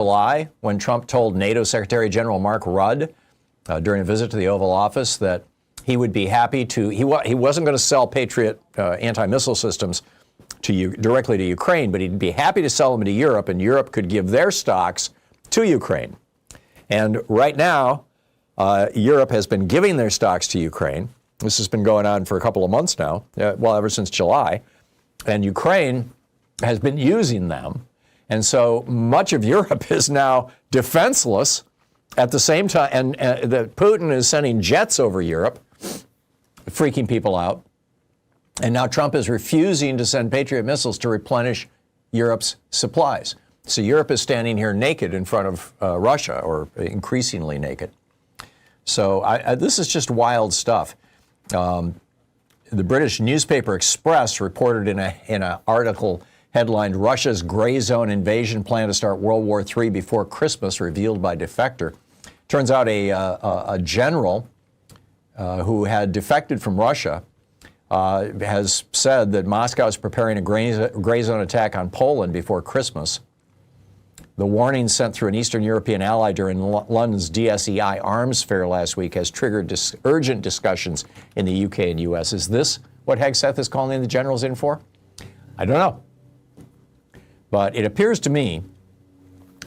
July, when Trump told NATO Secretary General Mark Rudd during a visit to the Oval Office that he would be happy to, he wasn't going to sell Patriot anti-missile systems directly to Ukraine, but he'd be happy to sell them to Europe, and Europe could give their stocks to Ukraine. And right now, Europe has been giving their stocks to Ukraine. This has been going on for a couple of months now, ever since July. And Ukraine has been using them. And so much of Europe is now defenseless at the same time. And Putin is sending jets over Europe, freaking people out. And now Trump is refusing to send Patriot missiles to replenish Europe's supplies. So Europe is standing here naked in front of Russia, or increasingly naked. So this is just wild stuff. The British newspaper Express reported in an article headlined "Russia's Gray Zone Invasion Plan to Start World War III Before Christmas Revealed by Defector." Turns out a general who had defected from Russia has said that Moscow is preparing a gray zone attack on Poland before Christmas. The warning sent through an Eastern European ally during London's DSEI arms fair last week has triggered urgent discussions in the UK and US. Is this what Hegseth is calling the generals in for? I don't know. But it appears to me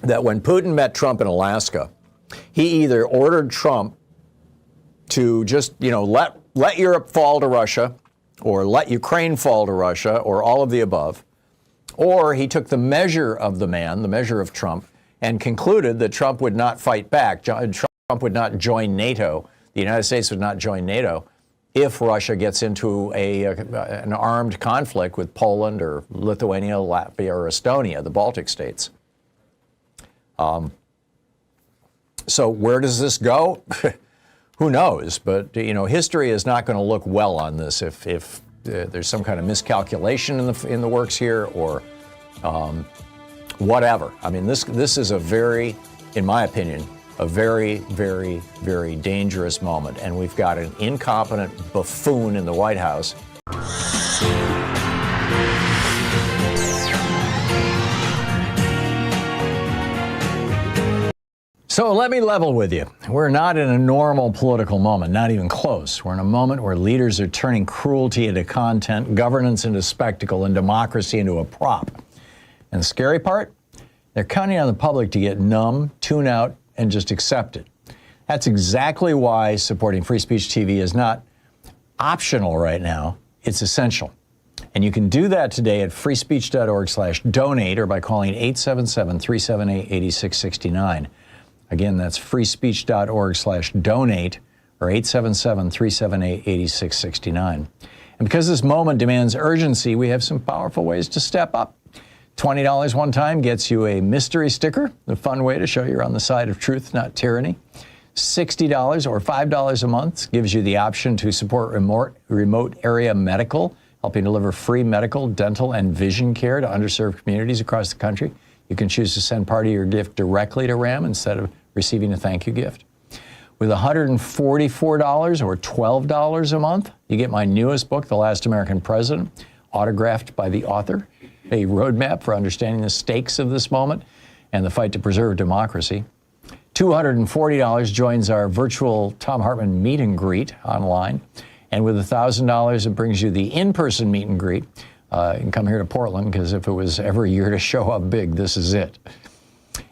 that when Putin met Trump in Alaska, he either ordered Trump to just, let Europe fall to Russia, or let Ukraine fall to Russia, or all of the above. Or he took the measure of the man, the measure of Trump, and concluded that Trump would not fight back. Trump would not join NATO. The United States would not join NATO if Russia gets into an armed conflict with Poland or Lithuania, Latvia, or Estonia, the Baltic states. So where does this go? Who knows? But, history is not going to look well on this if there's some kind of miscalculation in the works here, or whatever. I mean, this is a very, in my opinion, a very, very, very dangerous moment. And we've got an incompetent buffoon in the White House. So let me level with you. We're not in a normal political moment, not even close. We're in a moment where leaders are turning cruelty into content, governance into spectacle, and democracy into a prop. And the scary part? They're counting on the public to get numb, tune out, and just accept it. That's exactly why supporting free speech TV is not optional right now. It's essential. And you can do that today at freespeech.org/donate or by calling 877-378-8669. Again, that's freespeech.org/donate or 877-378-8669. And because this moment demands urgency, we have some powerful ways to step up. $20 one time gets you a mystery sticker, the fun way to show you're on the side of truth, not tyranny. $60 or $5 a month gives you the option to support remote area medical, helping deliver free medical, dental, and vision care to underserved communities across the country. You can choose to send part of your gift directly to RAM instead of receiving a thank you gift. With $144 or $12 a month, you get my newest book, The Last American President, autographed by the author, a roadmap for understanding the stakes of this moment and the fight to preserve democracy. $240 joins our virtual Thom Hartmann meet and greet online. And with $1,000, it brings you the in-person meet and greet. You can come here to Portland, because if it was ever a year to show up big, this is it.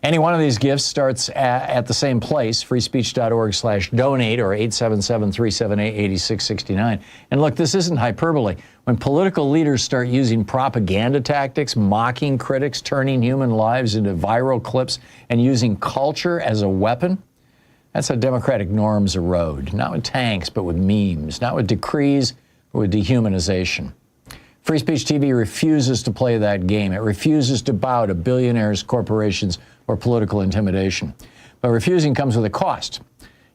Any one of these gifts starts at the same place, freespeech.org/donate or 877-378-8669. And look, this isn't hyperbole. When political leaders start using propaganda tactics, mocking critics, turning human lives into viral clips, and using culture as a weapon, that's how democratic norms erode. Not with tanks, but with memes. Not with decrees, but with dehumanization. Free Speech TV refuses to play that game. It refuses to bow to billionaires, corporations, or political intimidation. But refusing comes with a cost,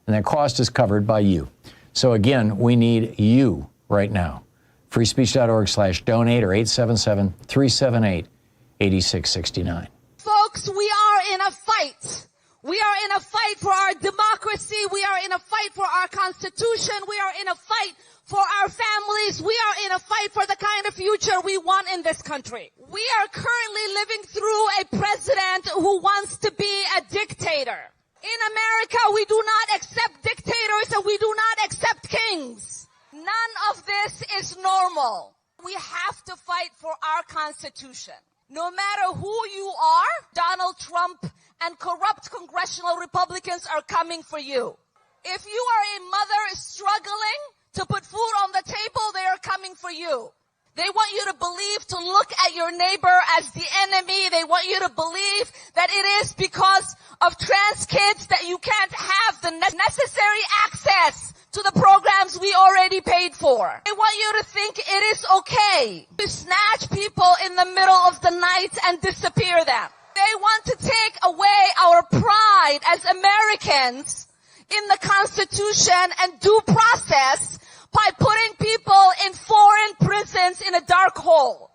and that cost is covered by you. So again, we need you right now. freespeech.org/donate or 877-378-8669. Folks, we are in a fight. We are in a fight for our democracy. We are in a fight for our Constitution. We are in a fight for our families. We are in a fight for the kind of future we want in this country. We are currently living through a president who wants to be a dictator. In America, we do not accept dictators and we do not accept kings. None of this is normal. We have to fight for our Constitution. No matter who you are, Donald Trump and corrupt congressional Republicans are coming for you. If you are a mother struggling to put food on the table, they are coming for you. They want you to believe, to look at your neighbor as the enemy. They want you to believe that it is because of trans kids that you can't have the necessary access to the programs we already paid for. They want you to think it is okay to snatch people in the middle of the night and disappear them. They want to take away our pride as Americans in the Constitution and due process by putting people in foreign prisons in a dark hole.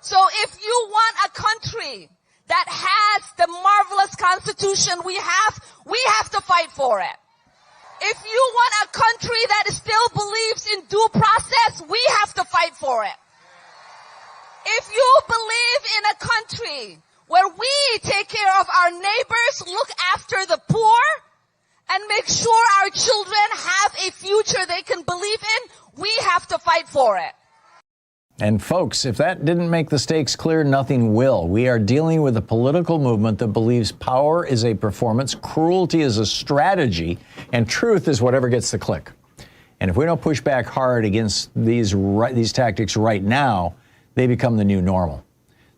So if you want a country that has the marvelous Constitution we have to fight for it. If you want a country that still believes in due process, we have to fight for it. If you believe in a country where we take care of our neighbors, look after the poor, and make sure our children have a future they can believe in, we have to fight for it. And folks, if that didn't make the stakes clear, nothing will. We are dealing with a political movement that believes power is a performance, cruelty is a strategy, and truth is whatever gets the click. And if we don't push back hard against these tactics right now, they become the new normal.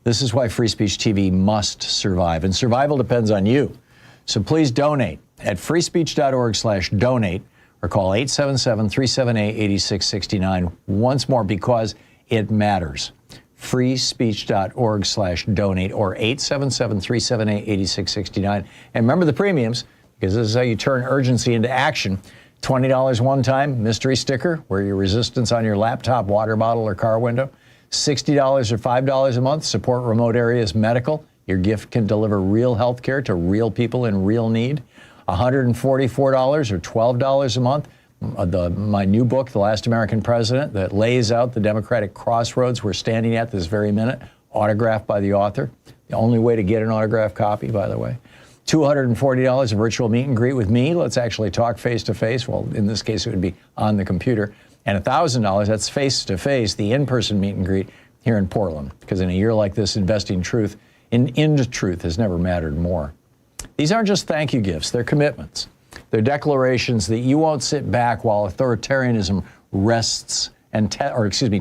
This is why Free Speech TV must survive, and survival depends on you. So please donate at freespeech.org/donate or call 877-378-8669 once more, because it matters. freespeech.org/donate or 877-378-8669. And remember the premiums, because this is how you turn urgency into action. $20 one time, mystery sticker, wear your resistance on your laptop, water bottle, or car window. $60 or $5 a month, support remote areas medical. Your gift can deliver real health care to real people in real need. $144 or $12 a month. My new book, The Last American President, that lays out the Democratic crossroads we're standing at this very minute, autographed by the author. The only way to get an autographed copy, by the way. $240, a virtual meet and greet with me. Let's actually talk face-to-face. Well, in this case, it would be on the computer. And $1,000, that's face-to-face, the in-person meet and greet here in Portland. Because in a year like this, investing truth into truth has never mattered more. These aren't just thank you gifts, they're commitments. They're declarations that you won't sit back while authoritarianism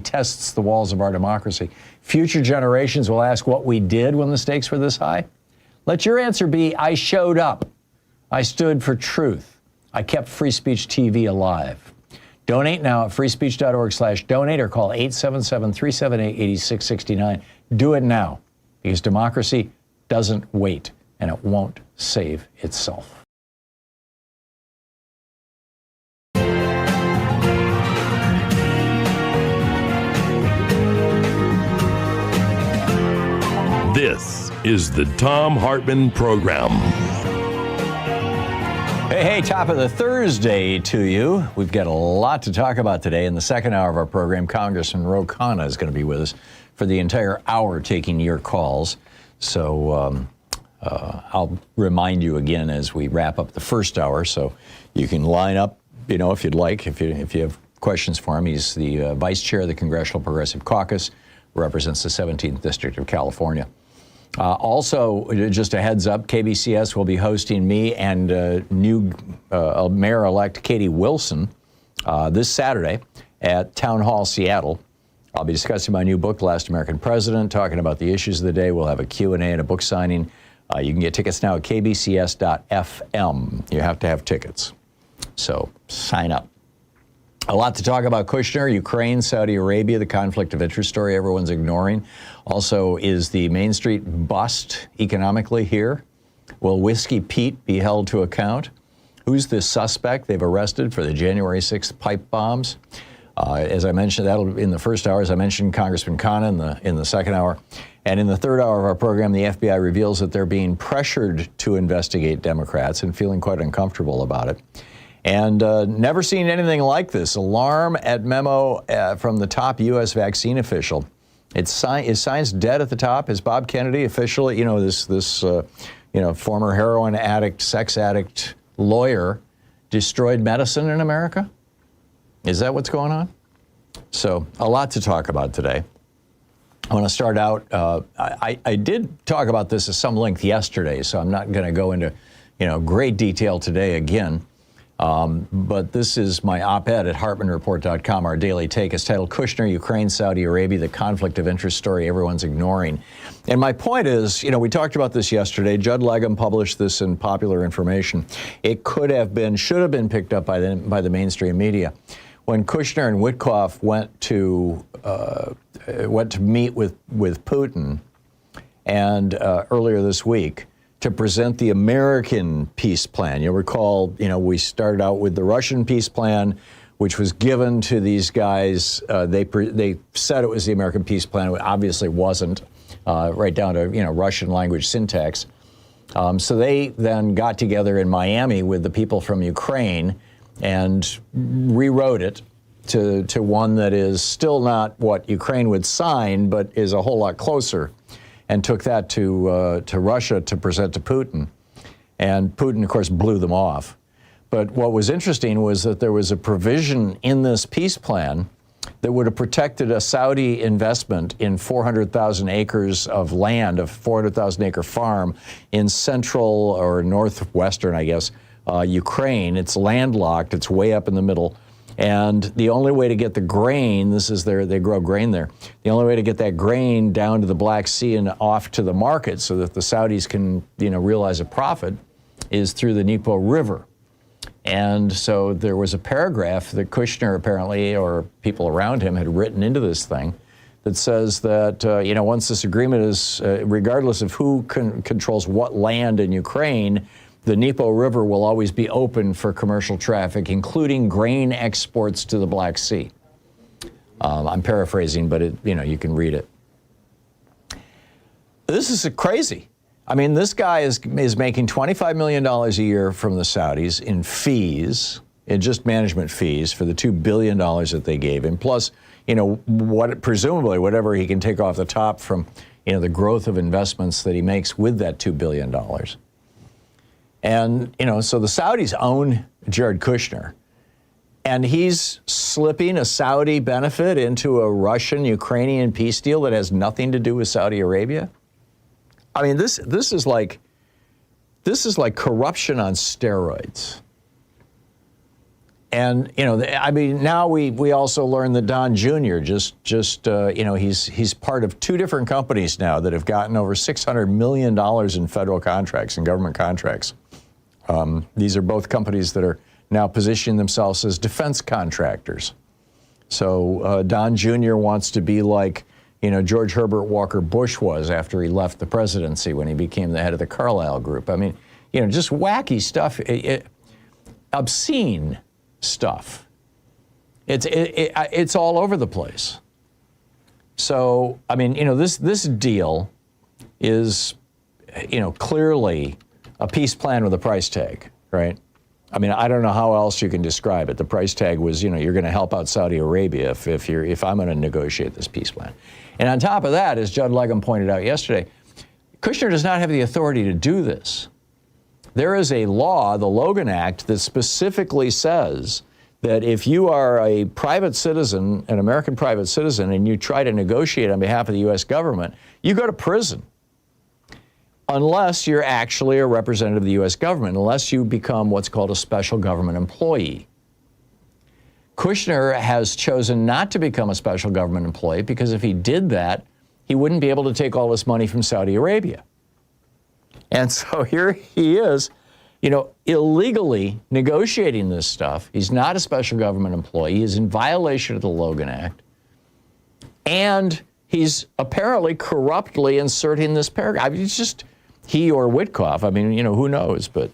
tests the walls of our democracy. Future generations will ask what we did when the stakes were this high. Let your answer be, I showed up. I stood for truth. I kept Free Speech TV alive. Donate now at freespeech.org/donate or call 877-378-8669. Do it now, because democracy doesn't wait, and it won't save itself. This is the Thom Hartmann Program. Hey, top of the Thursday to you. We've got a lot to talk about today. In the second hour of our program, Congressman Khanna is going to be with us for the entire hour taking your calls. So I'll remind you again as we wrap up the first hour, so you can line up, if you'd like, if you have questions for him. He's the vice chair of the Congressional Progressive Caucus, represents the 17th District of California. Also, just a heads up, KBCS will be hosting me and new Mayor-elect Katie Wilson this Saturday at Town Hall, Seattle. I'll be discussing my new book, The Last American President, talking about the issues of the day. We'll have a Q&A and a book signing. You can get tickets now at kbcs.fm. You have to have tickets. So sign up. A lot to talk about. Kushner, Ukraine, Saudi Arabia, the conflict of interest story everyone's ignoring. Also, is the Main Street bust economically here? Will Whiskey Pete be held to account? Who's the suspect they've arrested for the January 6th pipe bombs? As I mentioned, that'll in the first hour. As I mentioned, Congressman Khanna in the second hour. And in the third hour of our program, the FBI reveals that they're being pressured to investigate Democrats and feeling quite uncomfortable about it. And never seen anything like this. Alarm at memo from the top U.S. vaccine official. Is science dead at the top? Is Bob Kennedy officially, this former heroin addict, sex addict lawyer destroyed medicine in America? Is that what's going on? So a lot to talk about today. I want to start out, I did talk about this at some length yesterday, so I'm not going to go into, great detail today again. But this is my op-ed at HartmannReport.com. Our daily take is titled Kushner, Ukraine, Saudi Arabia, the conflict of interest story everyone's ignoring. And my point is, we talked about this yesterday. Judd Legum published this in Popular Information. It should have been picked up by the mainstream media. When Kushner and Witkoff went to meet with Putin and earlier this week to present the American peace plan. You'll recall, we started out with the Russian peace plan, which was given to these guys. They said it was the American peace plan. It obviously wasn't, right down to Russian language syntax. So they then got together in Miami with the people from Ukraine and rewrote it to one that is still not what Ukraine would sign, but is a whole lot closer, and took that to Russia to present to Putin. And Putin, of course, blew them off. But what was interesting was that there was a provision in this peace plan that would have protected a Saudi investment in 400,000 acres of land, a 400,000 acre farm in central or northwestern, I guess, Ukraine. It's landlocked. It's way up in the middle. And the only way to get the grain, they grow grain there. The only way to get that grain down to the Black Sea and off to the market so that the Saudis can, realize a profit is through the Dnieper River. And so there was a paragraph that Kushner apparently, or people around him, had written into this thing that says that, once this agreement is, regardless of who controls what land in Ukraine, the Dnieper River will always be open for commercial traffic, including grain exports to the Black Sea. I'm paraphrasing, but you can read it. This is crazy. I mean, this guy is making $25 million a year from the Saudis in fees, in just management fees for the $2 billion that they gave him, plus, presumably whatever he can take off the top from, the growth of investments that he makes with that $2 billion. And, so the Saudis own Jared Kushner, and he's slipping a Saudi benefit into a Russian-Ukrainian peace deal that has nothing to do with Saudi Arabia. I mean, this is like corruption on steroids. And, now we also learned that Don Jr. he's part of two different companies now that have gotten over $600 million in federal contracts and government contracts. These are both companies that are now positioning themselves as defense contractors. So Don Jr. wants to be like, George Herbert Walker Bush was after he left the presidency when he became the head of the Carlyle Group. I mean, just wacky stuff, obscene stuff. It's all over the place. So, I mean, this deal is, clearly a peace plan with a price tag, right? I mean, I don't know how else you can describe it. The price tag was, you're going to help out Saudi Arabia if I'm going to negotiate this peace plan. And on top of that, as Judd Legum pointed out yesterday, Kushner does not have the authority to do this. There is a law, the Logan Act, that specifically says that if you are a private citizen, an American private citizen, and you try to negotiate on behalf of the U.S. government, you go to prison. Unless you're actually a representative of the U.S. government, unless you become what's called a special government employee. Kushner has chosen not to become a special government employee because if he did that, he wouldn't be able to take all this money from Saudi Arabia. And so here he is, illegally negotiating this stuff. He's not a special government employee. He's in violation of the Logan Act. And he's apparently corruptly inserting this paragraph. I mean, it's just he or Witkoff. I mean, who knows? But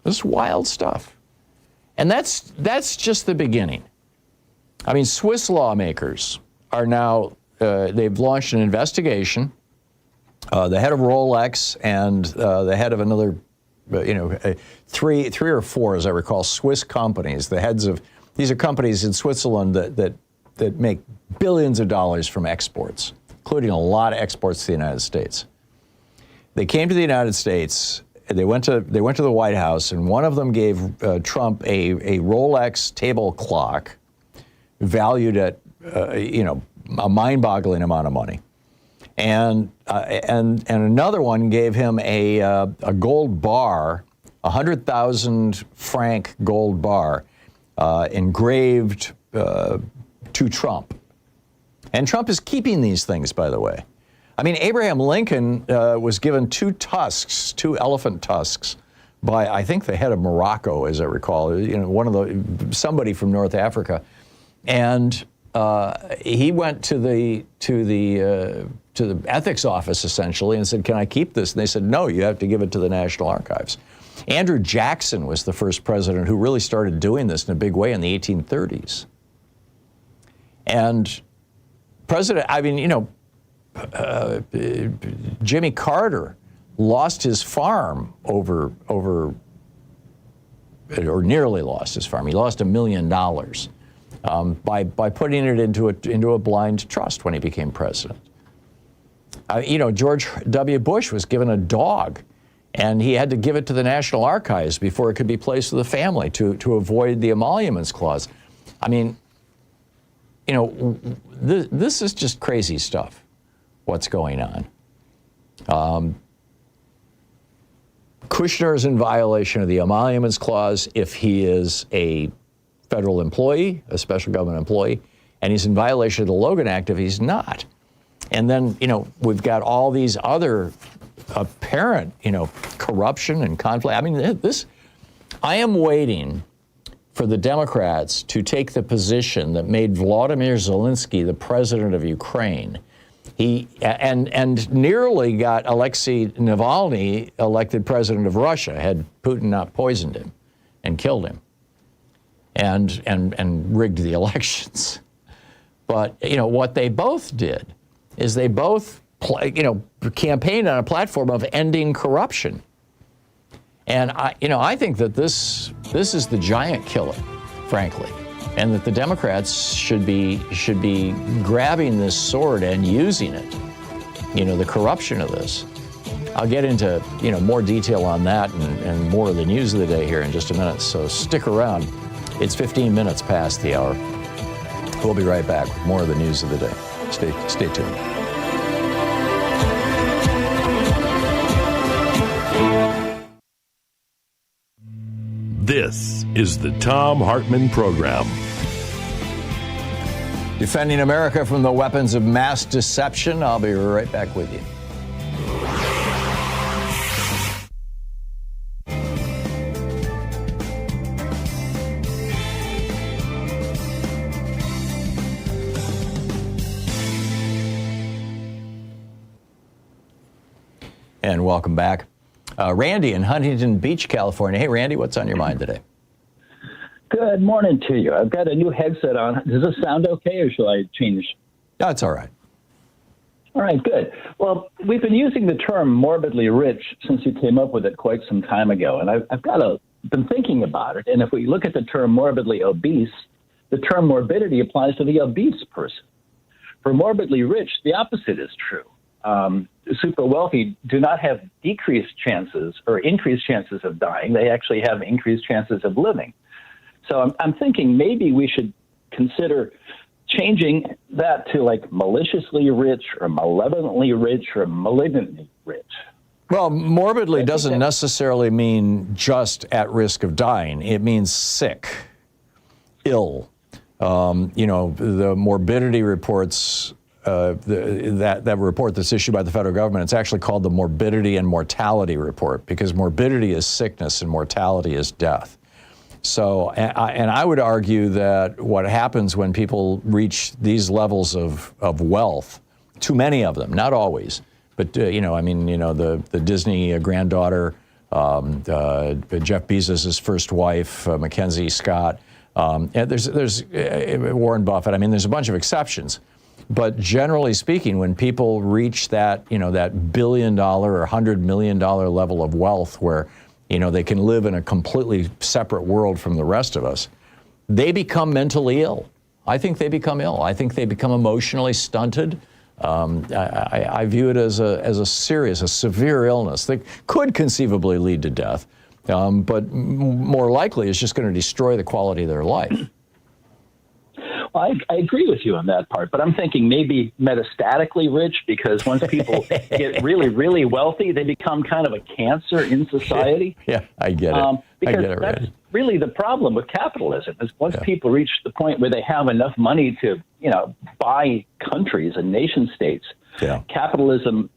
this is wild stuff. And that's just the beginning. I mean, Swiss lawmakers are now, they've launched an investigation. The head of Rolex and the head of another three or four, as I recall, Swiss companies. The heads of these are companies in Switzerland that make billions of dollars from exports, including a lot of exports to the United States. They came to the United States. They went to the White House, and one of them gave Trump a Rolex table clock valued at a mind-boggling amount of money, and another one gave him a gold bar, 100,000 franc gold bar, engraved to Trump. And Trump is keeping these things, by the way. I mean, Abraham Lincoln was given two elephant tusks, by I think the head of Morocco, as I recall, somebody from North Africa, and he went to the ethics office essentially and said, "Can I keep this?" And they said, "No, you have to give it to the National Archives." Andrew Jackson was the first president who really started doing this in a big way in the 1830s. And Jimmy Carter lost his farm or nearly lost his farm. He lost $1 million by putting it into a blind trust when he became president. George W. Bush was given a dog, and he had to give it to the National Archives before it could be placed with the family to avoid the emoluments clause. I mean, this is just crazy stuff, what's going on. Kushner is in violation of the emoluments clause if he is a federal employee, a special government employee, and he's in violation of the Logan Act if he's not. And then, we've got all these other apparent, corruption and conflict. I mean, I am waiting for the Democrats to take the position that made Vladimir Zelensky the president of Ukraine. He and nearly got Alexei Navalny elected president of Russia had Putin not poisoned him and killed him and rigged the elections. But what they both did is they both campaigned on a platform of ending corruption. And I think that this is the giant killer, frankly, and that the Democrats should be grabbing this sword and using it. The corruption of this. I'll get into more detail on that and more of the news of the day here in just a minute. So stick around. It's 15 minutes past the hour. We'll be right back with more of the news of the day. Stay tuned. This is the Thom Hartmann Program. Defending America from the weapons of mass deception. I'll be right back with you. And welcome back. Randy in Huntington Beach, California. Hey, Randy, what's on your mind today? Good morning to you. I've got a new headset on. Does this sound okay, or should I change? No, it's all right. All right, good. Well, we've been using the term morbidly rich since you came up with it quite some time ago, and I've been thinking about it. And if we look at the term morbidly obese, the term morbidity applies to the obese person. For morbidly rich, the opposite is true. Super wealthy do not have decreased chances or increased chances of dying. They actually have increased chances of living. So I'm thinking maybe we should consider changing that to like maliciously rich or malevolently rich or malignantly rich. Well, morbidly doesn't necessarily mean just at risk of dying. It means sick, ill. The morbidity reports, that report that's issued by the federal government, it's actually called the Morbidity and Mortality Report, because morbidity is sickness and mortality is death. So, and I would argue that what happens when people reach these levels of wealth, too many of them, not always, but the Disney granddaughter, Jeff Bezos' first wife, Mackenzie Scott, and there's Warren Buffett. I mean, there's a bunch of exceptions. But generally speaking, when people reach that, that $1 billion or $100 million level of wealth where they can live in a completely separate world from the rest of us, they become mentally ill. I think they become ill. I think they become emotionally stunted. I view it as a severe illness that could conceivably lead to death, but more likely is just going to destroy the quality of their life. Well, I agree with you on that part, but I'm thinking maybe metastatically rich, because once people get really, really wealthy, they become kind of a cancer in society. Yeah, I get it. Because I get it, that's really the problem with capitalism, is once people reach the point where they have enough money to, buy countries and nation states, capitalism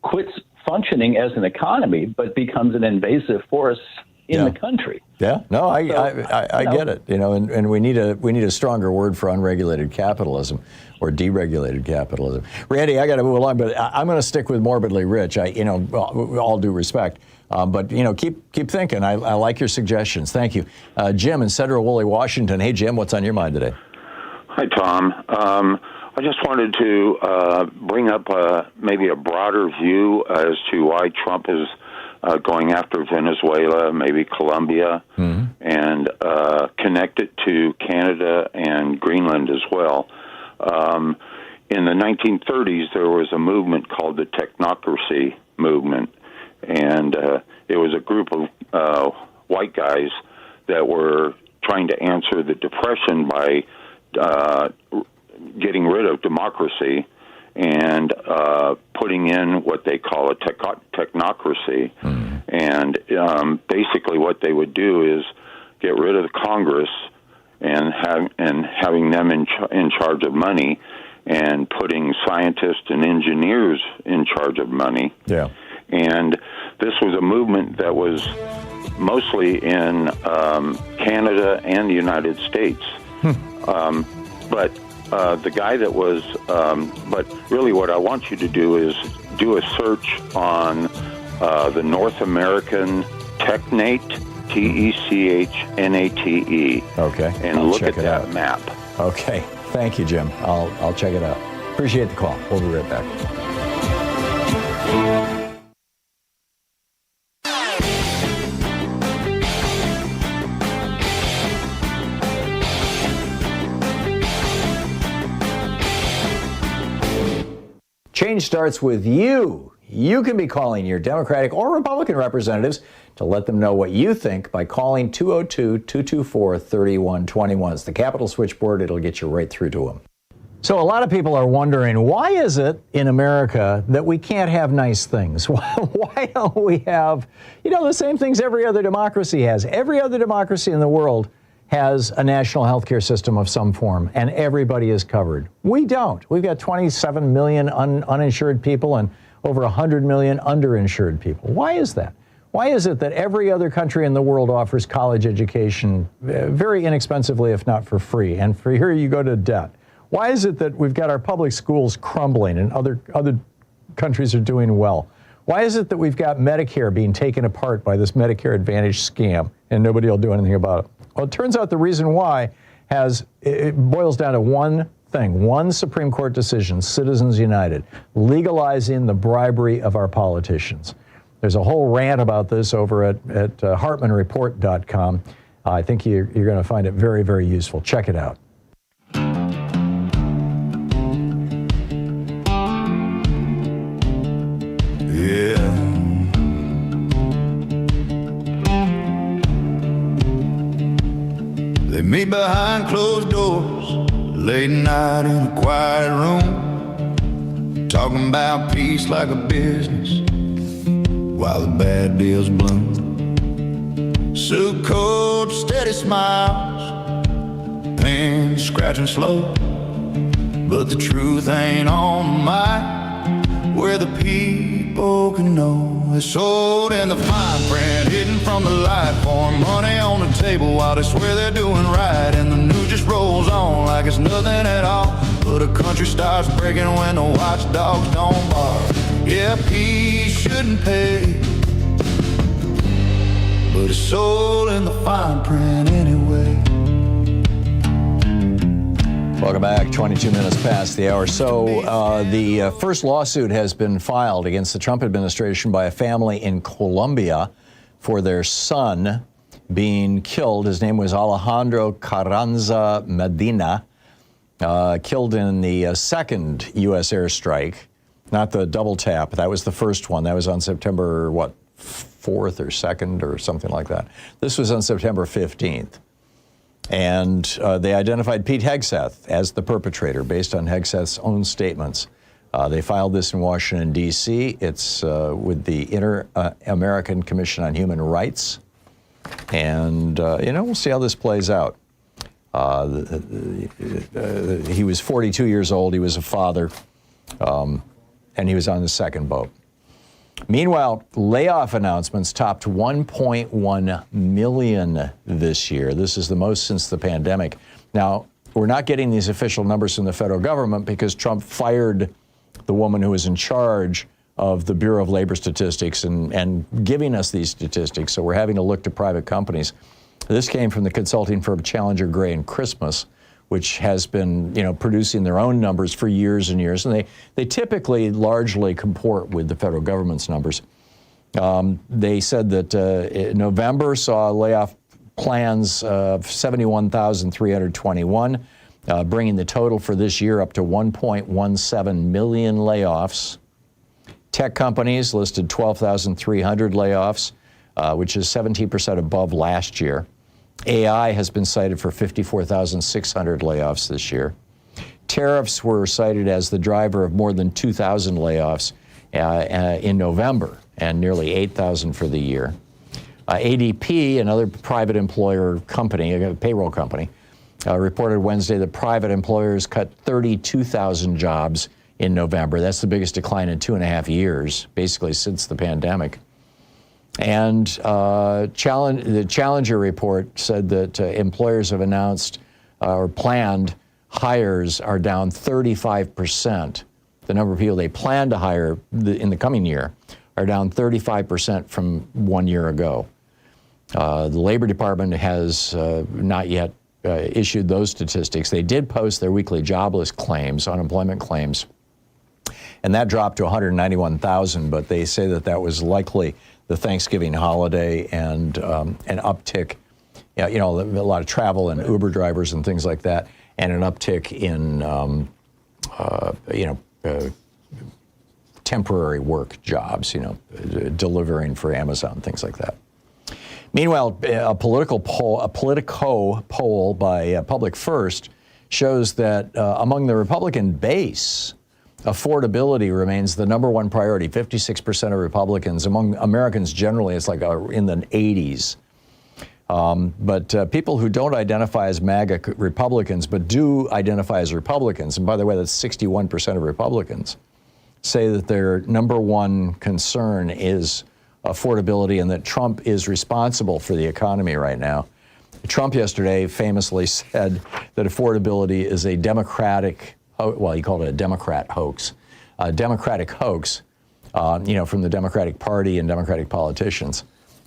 quits functioning as an economy, but becomes an invasive force in the country. Yeah, no, I get it. And we need a stronger word for unregulated capitalism or deregulated capitalism. Randy, I got to move along, but I'm going to stick with morbidly rich. All due respect, but keep thinking. I like your suggestions. Thank you, Jim in Central Woolley, Washington. Hey, Jim, what's on your mind today? Hi, Tom. I just wanted to bring up maybe a broader view as to why Trump is going after Venezuela, maybe Colombia, and connect it to Canada and Greenland as well. In the 1930s, there was a movement called the technocracy movement, and it was a group of white guys that were trying to answer the Depression by getting rid of democracy and putting in what they call a technocracy. And basically what they would do is get rid of the Congress and having them in charge of money, and putting scientists and engineers in charge of money. Yeah. And this was a movement that was mostly in Canada and the United States. But the guy that was, but really what I want you to do is do a search on the North American Technate, TECHNATE. Okay. And look at that map. Okay. Thank you, Jim. I'll check it out. Appreciate the call. We'll be right back. Change starts with you. You can be calling your Democratic or Republican representatives to let them know what you think by calling 202-224-3121. It's the Capitol switchboard. It'll get you right through to them. So a lot of people are wondering, why is it in America that we can't have nice things? Why don't we have, the same things every other democracy has? Every other democracy in the world has a national health care system of some form, and everybody is covered. We don't. We've got 27 million uninsured people and over 100 million underinsured people. Why is that? Why is it that every other country in the world offers college education very inexpensively, if not for free, and for here you go to debt? Why is it that we've got our public schools crumbling and other countries are doing well? Why is it that we've got Medicare being taken apart by this Medicare Advantage scam and nobody will do anything about it? Well, it turns out the reason why it boils down to one thing, one Supreme Court decision, Citizens United, legalizing the bribery of our politicians. There's a whole rant about this over at HartmannReport.com. I think you're going to find it very, very useful. Check it out. They meet behind closed doors, late night in a quiet room, talking about peace like a business, while the bad deals bloom. Suit coat, steady smiles, pen scratching slow, but the truth ain't on the mind, where the people can know. They're sold in the fine print, hidden from the light, pouring money on the table while they swear they're doing right. And the news just rolls on like it's nothing at all, but a country starts breaking when the watchdogs don't bark. Yeah, peace shouldn't pay, but it's sold in the fine print anyway. Welcome back. 22 minutes past the hour. So the first lawsuit has been filed against the Trump administration by a family in Colombia for their son being killed. His name was Alejandro Carranza Medina, killed in the second U.S. airstrike, not the double tap. That was the first one. That was on September, 4th or 2nd or something like that. This was on September 15th. And they identified Pete Hegseth as the perpetrator based on Hegseth's own statements. They filed this in Washington, D.C. It's with the Inter-American Commission on Human Rights. And, we'll see how this plays out. He was 42 years old. He was a father, and he was on the second boat. Meanwhile, layoff announcements topped 1.1 million this year. This is the most since the pandemic. Now, we're not getting these official numbers from the federal government because Trump fired the woman who was in charge of the Bureau of Labor Statistics and giving us these statistics. So we're having to look to private companies. This came from the consulting firm Challenger, Gray and Christmas, which has been, producing their own numbers for years and years. And they typically largely comport with the federal government's numbers. They said that November saw layoff plans of 71,321, bringing the total for this year up to 1.17 million layoffs. Tech companies listed 12,300 layoffs, which is 17% above last year. AI has been cited for 54,600 layoffs this year. Tariffs were cited as the driver of more than 2,000 layoffs in November and nearly 8,000 for the year. ADP, another private employer company, a payroll company, reported Wednesday that private employers cut 32,000 jobs in November. That's the biggest decline in 2.5 years, basically since the pandemic. And the Challenger report said that employers have announced or planned hires are down 35%. The number of people they plan to hire in the coming year are down 35% from 1 year ago. The Labor Department has not yet issued those statistics. They did post their weekly jobless claims, unemployment claims, and that dropped to 191,000, but they say that was likely the Thanksgiving holiday and an uptick, a lot of travel and Uber drivers and things like that, and an uptick in, temporary work jobs, delivering for Amazon, things like that. Meanwhile, a Politico poll by Public First shows that among the Republican base, affordability remains the number one priority. 56% of Republicans. Among Americans generally, it's like in the 80s. But people who don't identify as MAGA Republicans, but do identify as Republicans, and by the way, that's 61% of Republicans, say that their number one concern is affordability and that Trump is responsible for the economy right now. Trump yesterday famously said that affordability is a Democratic, he called it a Democrat hoax, a Democratic hoax, from the Democratic Party and Democratic politicians.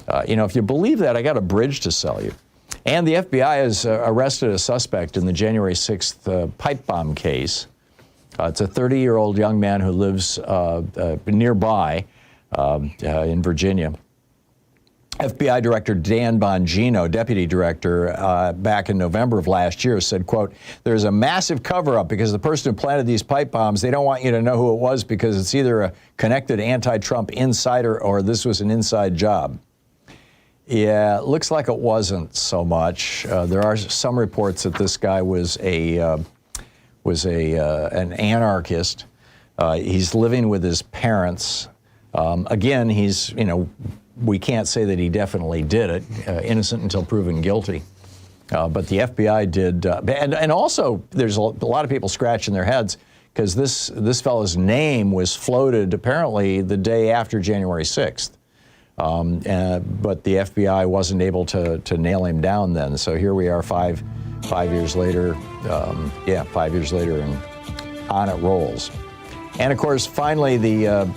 If you believe that, I got a bridge to sell you. And the FBI has arrested a suspect in the January 6th pipe bomb case. It's a 30-year-old young man who lives nearby in Virginia. FBI Director Dan Bongino, Deputy Director, back in November of last year said, quote, "There's a massive cover-up because the person who planted these pipe bombs, they don't want you to know who it was because it's either a connected anti-Trump insider or this was an inside job." Yeah, it looks like it wasn't so much. There are some reports that this guy was an anarchist. He's living with his parents. Again, he's, we can't say that he definitely did it, innocent until proven guilty. But the FBI did, and also there's a lot of people scratching their heads because this fellow's name was floated apparently the day after January 6th. But the FBI wasn't able to nail him down then. So here we are five years later, 5 years later, and on it rolls. And of course, finally, the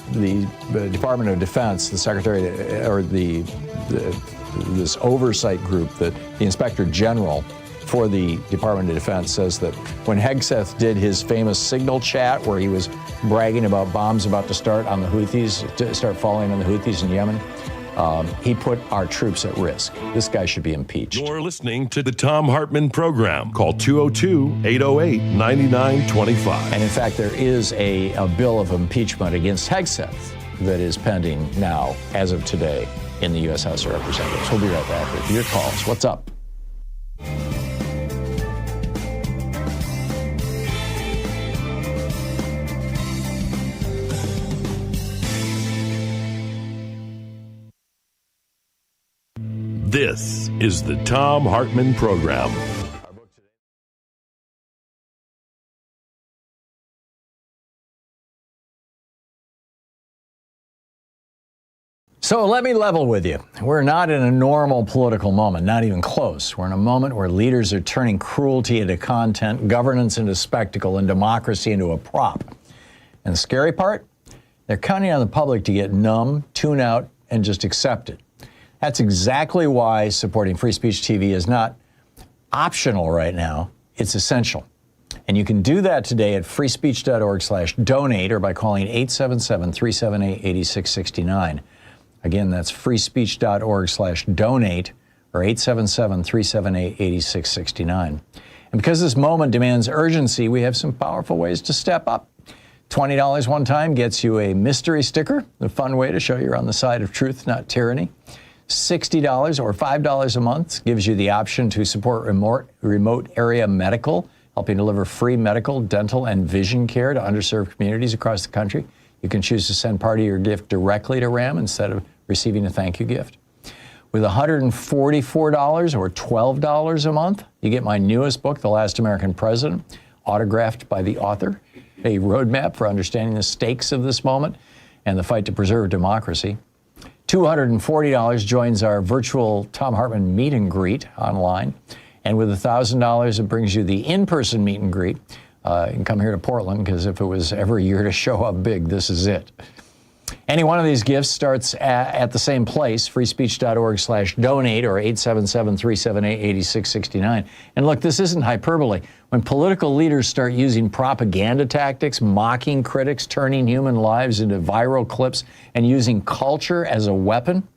Department of Defense, the Secretary, or this oversight group, that the Inspector General for the Department of Defense says that when Hegseth did his famous signal chat where he was bragging about bombs about to start on the Houthis, to start falling on the Houthis in Yemen, He put our troops at risk. This guy should be impeached. You're listening to the Thom Hartmann Program. Call 202-808-9925. And in fact, there is a bill of impeachment against Hegseth that is pending now, as of today, in the U.S. House of Representatives. We'll be right back with your calls. What's up? This is the Thom Hartmann Program. So let me level with you. We're not in a normal political moment, not even close. We're in a moment where leaders are turning cruelty into content, governance into spectacle, and democracy into a prop. And the scary part? They're counting on the public to get numb, tune out, and just accept it. That's exactly why supporting Free Speech TV is not optional right now. It's essential. And you can do that today at freespeech.org/donate or by calling 877-378-8669. Again, that's freespeech.org/donate or 877-378-8669. And because this moment demands urgency, we have some powerful ways to step up. $20 one time gets you a mystery sticker, a fun way to show you're on the side of truth, not tyranny. $60 or $5 a month gives you the option to support remote area medical, helping deliver free medical, dental, and vision care to underserved communities across the country. You can choose to send part of your gift directly to RAM instead of receiving a thank you gift. With $144 or $12 a month, you get my newest book, The Last American President, autographed by the author, a roadmap for understanding the stakes of this moment and the fight to preserve democracy. $240 joins our virtual Thom Hartmann meet and greet online. And with $1,000, it brings you the in-person meet and greet. You can come here to Portland, because if it was ever a year to show up big, this is it. Any one of these gifts starts at the same place, freespeech.org/donate or 877-378-8669. And look, this isn't hyperbole. When political leaders start using propaganda tactics, mocking critics, turning human lives into viral clips, and using culture as a weapon,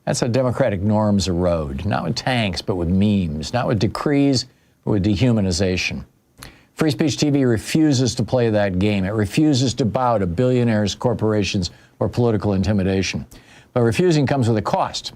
that's how democratic norms erode. Not with tanks, but with memes. Not with decrees, but with dehumanization. Free Speech TV refuses to play that game. It refuses to bow to billionaires, corporations, or political intimidation. But refusing comes with a cost,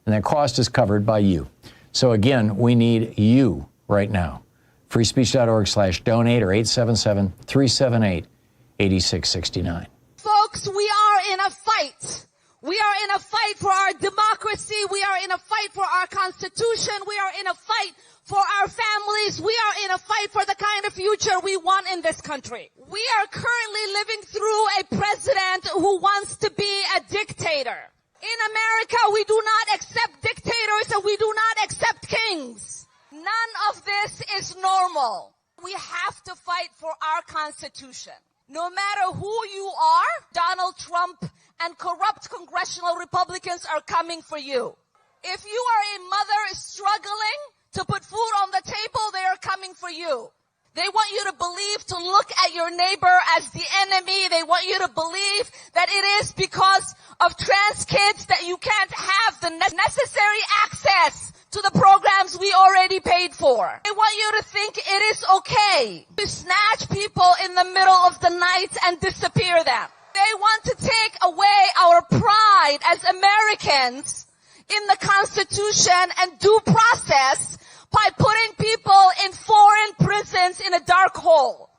and that cost is covered by you. So again, we need you right now. freespeech.org/donate or 877-378-8669. Folks, we are in a fight. We are in a fight for our democracy. We are in a fight for our Constitution. We are in a fight for our families. We are in a fight for the kind of future we want in this country. We are currently living through a president who wants to be a dictator. In America, we do not accept dictators and we do not accept kings. None of this is normal. We have to fight for our Constitution. No matter who you are, Donald Trump and corrupt congressional Republicans are coming for you. If you are a mother struggling to put food on the table, they are coming for you. They want you to believe, to look at your neighbor as the enemy. They want you to believe that it is because of trans kids that you can't have the necessary access to the programs we already paid for. They want you to think it is okay to snatch people in the middle of the night and disappear them. They want to take away our pride as Americans in the Constitution and due process by putting people in foreign prisons in a dark hole.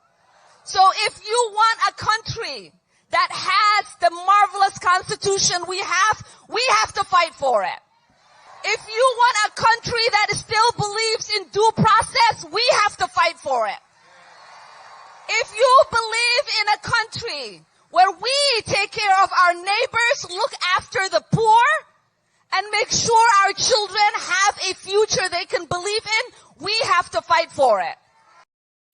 So if you want a country that has the marvelous Constitution we have to fight for it. If you want a country that still believes in due process, we have to fight for it. If you believe in a country where we take care of our neighbors, look after the poor, and make sure our children have a future they can believe in, we have to fight for it.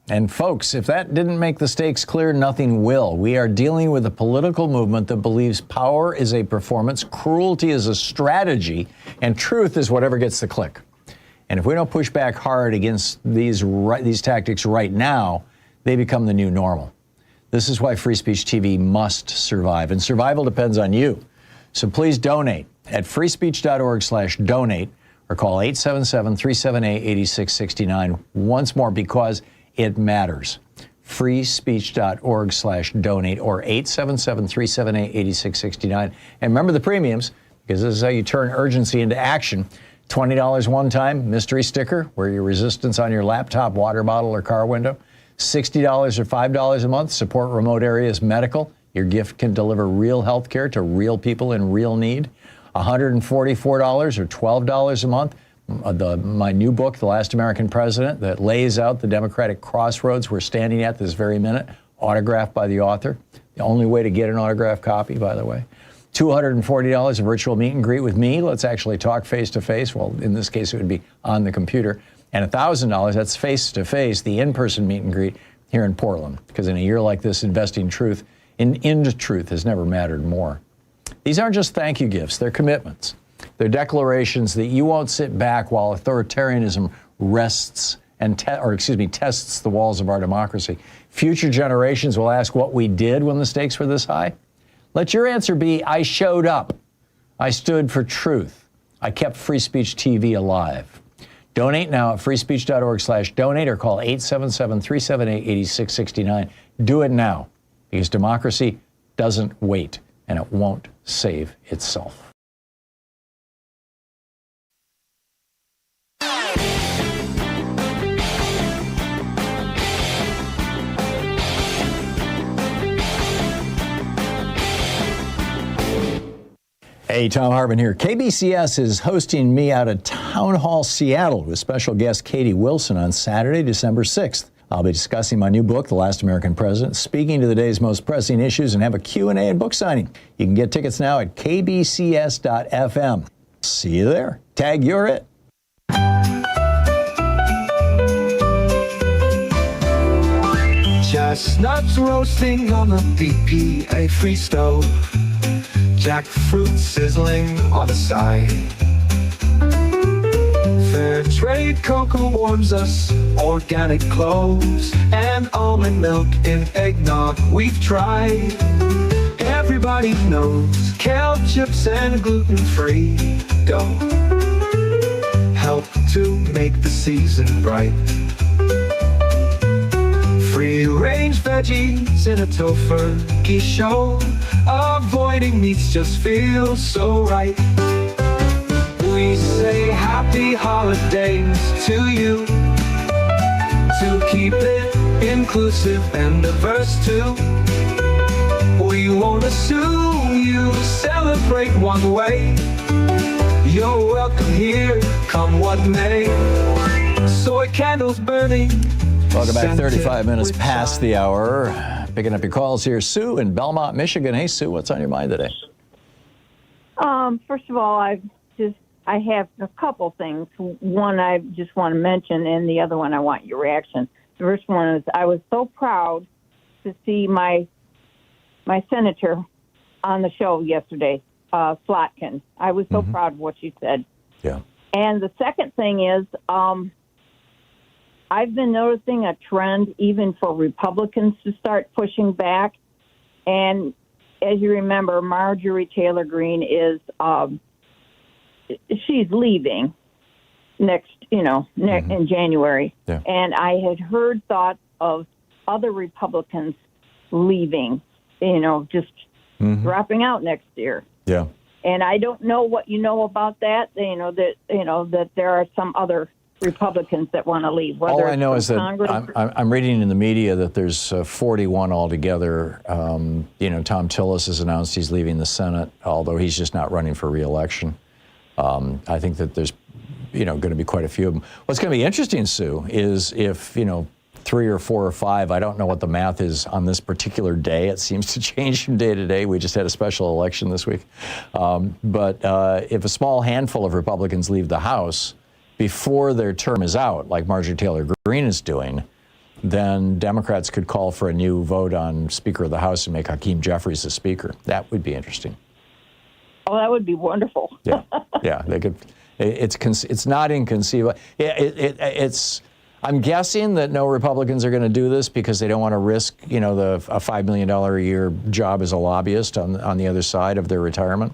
And folks, if that didn't make the stakes clear, nothing will. We are dealing with a political movement that believes power is a performance, cruelty is a strategy, and truth is whatever gets the click. And if we don't push back hard against these tactics right now, they become the new normal. This is why Free Speech TV must survive, and survival depends on you. So please donate at freespeech.org/donate or call 877-378-8669 once more because it matters. freespeech.org/donate or 877-378-8669. And remember the premiums, because this is how you turn urgency into action. $20 one time, mystery sticker, wear your resistance on your laptop, water bottle, or car window. $60 or $5 a month, support remote areas medical. Your gift can deliver real health care to real people in real need. $144 or $12 a month, my new book, The Last American President, that lays out the Democratic crossroads we're standing at this very minute, autographed by the author. The only way to get an autographed copy, by the way. $240, a virtual meet and greet with me. Let's actually talk face-to-face. Well, in this case, it would be on the computer. And $1,000, that's face-to-face, the in-person meet and greet here in Portland. Because in a year like this, investing truth into truth has never mattered more. These aren't just thank you gifts, they're commitments. They're declarations that you won't sit back while authoritarianism rests and tests the walls of our democracy. Future generations will ask what we did when the stakes were this high. Let your answer be, I showed up. I stood for truth. I kept Free Speech TV alive. Donate now at freespeech.org/donate or call 877-378-8669. Do it now, because democracy doesn't wait, and it won't save itself. Hey, Thom Hartmann here. KBCS is hosting me out at Town Hall Seattle with special guest Katie Wilson on Saturday, December 6th. I'll be discussing my new book, The Last American President, speaking to the day's most pressing issues, and have a Q&A and book signing. You can get tickets now at kbcs.fm. See you there. Tag, you're it. Chestnuts roasting on the BPA-free stove. Jackfruit sizzling on the side. Fair trade cocoa warms us, organic cloves, and almond milk in eggnog we've tried. Everybody knows kale chips and gluten-free dough help to make the season bright. Free-range veggies in a tofurkey show. Avoiding meats just feels so right. We say happy holidays to you, to keep it inclusive and diverse too. We won't assume you celebrate one way. You're welcome here, come what may. Soy candles burning. Welcome back, 35 minutes past the hour. Picking up your calls here. Sue in Belmont, Michigan. Hey, Sue, what's on your mind today? First of all, I have a couple things. One I just want to mention, and the other one I want your reaction. The first one is I was so proud to see my senator on the show yesterday, Slotkin. I was so proud of what she said. Yeah. And the second thing is, I've been noticing a trend even for Republicans to start pushing back. And as you remember, Marjorie Taylor Greene is, she's leaving in January. Yeah. And I had heard thoughts of other Republicans leaving, just dropping out next year. Yeah. And I don't know what you know about that, that there are some other Republicans that want to leave. All I know is that I'm reading in the media that there's 41 altogether. Tom Tillis has announced he's leaving the Senate, although he's just not running for re-election. I think that there's, going to be quite a few of them. What's going to be interesting, Sue, is if, 3 or 4 or 5, I don't know what the math is on this particular day. It seems to change from day to day. We just had a special election this week. But if a small handful of Republicans leave the House before their term is out, like Marjorie Taylor Greene is doing, then Democrats could call for a new vote on Speaker of the House and make Hakeem Jeffries the Speaker. That would be interesting. Oh, that would be wonderful. Yeah, they could. It's not inconceivable. I'm guessing that no Republicans are going to do this because they don't want to risk, a $5 million a year job as a lobbyist on the other side of their retirement.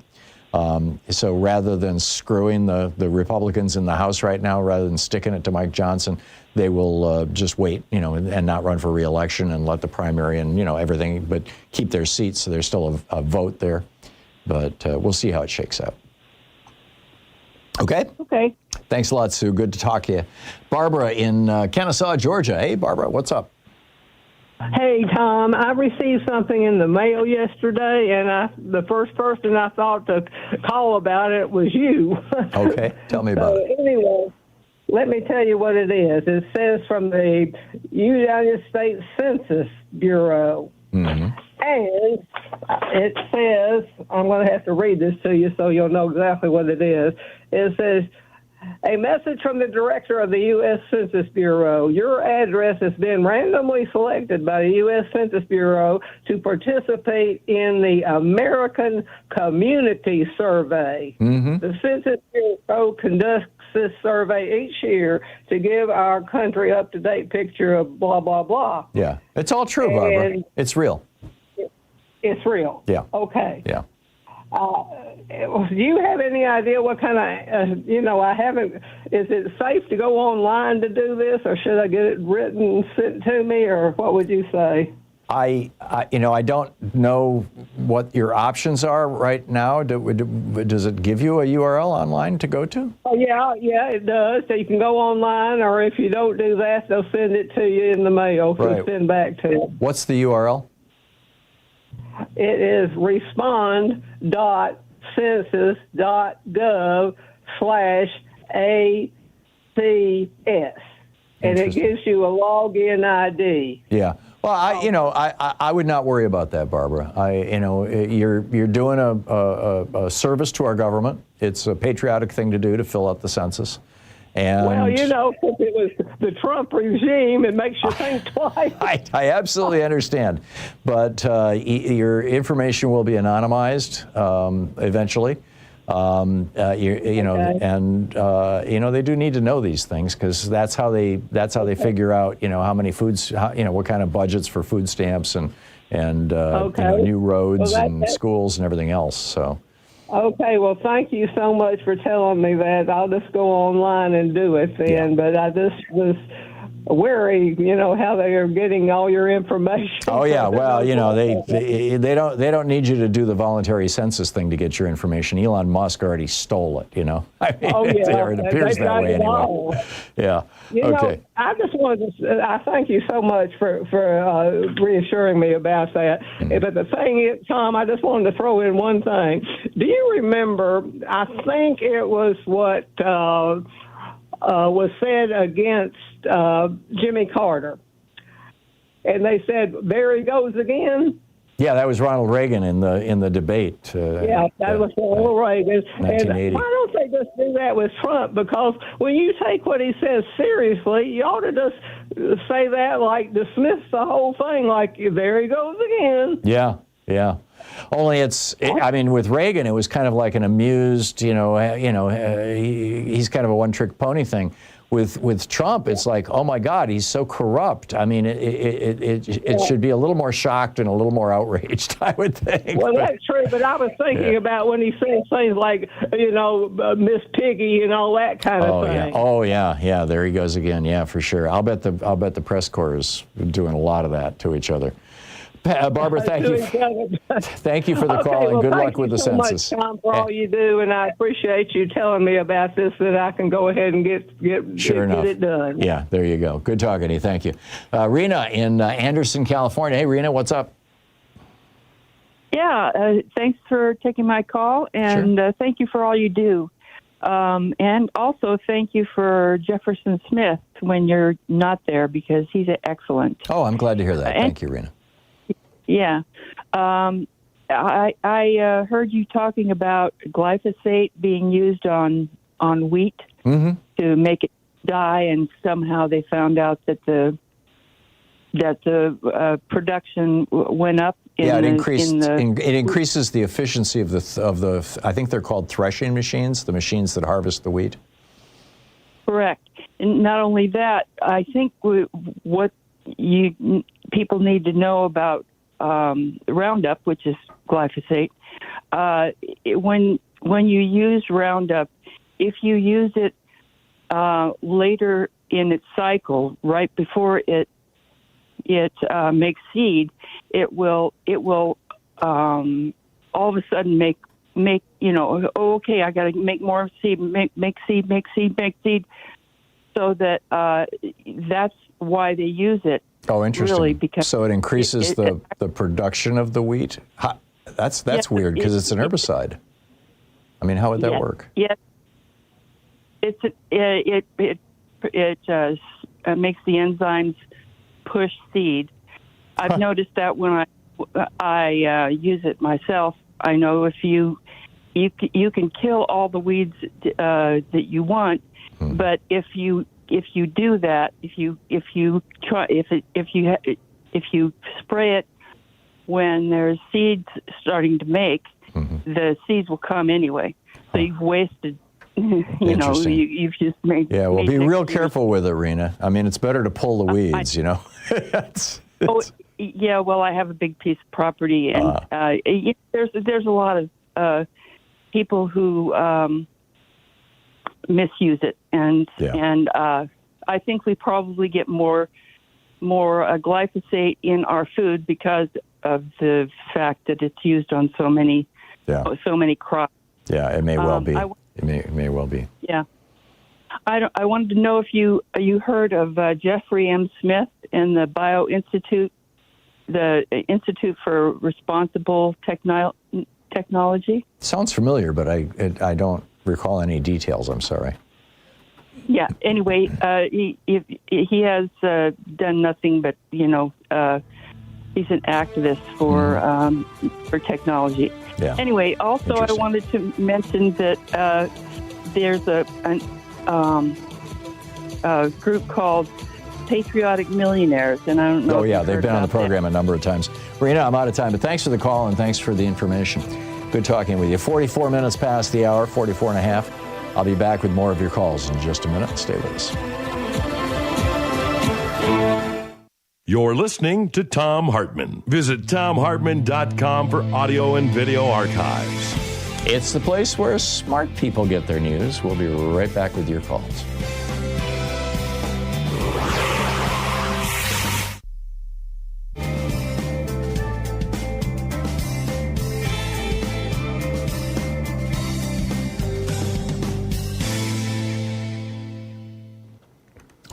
So rather than screwing the Republicans in the House right now, rather than sticking it to Mike Johnson, they will just wait, and not run for re-election and let the primary and, everything, but keep their seats so there's still a vote there. But we'll see how it shakes out. Okay? Okay. Thanks a lot, Sue. Good to talk to you. Barbara in Kennesaw, Georgia. Hey, Barbara, what's up? Hey, Tom, I received something in the mail yesterday, and the first person I thought to call about it was you. Okay, tell me about it. Anyway, let me tell you what it is. It says from the United States Census Bureau. Mm-hmm. And it says, I'm going to have to read this to you so you'll know exactly what it is. It says, a message from the director of the U.S. Census Bureau. Your address has been randomly selected by the U.S. Census Bureau to participate in the American Community Survey. Mm-hmm. The Census Bureau conducts this survey each year to give our country up-to-date picture of blah, blah, blah. Yeah, it's all true, Barbara. It's real. It's real. Yeah. Okay. Yeah. Do you have any idea what kind of, I haven't, is it safe to go online to do this, or should I get it written, sent to me, or what would you say? I don't know what your options are right now. Does it give you a URL online to go to? Oh, yeah, it does. So you can go online, or if you don't do that, they'll send it to you in the mail to send back to you. What's the URL? It is respond.census.gov/ACS, and it gives you a login ID. Yeah. Well, I would not worry about that, Barbara. You're doing a service to our government. It's a patriotic thing to do to fill out the census. And well, since it was the Trump regime, it makes you think twice. I absolutely understand. But your information will be anonymized eventually. They do need to know these things, because that's how they figure out, how many foods, what kind of budgets for food stamps and new roads and schools and everything else. So. Okay, well, thank you so much for telling me that. I'll just go online and do it then. Yeah. But I just was wary, how they are getting all your information. Oh yeah, well, they don't need you to do the voluntary census thing to get your information. Elon Musk already stole it. It appears that way anyway. Yeah. Okay. I just wanted to. I thank you so much for reassuring me about that. Mm-hmm. But the thing is, Tom, I just wanted to throw in one thing. Do you remember? I think it was what was said against Jimmy Carter, and they said, "There he goes again." Yeah, that was Ronald Reagan in the debate. That was Ronald Reagan. 1980. And why don't they just do that with Trump? Because when you take what he says seriously, you ought to just say that, like, dismiss the whole thing, like, there he goes again. Yeah. Only with Reagan, it was kind of like an amused, he's kind of a one-trick pony thing. With Trump, it's like, oh my God, he's so corrupt. I mean, it should be a little more shocked and a little more outraged, I would think. Well, that's true, but I was thinking about when he says things like, Miss Piggy and all that kind of thing. Yeah. Oh yeah, there he goes again. Yeah, for sure. I'll bet the press corps is doing a lot of that to each other. Barbara, thank you. Thank you for the call, and good luck with the census. Thank you so much, Tom, for all you do, and I appreciate you telling me about this, that I can go ahead and get it done. Yeah, there you go. Good talking to you. Thank you. Rena in Anderson, California. Hey, Rena, what's up? Yeah, thanks for taking my call, and thank you for all you do. And also thank you for Jefferson Smith when you're not there, because he's excellent. Oh, I'm glad to hear that. Thank you, Rena. Yeah. I heard you talking about glyphosate being used on wheat to make it die, and somehow they found out that the production went up. It increases the efficiency of the I think they're called threshing machines, the machines that harvest the wheat. Correct. And not only that, I think what people need to know about Roundup, which is glyphosate, when use Roundup, if you use it later in its cycle, right before it makes seed, it will all of a sudden make okay, I got to make more seed, make seed, so that that's why they use it. Oh, interesting. Really, because so it increases the production of the wheat. That's weird because it's an herbicide. I mean, how would that work? Yeah, it makes the enzymes push seed. I've noticed that when I use it myself. I know if you can kill all the weeds that you want, but if you do that, if you spray it when there's seeds starting to make, the seeds will come anyway. So you've wasted. You've just made. Yeah, well, be real careful with it, Rena. I mean, it's better to pull the weeds, Yeah, well, I have a big piece of property, and there's a lot of people who misuse it, and I think we probably get more glyphosate in our food because of the fact that it's used on so many crops. Yeah, it may well be. It may well be. Yeah. I wanted to know if you heard of Jeffrey M. Smith and the Bio Institute, the Institute for Responsible Technology. Sounds familiar, but I don't recall any details. I'm sorry. Yeah. Anyway, he has done nothing but he's an activist for technology. Yeah. Anyway, also I wanted to mention that there's a group called Patriotic Millionaires, and I don't know. Oh, yeah, they've been on the program a number of times. Rena, I'm out of time, but thanks for the call and thanks for the information. Good talking with you. 44 minutes past the hour, 44 and a half. I'll be back with more of your calls in just a minute. Stay with us. You're listening to Thom Hartmann. Visit thomhartmann.com for audio and video archives. It's the place where smart people get their news. We'll be right back with your calls.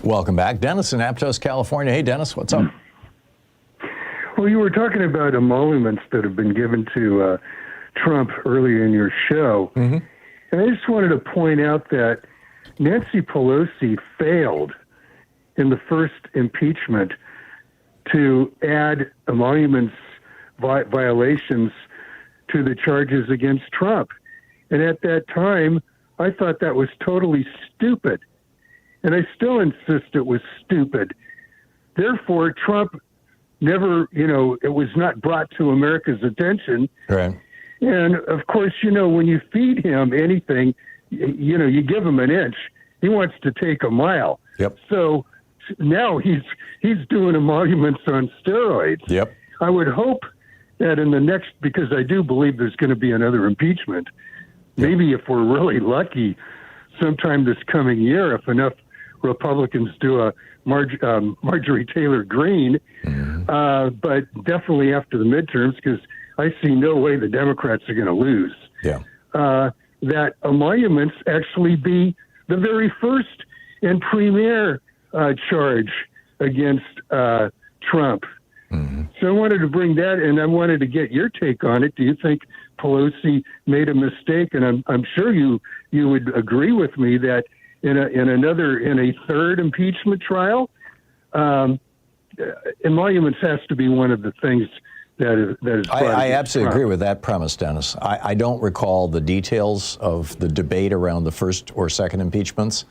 Welcome back. Dennis in Aptos, California. Hey, Dennis, what's up? Well, you were talking about emoluments that have been given to Trump earlier in your show. And I just wanted to point out that Nancy Pelosi failed in the first impeachment to add emoluments violations to the charges against Trump. And at that time, I thought that was totally stupid. And I still insist it was stupid. Therefore, Trump never, it was not brought to America's attention. Right. And of course, when you feed him anything, you give him an inch, he wants to take a mile. Yep. So now he's doing emoluments on steroids. Yep. I would hope that in the next, because I do believe there's going to be another impeachment, maybe if we're really lucky, sometime this coming year, if enough Republicans do a Marjorie Taylor Greene, but definitely after the midterms, because I see no way the Democrats are going to lose. Yeah. That emoluments actually be the very first and premier charge against Trump. So I wanted to bring that, and I wanted to get your take on it. Do you think Pelosi made a mistake? And I'm sure you would agree with me that in a third impeachment trial, emoluments has to be one of the things that is. I absolutely agree with that premise, Dennis. I don't recall the details of the debate around the first or second impeachments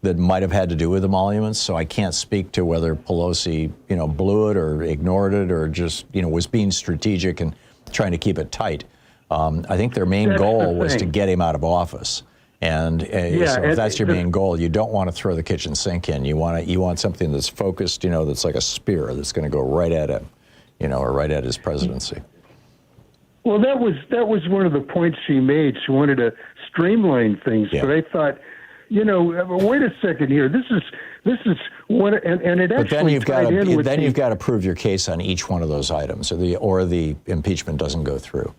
that might have had to do with emoluments, so I can't speak to whether Pelosi, blew it or ignored it or just, was being strategic and trying to keep it tight. I think their main goal was to get him out of office. And so if that's your main goal, you don't want to throw the kitchen sink in. You want something that's focused, that's like a spear that's going to go right at him, or right at his presidency. Well, that was one of the points she made. She wanted to streamline things, but I thought, wait a second here. This is what, and it actually tied in with. Then you've got to prove your case on each one of those items, or the impeachment doesn't go through.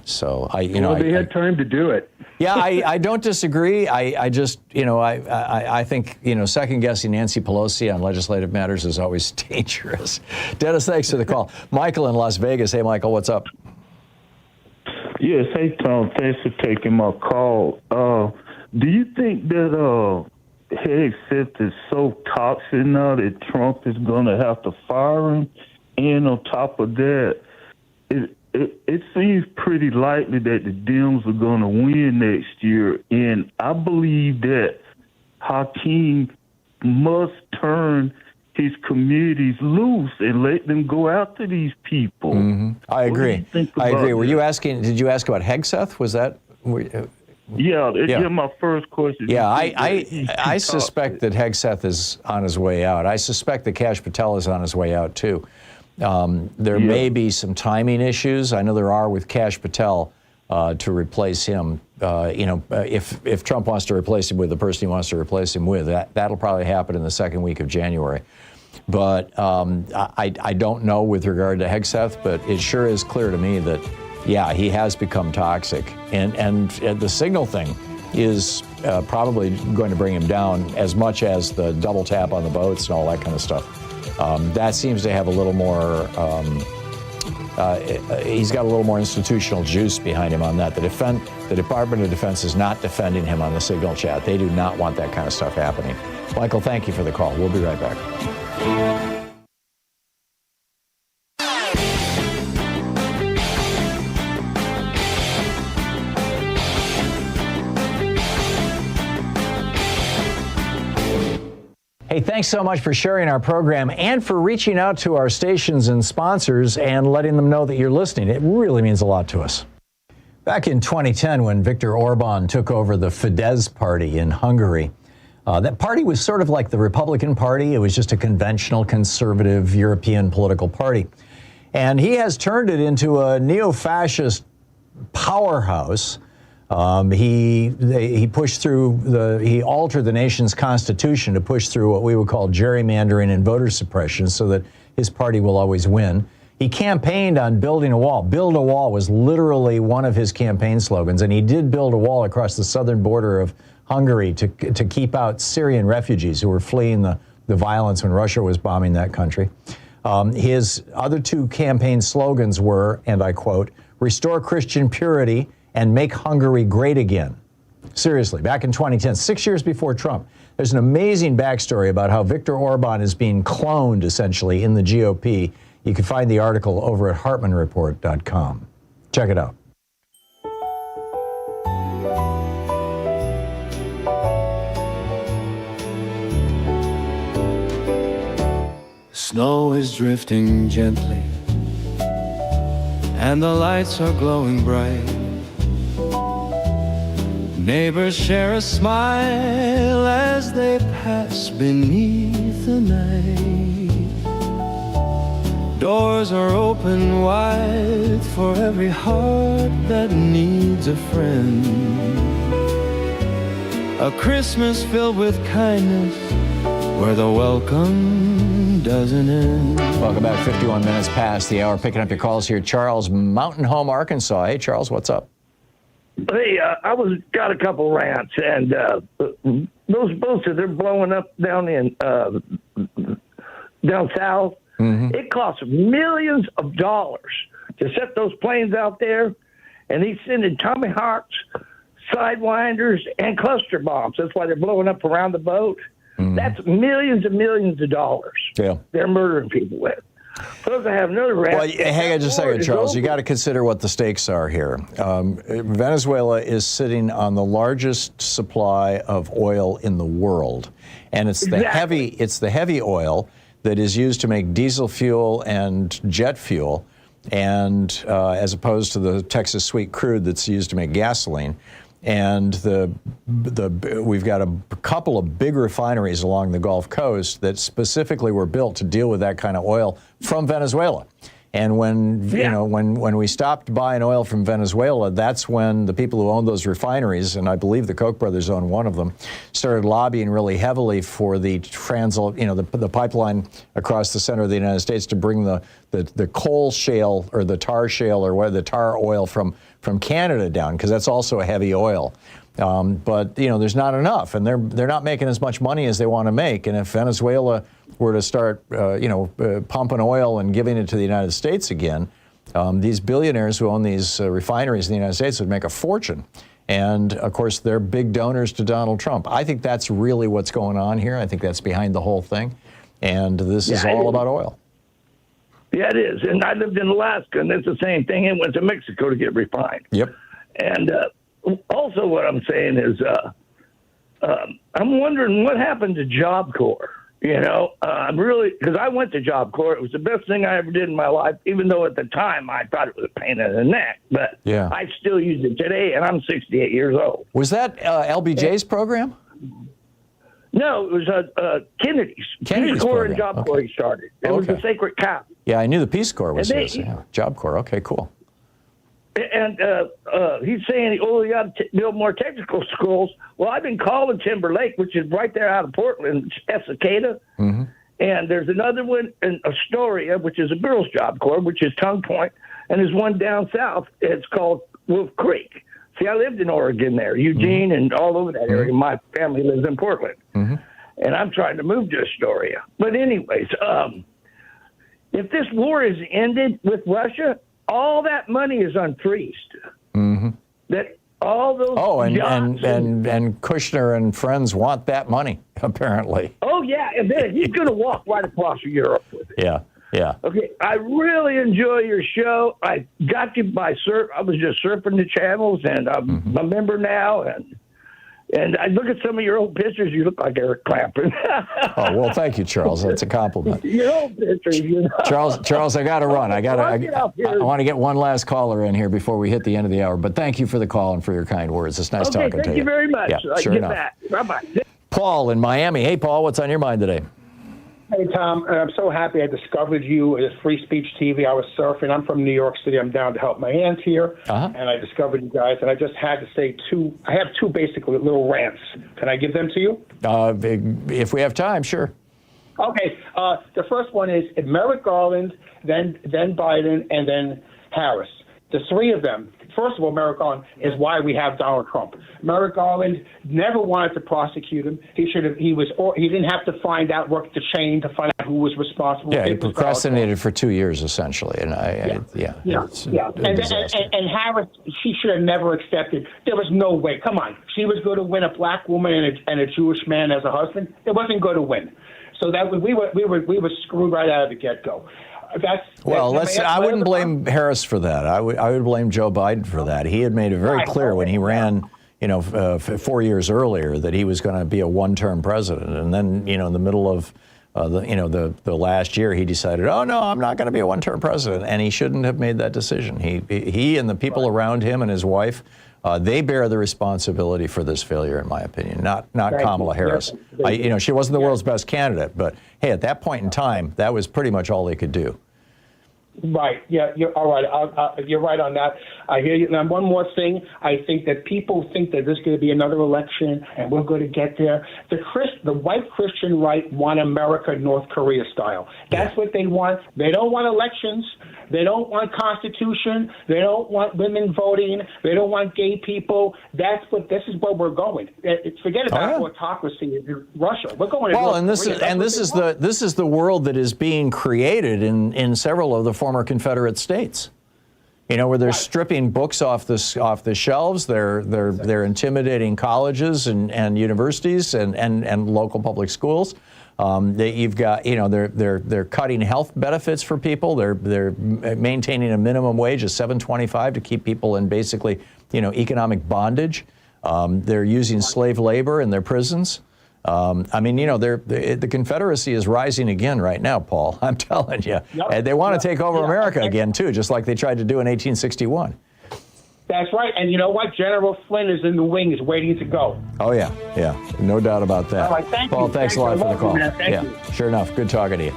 So they had time to do it. Yeah, I don't disagree. I just, I think, second guessing Nancy Pelosi on legislative matters is always dangerous. Dennis, thanks for the call. Michael in Las Vegas. Hey, Michael, what's up? Yes, hey, Tom. Thanks for taking my call. Do you think that Hegseth is so toxic now that Trump is going to have to fire him? And on top of that, it seems pretty likely that the Dems are going to win next year. And I believe that Hakeem must turn his committees loose and let them go after these people. Mm-hmm. I agree. I agree. Did you ask about Hegseth? Was that? Yeah, my first question. Yeah, I suspect that Hegseth is on his way out. I suspect that Kash Patel is on his way out, too. There may be some timing issues. I know there are with Kash Patel to replace him. If Trump wants to replace him with the person he wants to replace him with, that'll probably happen in the second week of January. But I don't know with regard to Hegseth, but it sure is clear to me that, yeah, he has become toxic. And the signal thing is probably going to bring him down as much as the double tap on the boats and all that kind of stuff. That seems to have a little more, he's got a little more institutional juice behind him on that. The Department of Defense is not defending him on the Signal chat. They do not want that kind of stuff happening. Michael, thank you for the call. We'll be right back. Hey, thanks so much for sharing our program and for reaching out to our stations and sponsors and letting them know that you're listening. It really means a lot to us. Back in 2010, when Viktor Orban took over the Fidesz party in Hungary, that party was sort of like the Republican Party. It was just a conventional conservative European political party. And he has turned it into a neo-fascist powerhouse. He pushed through he altered the nation's constitution to push through what we would call gerrymandering and voter suppression so that his party will always win. He campaigned on building a wall. Build a wall was literally one of his campaign slogans, and he did build a wall across the southern border of Hungary to keep out Syrian refugees who were fleeing the violence when Russia was bombing that country. His other two campaign slogans were, and I quote, "Restore Christian purity and make Hungary great again." Seriously, back in 2010, 6 years before Trump. There's an amazing backstory about how Viktor Orban is being cloned, essentially, in the GOP. You can find the article over at HartmannReport.com. Check it out. Snow is drifting gently, and the lights are glowing bright. Neighbors share a smile as they pass beneath the night. Doors are open wide for every heart that needs a friend. A Christmas filled with kindness where the welcome doesn't end. Welcome back. 51 minutes past the hour. Picking up your calls here. Charles, Mountain Home, Arkansas. Hey, Charles, what's up? Hey, got a couple rants, and those boats that they're blowing up down in down south, it costs millions of dollars to set those planes out there, and he's sending Tommy Hawks, sidewinders, and cluster bombs. That's why they're blowing up around the boat. That's millions and millions of dollars. Yeah, they're murdering people with. Suppose I have another rant. Well, hang on just a second, Charles. You got to consider what the stakes are here. Venezuela is sitting on the largest supply of oil in the world, and it's the heavy oil that is used to make diesel fuel and jet fuel, and as opposed to the Texas sweet crude that's used to make gasoline. And we've got a couple of big refineries along the Gulf Coast that specifically were built to deal with that kind of oil from Venezuela. And when when we stopped buying oil from Venezuela, that's when the people who owned those refineries, and I believe the Koch brothers own one of them, started lobbying really heavily for the the pipeline across the center of the United States to bring the coal shale or the tar shale or the tar oil from Canada down, because that's also a heavy oil. But there's not enough, and they're not making as much money as they want to make. And if Venezuela were to start, pumping oil and giving it to the United States again, these billionaires who own these refineries in the United States would make a fortune. And of course, they're big donors to Donald Trump. I think that's really what's going on here. I think that's behind the whole thing. And this is all about oil. Yeah, it is. And I lived in Alaska, and it's the same thing. It went to Mexico to get refined. Yep. And also what I'm saying is I'm wondering what happened to Job Corps. I'm really, because I went to Job Corps. It was the best thing I ever did in my life, even though at the time I thought it was a pain in the neck. But yeah. I still use it today, and I'm 68 years old. Was that LBJ's program? No, it was Kennedy's Peace Corps and Job Corps he started. It was the Sacred Cow. Yeah, I knew the Peace Corps was his. Job Corps. Okay, cool. And he's saying, you got to build more technical schools. Well, I've been calling Timber Lake, which is right there out of Portland, Estacada. Mm-hmm. And there's another one in Astoria, which is a girls' Job Corps, which is Tongue Point. And there's one down south. It's called Wolf Creek. See, I lived in Oregon there, Eugene, and all over that area. My family lives in Portland. Mm-hmm. And I'm trying to move to Astoria. But anyways, if this war is ended with Russia, all that money is unfreezed. Mm-hmm. That all those jobs and Kushner and friends want that money, apparently. Oh, yeah. And then he's going to walk right across Europe with it. Yeah. Okay, I really enjoy your show. I got you by I was just surfing the channels, and I'm a member now, and I look at some of your old pictures. You look like Eric Clapton. Oh, well, thank you, Charles. That's a compliment. Your old pictures, Charles, I got to run. I want to get one last caller in here before we hit the end of the hour. But thank you for the call and for your kind words. It's nice talking to you. Thank you very much. Yeah, sure enough. Bye-bye. Paul in Miami. Hey, Paul, what's on your mind today? Hey, Tom, I'm so happy I discovered you at Free Speech TV. I was surfing. I'm from New York City. I'm down to help my aunt here. And I discovered you guys, and I just had to say I have two basically little rants. Can I give them to you? If we have time, sure. Okay. The first one is Merrick Garland, then Biden, and then Harris. The three of them. First of all, Merrick Garland is why we have Donald Trump. Merrick Garland never wanted to prosecute him. He didn't have to find out, work the chain to find out who was responsible. Yeah, he procrastinated for 2 years essentially, and And Harris, she should have never accepted. There was no way. Come on, she was going to win a black woman and a Jewish man as a husband. It wasn't going to win. So that we were screwed right out of the get-go. I wouldn't blame Harris for that. I would blame Joe Biden for that. He had made it very clear when he ran, 4 years earlier that he was going to be a one-term president, and then in the middle of the last year he decided, oh no, I'm not going to be a one-term president, and he shouldn't have made that decision. He and the people around him and his wife, they bear the responsibility for this failure, in my opinion, not Kamala Harris. She wasn't the world's best candidate, but hey, at that point in time, that was pretty much all they could do. Right. Yeah, you're all right. You're right on that. I hear you. And one more thing. I think that people think that there's going to be another election and we're going to get there. The white Christian right want America North Korea style. That's what they want. They don't want elections. They don't want Constitution. They don't want women voting. They don't want gay people. This is where we're going. Forget about autocracy in Russia. We're going. This is the world that is being created in several of the former Confederate states. Where they're stripping books off the shelves. They're intimidating colleges and universities and local public schools. You've got, they're cutting health benefits for people. They're maintaining a minimum wage of $7.25 to keep people in basically, economic bondage. They're using slave labor in their prisons. The Confederacy is rising again right now, Paul. I'm telling you. Yep. They want to take over America again, too, just like they tried to do in 1861. That's right. And you know what? General Flynn is in the wings waiting to go. Oh, yeah. No doubt about that. All right, thank Paul, you. Thanks a lot for the call. Thank you. Sure enough. Good talking to you.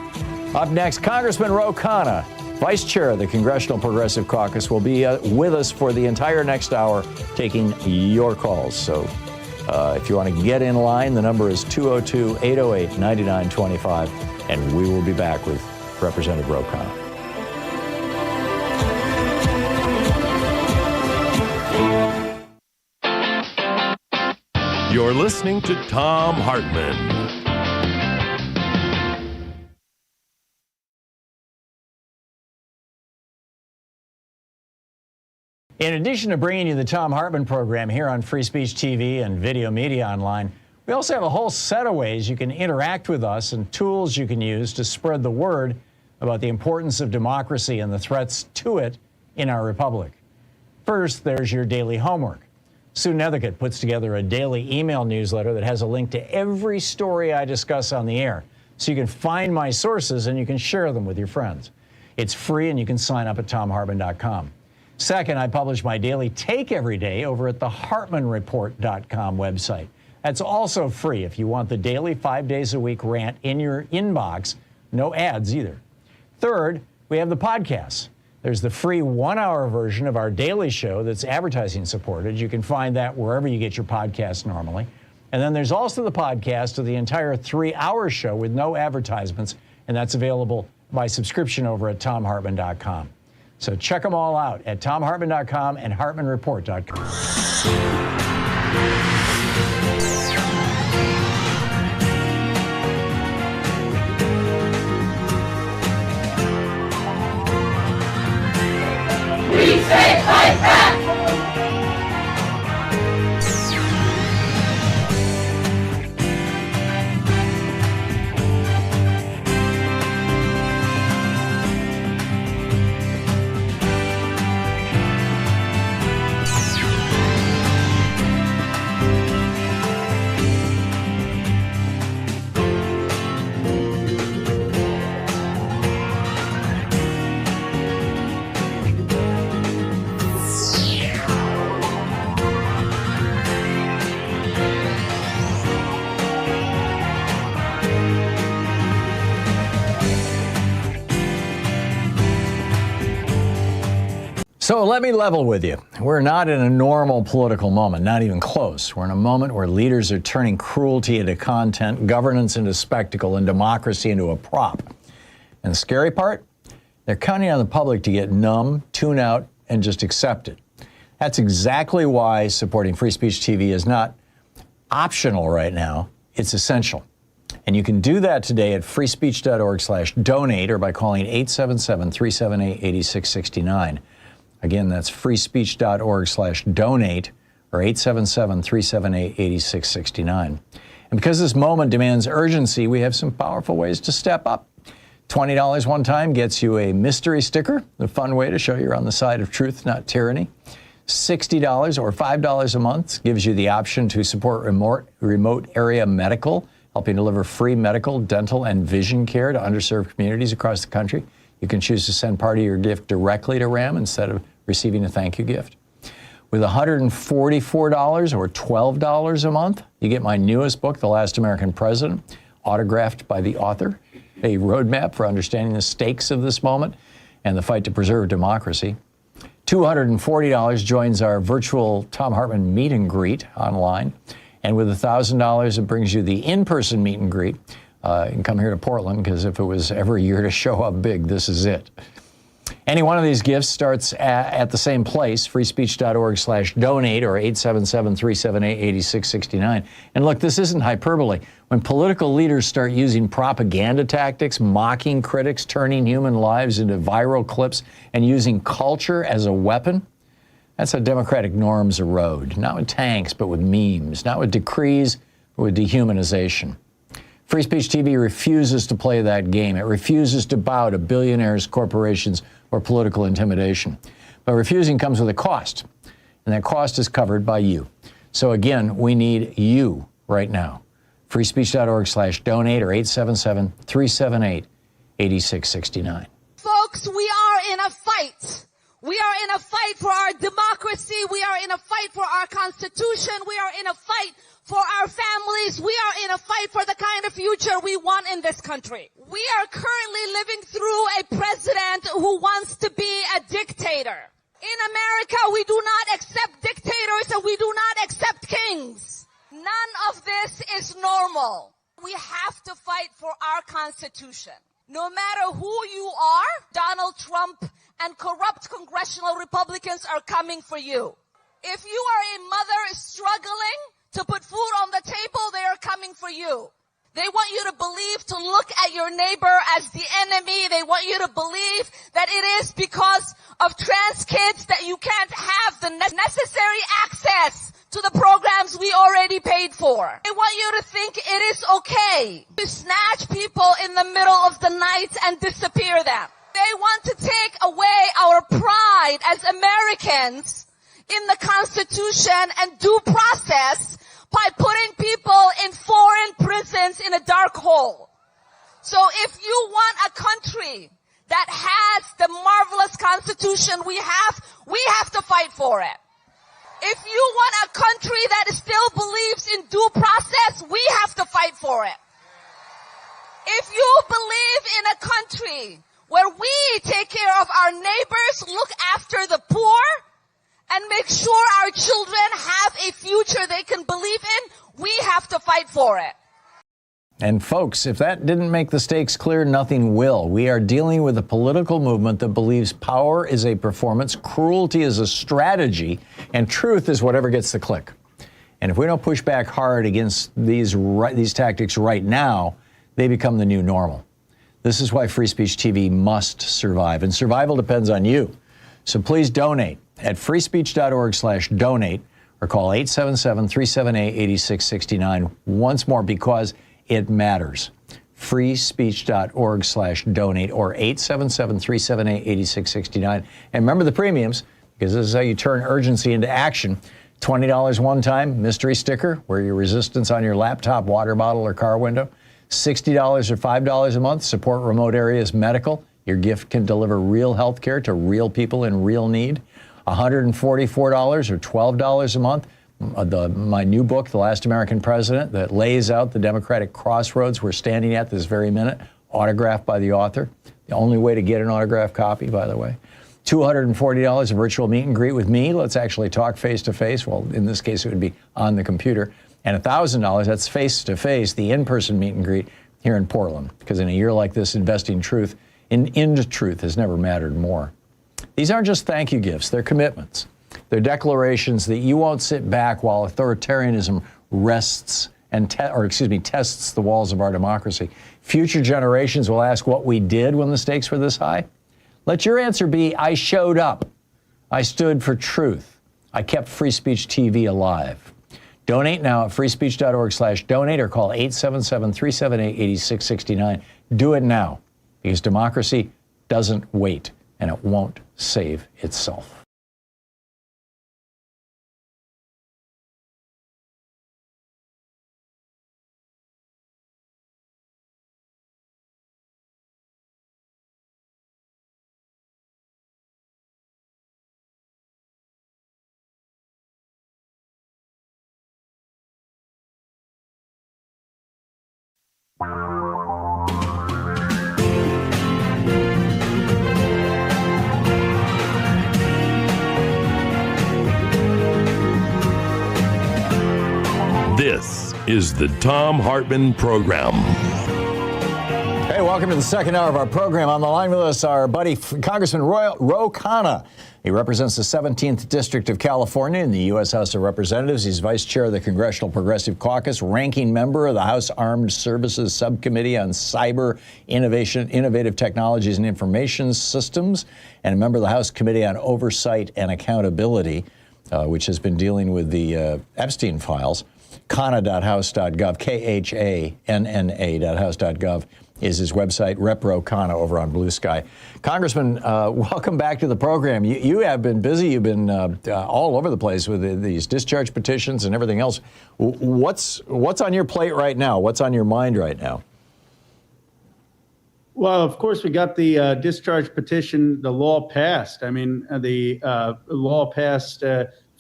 Up next, Congressman Khanna Vice Chair of the Congressional Progressive Caucus, will be with us for the entire next hour, taking your calls. So if you want to get in line, the number is 202-808-9925, and we will be back with Representative Ro Khanna. You're listening to Thom Hartmann. In addition to bringing you the Thom Hartmann program here on Free Speech TV and Video Media Online, we also have a whole set of ways you can interact with us and tools you can use to spread the word about the importance of democracy and the threats to it in our republic. First, there's your daily homework. Sue Nethercutt puts together a daily email newsletter that has a link to every story I discuss on the air, so you can find my sources and you can share them with your friends. It's free and you can sign up at thomhartmann.com. Second, I publish my daily take every day over at the HartmannReport.com website. That's also free if you want the daily 5 days a week rant in your inbox. No ads either. Third, we have the podcasts. There's the free 1-hour version of our daily show that's advertising supported. You can find that wherever you get your podcasts normally. And then there's also the podcast of the entire 3-hour show with no advertisements, and that's available by subscription over at thomhartmann.com. So check them all out at thomhartmann.com and hartmannreport.com. So let me level with you. We're not in a normal political moment, not even close. We're in a moment where leaders are turning cruelty into content, governance into spectacle, and democracy into a prop. And the scary part? They're counting on the public to get numb, tune out, and just accept it. That's exactly why supporting Free Speech TV is not optional right now. It's essential. And you can do that today at freespeech.org/donate or by calling 877-378-8669. Again, that's freespeech.org/donate or 877-378-8669. And because this moment demands urgency, we have some powerful ways to step up. $20 one time gets you a mystery sticker, a fun way to show you're on the side of truth, not tyranny. $60 or $5 a month gives you the option to support remote area medical, helping deliver free medical, dental, and vision care to underserved communities across the country. You can choose to send part of your gift directly to RAM instead of receiving a thank you gift. With $144 or $12 a month, you get my newest book, The Last American President, autographed by the author, a roadmap for understanding the stakes of this moment and the fight to preserve democracy. $240 joins our virtual Thom Hartmann meet and greet online. And with $1,000, it brings you the in-person meet and greet. You can come here to Portland, because if it was ever a year to show up big, this is it. Any one of these gifts starts at the same place, freespeech.org/donate or 877-378-8669. And look, this isn't hyperbole. When political leaders start using propaganda tactics, mocking critics, turning human lives into viral clips, and using culture as a weapon, that's how democratic norms erode. Not with tanks, but with memes. Not with decrees, but with dehumanization. Free Speech TV refuses to play that game. It refuses to bow to billionaires, corporations, or political intimidation. But refusing comes with a cost, and that cost is covered by you. So again, we need you right now. freespeech.org/donate or 877-378-8669. Folks, we are in a fight. We are in a fight for our democracy. We are in a fight for our Constitution. We are in a fight for our families. We are in a fight for the kind of future future we want in this country. We are currently living through a president who wants to be a dictator. In America, we do not accept dictators and we do not accept kings. None of this is normal. We have to fight for our Constitution. No matter who you are, Donald Trump and corrupt congressional Republicans are coming for you. If you are a mother struggling to put food on the table, they are coming for you. They want you to believe, to look at your neighbor as the enemy. They want you to believe that it is because of trans kids that you can't have the necessary access to the programs we already paid for. They want you to think it is okay to snatch people in the middle of the night and disappear them. They want to take away our pride as Americans in the Constitution and due process by putting people in foreign prisons in a dark hole. So if you want a country that has the marvelous Constitution we have to fight for it. If you want a country that still believes in due process, we have to fight for it. If you believe in a country where we take care of our neighbors, look after the poor, and make sure our children have a future they can believe in, we have to fight for it. And folks, if that didn't make the stakes clear, nothing will. We are dealing with a political movement that believes power is a performance, cruelty is a strategy, and truth is whatever gets the click. And if we don't push back hard against these tactics right now, they become the new normal. This is why Free Speech TV must survive, and survival depends on you. So please donate at freespeech.org/donate or call 877-378-8669 once more, because it matters. freespeech.org/donate or 877-378-8669. And remember the premiums, because this is how you turn urgency into action. $20 one time, mystery sticker, wear your resistance on your laptop, water bottle, or car window. $60 or $5 a month, support remote areas medical. Your gift can deliver real health care to real people in real need. $144 or $12 a month. My new book, The Last American President, that lays out the Democratic crossroads we're standing at this very minute, autographed by the author. The only way to get an autographed copy, by the way. $240 a virtual meet and greet with me. Let's actually talk face-to-face. Well, in this case, it would be on the computer. And $1,000, that's face-to-face, the in-person meet and greet here in Portland. Because in a year like this, investing truth into truth has never mattered more. These aren't just thank you gifts, they're commitments. They're declarations that you won't sit back while authoritarianism tests the walls of our democracy. Future generations will ask what we did when the stakes were this high. Let your answer be, I showed up. I stood for truth. I kept Free Speech TV alive. Donate now at freespeech.org/donate or call 877-378-8669. Do it now, because democracy doesn't wait, and it won't save itself. This is the Thom Hartmann Program. Hey, welcome to the second hour of our program. On the line with us, our buddy Congressman Ro Khanna. He represents the 17th District of California in the U.S. House of Representatives. He's vice chair of the Congressional Progressive Caucus, ranking member of the House Armed Services Subcommittee on Cyber Innovation, Innovative Technologies and Information Systems, and a member of the House Committee on Oversight and Accountability, which has been dealing with the Epstein files. Khanna.house.gov, KHANNA.house.gov is his website. Rep. Ro Khanna over on Blue Sky. Congressman, welcome back to the program. You have been busy. You've been all over the place with these discharge petitions and everything else. What's on your plate right now? What's on your mind right now? Well, of course, we got the discharge petition. The law passed. I mean, the law passed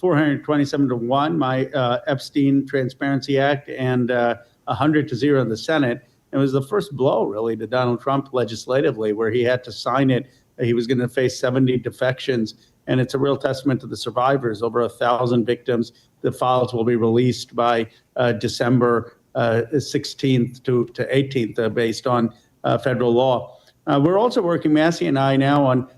427-1, my Epstein Transparency Act, and 100-0 in the Senate. It was the first blow, really, to Donald Trump legislatively, where he had to sign it. He was going to face 70 defections. And it's a real testament to the survivors, over 1,000 victims. The files will be released by December 16th to 18th, based on federal law. We're also working, Massey and I, now on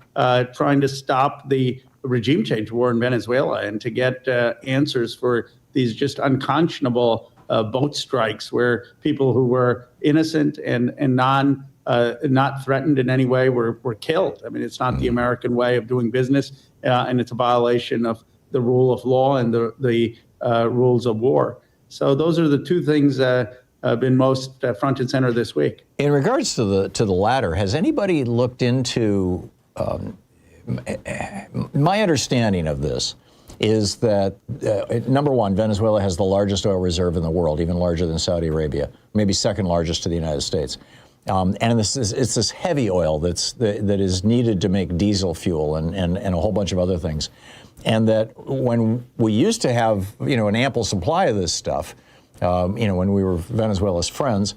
trying to stop the regime change war in Venezuela and to get answers for these just unconscionable boat strikes where people who were innocent and not threatened in any way were killed. I mean, it's not the American way of doing business, and it's a violation of the rule of law and the rules of war. So those are the two things that have been most front and center this week. In regards to the latter, has anybody looked into? My understanding of this is that, number one, Venezuela has the largest oil reserve in the world, even larger than Saudi Arabia, maybe second largest to the United States. And it's this heavy oil that is needed to make diesel fuel and a whole bunch of other things. And that when we used to have, an ample supply of this stuff, when we were Venezuela's friends,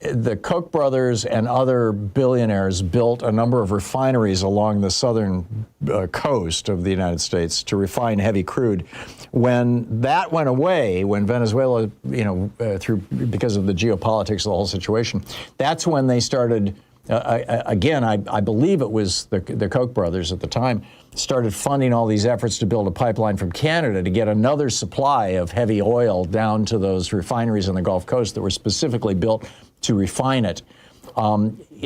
the Koch brothers and other billionaires built a number of refineries along the southern coast of the United States to refine heavy crude. When that went away, when Venezuela, because of the geopolitics of the whole situation, that's when they started, again, I believe it was the Koch brothers at the time, started funding all these efforts to build a pipeline from Canada to get another supply of heavy oil down to those refineries on the Gulf Coast that were specifically built to refine it.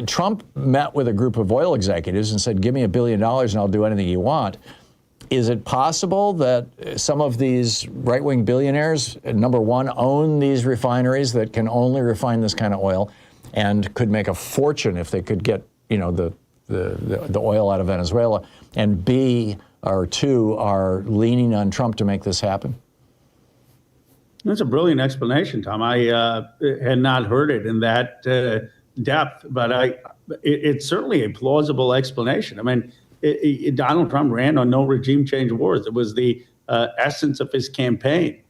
Trump met with a group of oil executives and said, give me $1 billion and I'll do anything you want. Is it possible that some of these right-wing billionaires, number one, own these refineries that can only refine this kind of oil and could make a fortune if they could get, the oil out of Venezuela, and B, or two, are leaning on Trump to make this happen? That's a brilliant explanation, Tom. I had not heard it in that depth, but it's certainly a plausible explanation. I mean, Donald Trump ran on no regime change wars. It was the essence of his campaign.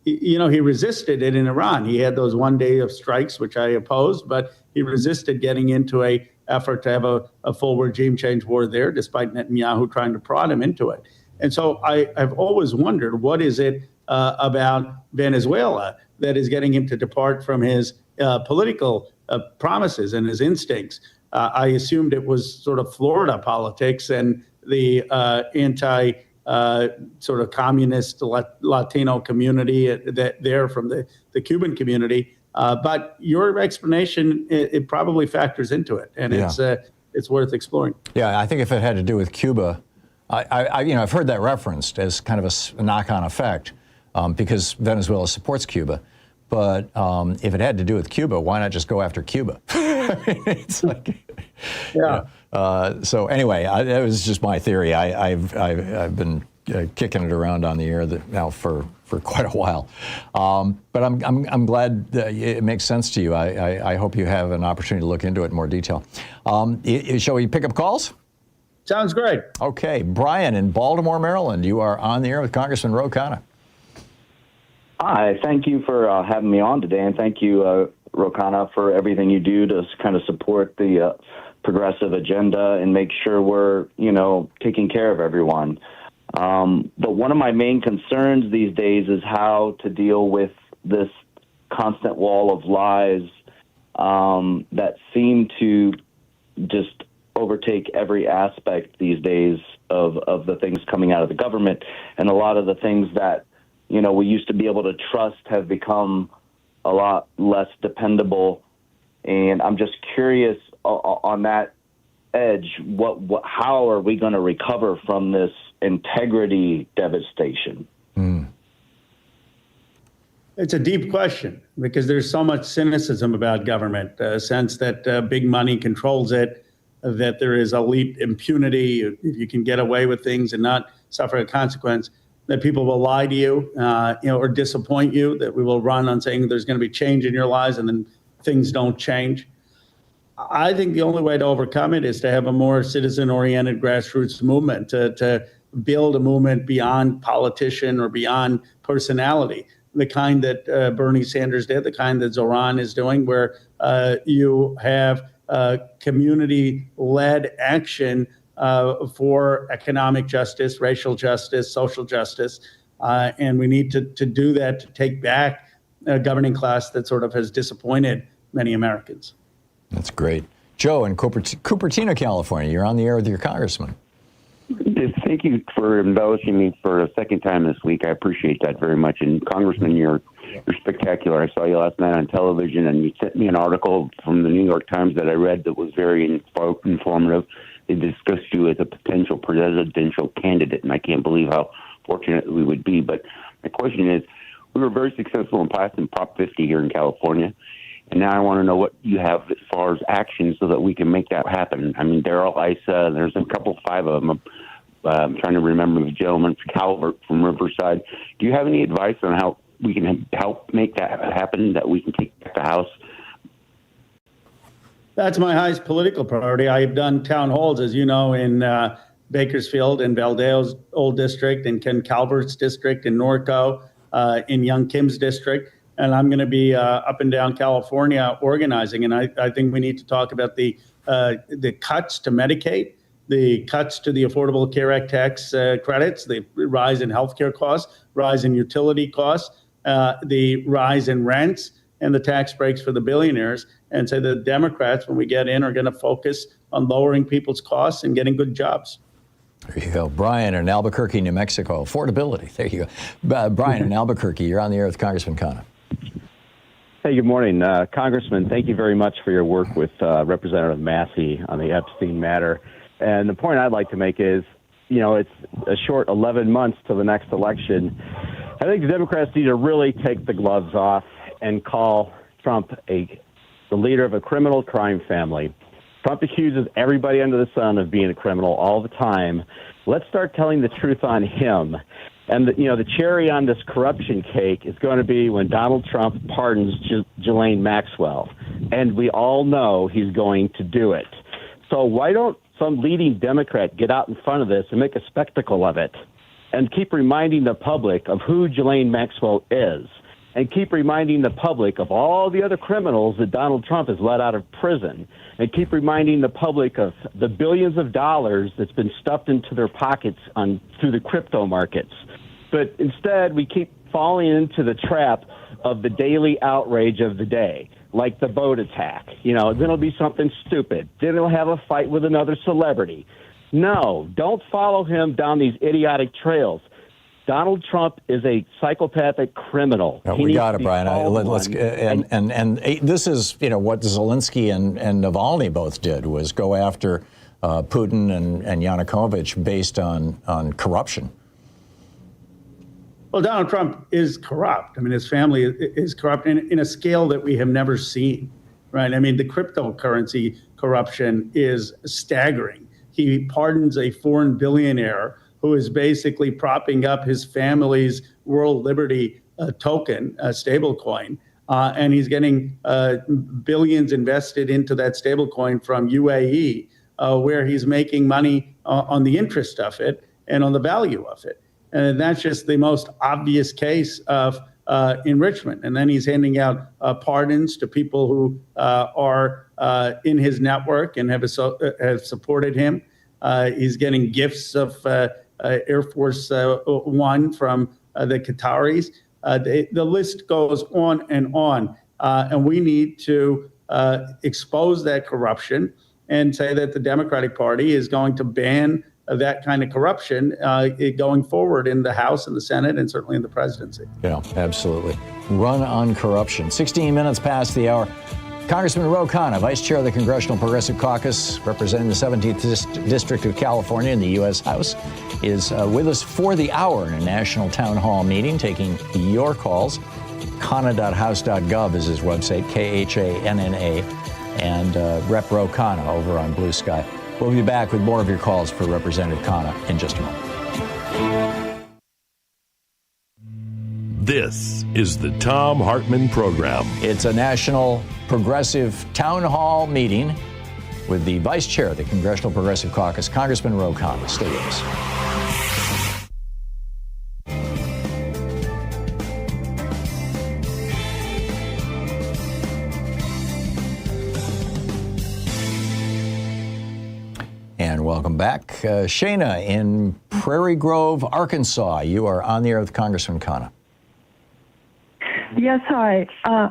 He resisted it in Iran. He had those one day of strikes, which I opposed, but he resisted getting into a effort to have a full regime change war there, despite Netanyahu trying to prod him into it. And so I've always wondered, what is it about Venezuela that is getting him to depart from his political promises and his instincts? I assumed it was sort of Florida politics and the sort of communist Latino community there from the Cuban community. But your explanation, it probably factors into it, and it's worth exploring. Yeah, I think if it had to do with Cuba, I've heard that referenced as kind of a knock-on effect because Venezuela supports Cuba. But if it had to do with Cuba, why not just go after Cuba? It's like, so anyway, that was just my theory. I've been kicking it around on the air now for quite a while. But I'm glad it makes sense to you. I hope you have an opportunity to look into it in more detail. Shall we pick up calls? Sounds great. Okay, Brian in Baltimore, Maryland, you are on the air with Congressman Khanna. Hi, thank you for having me on today, and thank you, Khanna, for everything you do to kind of support the progressive agenda and make sure we're, taking care of everyone. But one of my main concerns these days is how to deal with this constant wall of lies that seem to just overtake every aspect these days of the things coming out of the government, and a lot of the things that we used to be able to trust have become a lot less dependable. And I'm just curious on that edge, how are we going to recover from this integrity devastation? It's a deep question because there's so much cynicism about government, a sense that big money controls it, that there is elite impunity, if you can get away with things and not suffer a consequence, that people will lie to you, or disappoint you, that we will run on saying there's going to be change in your lives and then things don't change. I think the only way to overcome it is to have a more citizen-oriented grassroots movement, to build a movement beyond politician or beyond personality, the kind that Bernie Sanders did, the kind that Zoran is doing, where you have community-led action for economic justice, racial justice, social justice. And we need to do that to take back a governing class that sort of has disappointed many Americans. That's great. Joe in Cupertino, California, you're on the air with your congressman. Yes, thank you for embellishing me for a second time this week. I appreciate that very much. And Congressman, you're spectacular. I saw you last night on television, and you sent me an article from the New York Times that I read that was very informative. They discussed you as a potential presidential candidate, and I can't believe how fortunate we would be. But my question is, we were very successful in passing Prop 50 here in California, and now I want to know what you have as far as action so that we can make that happen. I mean, Darrell Issa, there's a couple, 5 of them. I'm trying to remember the gentleman, Calvert from Riverside. Do you have any advice on how we can help make that happen, that we can take back the House? That's my highest political priority. I have done town halls, as you know, in Bakersfield, in Valdeo's old district, in Ken Calvert's district, in Norco, in Young Kim's district. And I'm going to be up and down California organizing. And I think we need to talk about the cuts to Medicaid, the cuts to the Affordable Care Act tax credits, the rise in healthcare costs, rise in utility costs, the rise in rents, and the tax breaks for the billionaires. And say the Democrats, when we get in, are going to focus on lowering people's costs and getting good jobs. There you go. Brian in Albuquerque, New Mexico. Affordability. There you go. Brian in Albuquerque, you're on the air with Congressman Khanna. Hey, good morning. Congressman, thank you very much for your work with Representative Massey on the Epstein matter. And the point I'd like to make is, it's a short 11 months to the next election. I think the Democrats need to really take the gloves off and call Trump the leader of a criminal crime family. Trump accuses everybody under the sun of being a criminal all the time. Let's start telling the truth on him. And the cherry on this corruption cake is going to be when Donald Trump pardons Ghislaine Maxwell. And we all know he's going to do it. So why don't some leading Democrat get out in front of this and make a spectacle of it and keep reminding the public of who Ghislaine Maxwell is, and keep reminding the public of all the other criminals that Donald Trump has let out of prison, and keep reminding the public of the billions of dollars that's been stuffed into their pockets through the crypto markets. But instead, we keep falling into the trap of the daily outrage of the day, like the boat attack. Then it'll be something stupid. Then he'll have a fight with another celebrity. No, don't follow him down these idiotic trails. Donald Trump is a psychopathic criminal. We got it, Brian. Let's and this is what Zelensky and Navalny both did, was go after Putin and Yanukovych based on corruption. Well, Donald Trump is corrupt. I mean, his family is corrupt in a scale that we have never seen, right? I mean, the cryptocurrency corruption is staggering. He pardons a foreign billionaire who is basically propping up his family's World Liberty token, stablecoin, and he's getting billions invested into that stablecoin from UAE, where he's making money on the interest of it and on the value of it. And that's just the most obvious case of enrichment. And then he's handing out pardons to people who are in his network and have supported him. He's getting gifts of Air Force One from the Qataris. The list goes on. And we need to expose that corruption and say that the Democratic Party is going to ban that kind of corruption going forward in the House and the Senate and certainly in the presidency. Yeah, absolutely. Run on corruption. 16 minutes past the hour. Congressman Ro Khanna, Vice Chair of the Congressional Progressive Caucus, representing the 17th District of California in the U.S. House, is with us for the hour in a national town hall meeting, taking your calls. Khanna.house.gov is his website, Khanna, and Rep. Ro Khanna over on Blue Sky. We'll be back with more of your calls for Representative Khanna in just a moment. This is the Thom Hartmann Program. It's a national progressive town hall meeting with the Vice Chair of the Congressional Progressive Caucus, Congressman Ro Khanna. Stay with us. And welcome back. Shayna in Prairie Grove, Arkansas. You are on the air with Congressman Khanna. Yes, hi.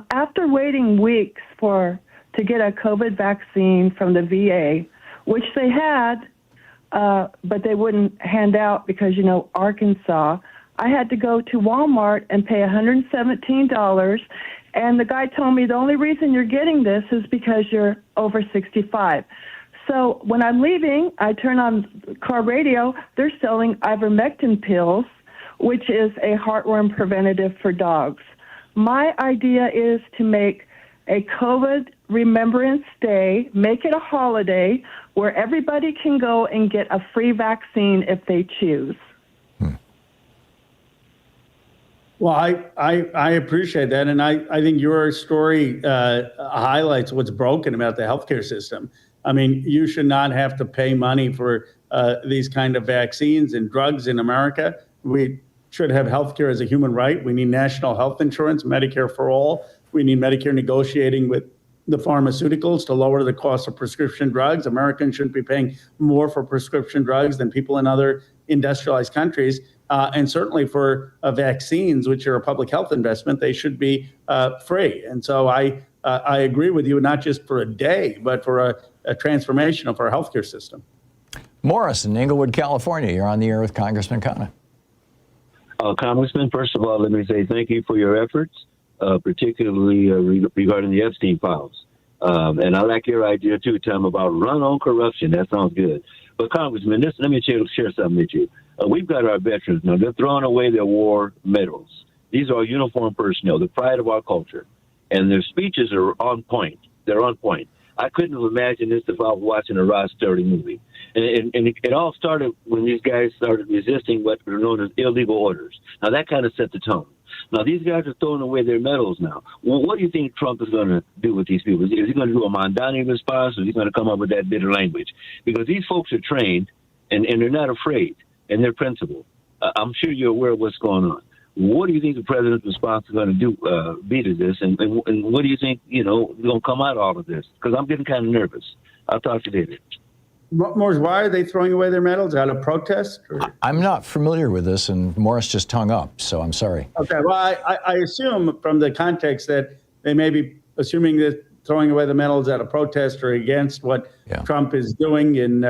After waiting weeks to get a COVID vaccine from the VA, which they had, but they wouldn't hand out because, Arkansas, I had to go to Walmart and pay $117. And the guy told me the only reason you're getting this is because you're over 65. So when I'm leaving, I turn on car radio. They're selling ivermectin pills, which is a heartworm preventative for dogs. My idea is to make a COVID Remembrance Day, make it a holiday where everybody can go and get a free vaccine if they choose. Well, I appreciate that, and I think your story highlights what's broken about the healthcare system. I mean, you should not have to pay money for these kind of vaccines and drugs in America. We should have healthcare as a human right. We need national health insurance, Medicare for all. We need Medicare negotiating with the pharmaceuticals to lower the cost of prescription drugs. Americans shouldn't be paying more for prescription drugs than people in other industrialized countries. And certainly for vaccines, which are a public health investment, they should be free. And so I agree with you, not just for a day, but for a transformation of our healthcare system. Morris in Inglewood, California. You're on the air with Congressman Khanna. Congressman, first of all, let me say thank you for your efforts, particularly regarding the Epstein files. And I like your idea, too, Tom, about run on corruption. That sounds good. But, Congressman, let me share something with you. We've got our veterans now. They're throwing away their war medals. These are uniformed personnel, the pride of our culture. And their speeches are on point. They're on point. I couldn't have imagined this if I was watching a Rod Stewart movie. And it all started when these guys started resisting what were known as illegal orders. Now, that kind of set the tone. Now, these guys are throwing away their medals now. Well, what do you think Trump is going to do with these people? Is he going to do a Mondani response, or is he going to come up with that bitter language? Because these folks are trained, and they're not afraid, and they're principled. I'm sure you're aware of what's going on. What do you think the president's response is going to be to this, and what do you think, is going to come out of all of this? Because I'm getting kind of nervous. I'll talk to you later. Morris, why are they throwing away their medals? Out of protest? I'm not familiar with this, and Morris just hung up, so I'm sorry. Okay, well, I assume from the context that they may be assuming that throwing away the medals out of protest or against what Trump is doing in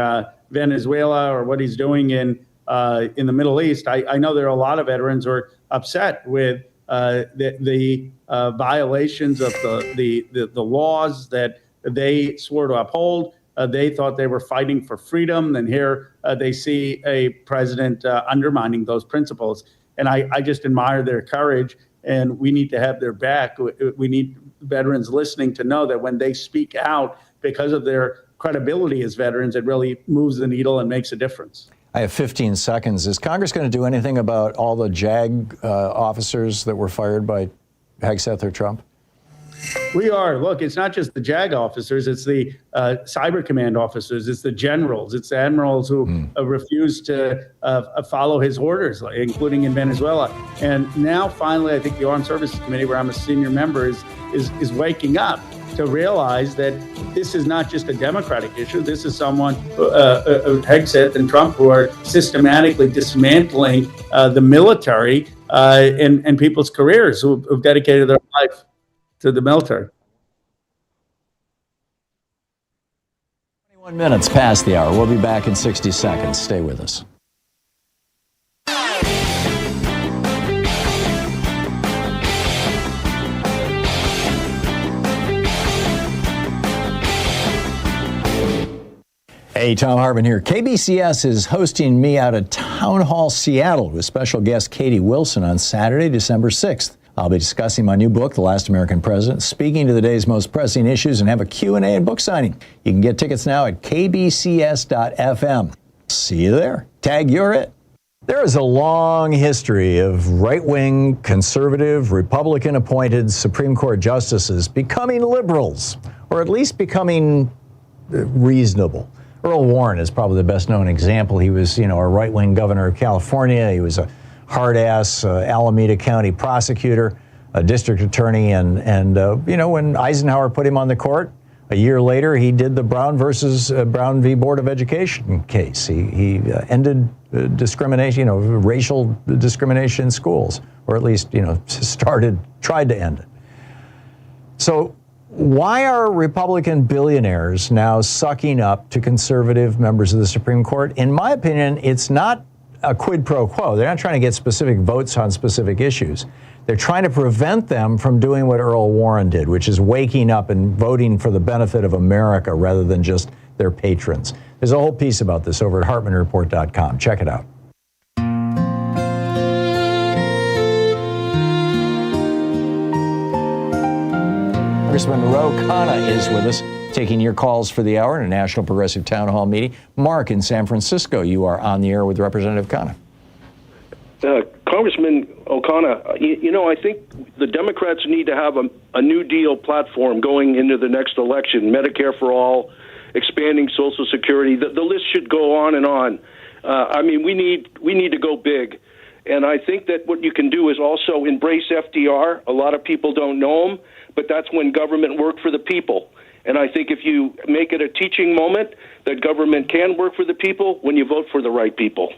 Venezuela or what he's doing in the Middle East. I know there are a lot of veterans who are upset with the violations of the laws that they swore to uphold. They thought they were fighting for freedom, and here they see a president undermining those principles. And I just admire their courage, and we need to have their back. We need veterans listening to know that when they speak out because of their credibility as veterans, it really moves the needle and makes a difference. I have 15 seconds. Is Congress going to do anything about all the JAG officers that were fired by Hegseth or Trump? We are. Look, it's not just the JAG officers. It's the Cyber Command officers. It's the generals. It's the admirals who refuse to follow his orders, including in Venezuela. And now, finally, I think the Armed Services Committee, where I'm a senior member, is waking up to realize that this is not just a Democratic issue. This is someone, Hegseth and Trump, who are systematically dismantling the military and people's careers who've dedicated their life to the military. 21 minutes past the hour. We'll be back in 60 seconds. Stay with us. Hey, Thom Hartmann here. KBCS is hosting me out at Town Hall Seattle with special guest Katie Wilson on Saturday, December 6th. I'll be discussing my new book, The Last American President, speaking to the day's most pressing issues, and have a Q&A and book signing. You can get tickets now at kbcs.fm. See you there. Tag You're It. There is a long history of right-wing, conservative, Republican-appointed Supreme Court justices becoming liberals, or at least becoming reasonable. Earl Warren is probably the best-known example. He was, a right-wing governor of California. He was a hard-ass Alameda County prosecutor, a district attorney, and when Eisenhower put him on the court, A year later, he did the Brown versus Brown v. Board of Education case. He ended discrimination, racial discrimination in schools, or at least, tried to end it. So why are Republican billionaires now sucking up to conservative members of the Supreme Court? In my opinion, it's not a quid pro quo. They're not trying to get specific votes on specific issues. They're trying to prevent them from doing what Earl Warren did, which is waking up and voting for the benefit of America rather than just their patrons. There's a whole piece about this over at HartmannReport.com. Check it out. Congressman Khanna is with us, taking your calls for the hour in a National Progressive Town Hall meeting. Mark in San Francisco, you are on the air with Representative Khanna. Congressman O'Connor, I think the Democrats need to have a New Deal platform going into the next election. Medicare for all, expanding Social Security. The list should go on and on. We need to go big. And I think that what you can do is also embrace FDR. A lot of people don't know him, but that's when government worked for the people. And I think if you make it a teaching moment that government can work for the people when you vote for the right people.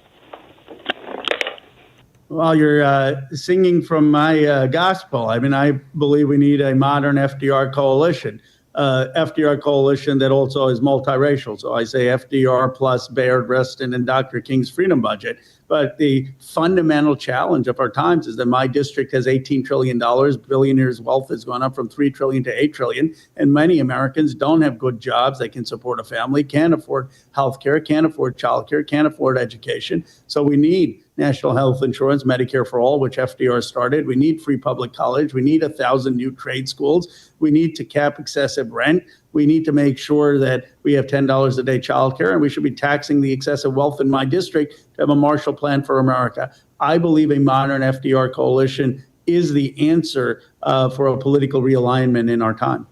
Well, you're singing from my gospel. I believe we need a modern FDR coalition. FDR coalition that also is multiracial. So I say FDR plus Bayard Rustin and Dr. King's freedom budget. But the fundamental challenge of our times is that my district has $18 trillion. Billionaires' wealth has gone up from $3 trillion to $8 trillion. And many Americans don't have good jobs. They can support a family, can't afford health care, can't afford child care, can't afford education. So we need national health insurance, Medicare for all, which FDR started. We need free public college. We need 1,000 new trade schools. We need to cap excessive rent. We need to make sure that we have $10 a day child care, and we should be taxing the excessive wealth in my district to have a Marshall Plan for America. I believe a modern FDR coalition is the answer for a political realignment in our time.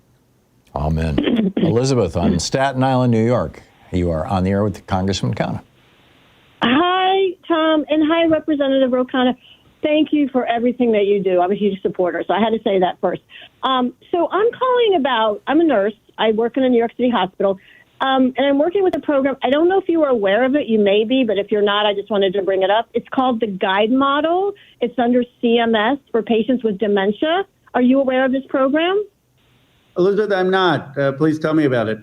Amen. Elizabeth on Staten Island, New York. You are on the air with Congressman Khanna. Hi, Tom, and hi, Representative Khanna. Thank you for everything that you do. I'm a huge supporter, so I had to say that first. So I'm calling about, I'm a nurse. I work in a New York City hospital, and I'm working with a program. I don't know if you were aware of it. You may be, but if you're not, I just wanted to bring it up. It's called the Guide Model. It's under CMS for patients with dementia. Are you aware of this program? Elizabeth, I'm not. Please tell me about it.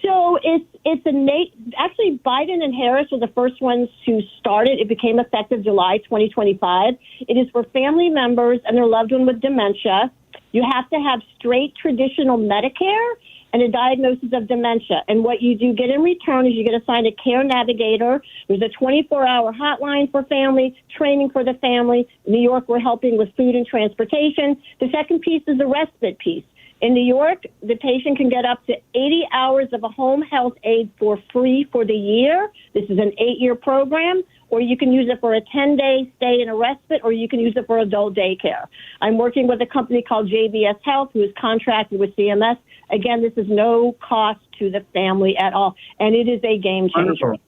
So actually Biden and Harris were the first ones to start it. It became effective July 2025. It is for family members and their loved one with dementia. You have to have straight traditional Medicare and a diagnosis of dementia. And what you do get in return is you get assigned a care navigator. There's a 24-hour hotline for family, training for the family. In New York, we're helping with food and transportation. The second piece is the respite piece. In New York, the patient can get up to 80 hours of a home health aid for free for the year. This is an 8-year program, or you can use it for a 10-day stay in a respite, or you can use it for adult daycare. I'm working with a company called JBS Health, who is contracted with CMS. Again, this is no cost to the family at all, and it is a game changer. Wonderful.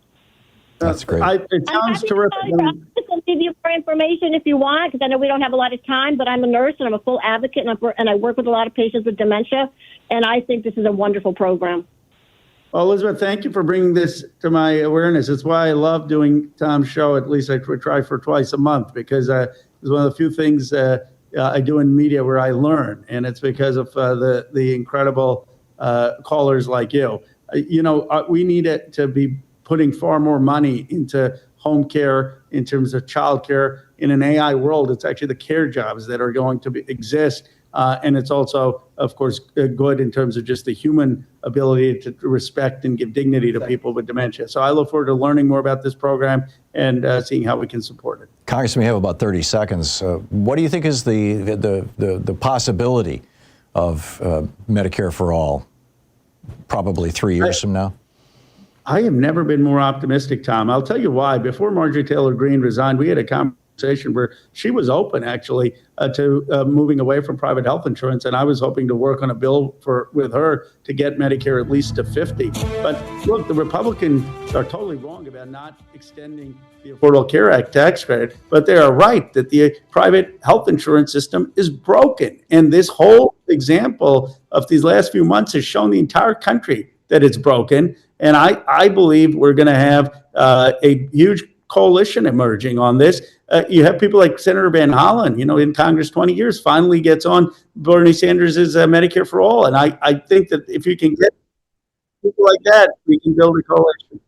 That's great. It sounds terrific. I'll give you more information if you want, because I know we don't have a lot of time, but I'm a nurse and I'm a full advocate, and I work with a lot of patients with dementia, and I think this is a wonderful program. Well, Elizabeth, thank you for bringing this to my awareness. It's why I love doing Tom's show. At least I try for twice a month, because it's one of the few things I do in media where I learn, and it's because of the incredible callers like you. We need it to be putting far more money into home care, in terms of child care. In an AI world, it's actually the care jobs that are going to exist. And it's also, of course, good in terms of just the human ability to respect and give dignity to people with dementia. So I look forward to learning more about this program and seeing how we can support it. Congressman, we have about 30 seconds. What do you think is the possibility of Medicare for all, probably 3 years from now? I have never been more optimistic, Tom. I'll tell you why. Before Marjorie Taylor Greene resigned, we had a conversation where she was open actually to moving away from private health insurance, and I was hoping to work on a bill with her to get Medicare at least to 50. But look, the Republicans are totally wrong about not extending the Affordable Care Act tax credit, but they are right that the private health insurance system is broken. And this whole example of these last few months has shown the entire country that it's broken. And I believe we're going to have a huge coalition emerging on this. You have people like Senator Van Hollen, in Congress 20 years, finally gets on Bernie Sanders' Medicare for All. And I think that if you can get people like that, we can build a coalition.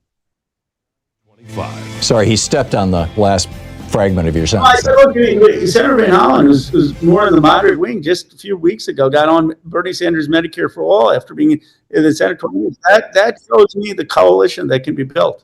Sorry, he stepped on the last fragment of your sentence. I said, look, Senator Van Hollen, who's more in the moderate wing, just a few weeks ago got on Bernie Sanders' Medicare for All after being in the Senate. That shows me the coalition that can be built.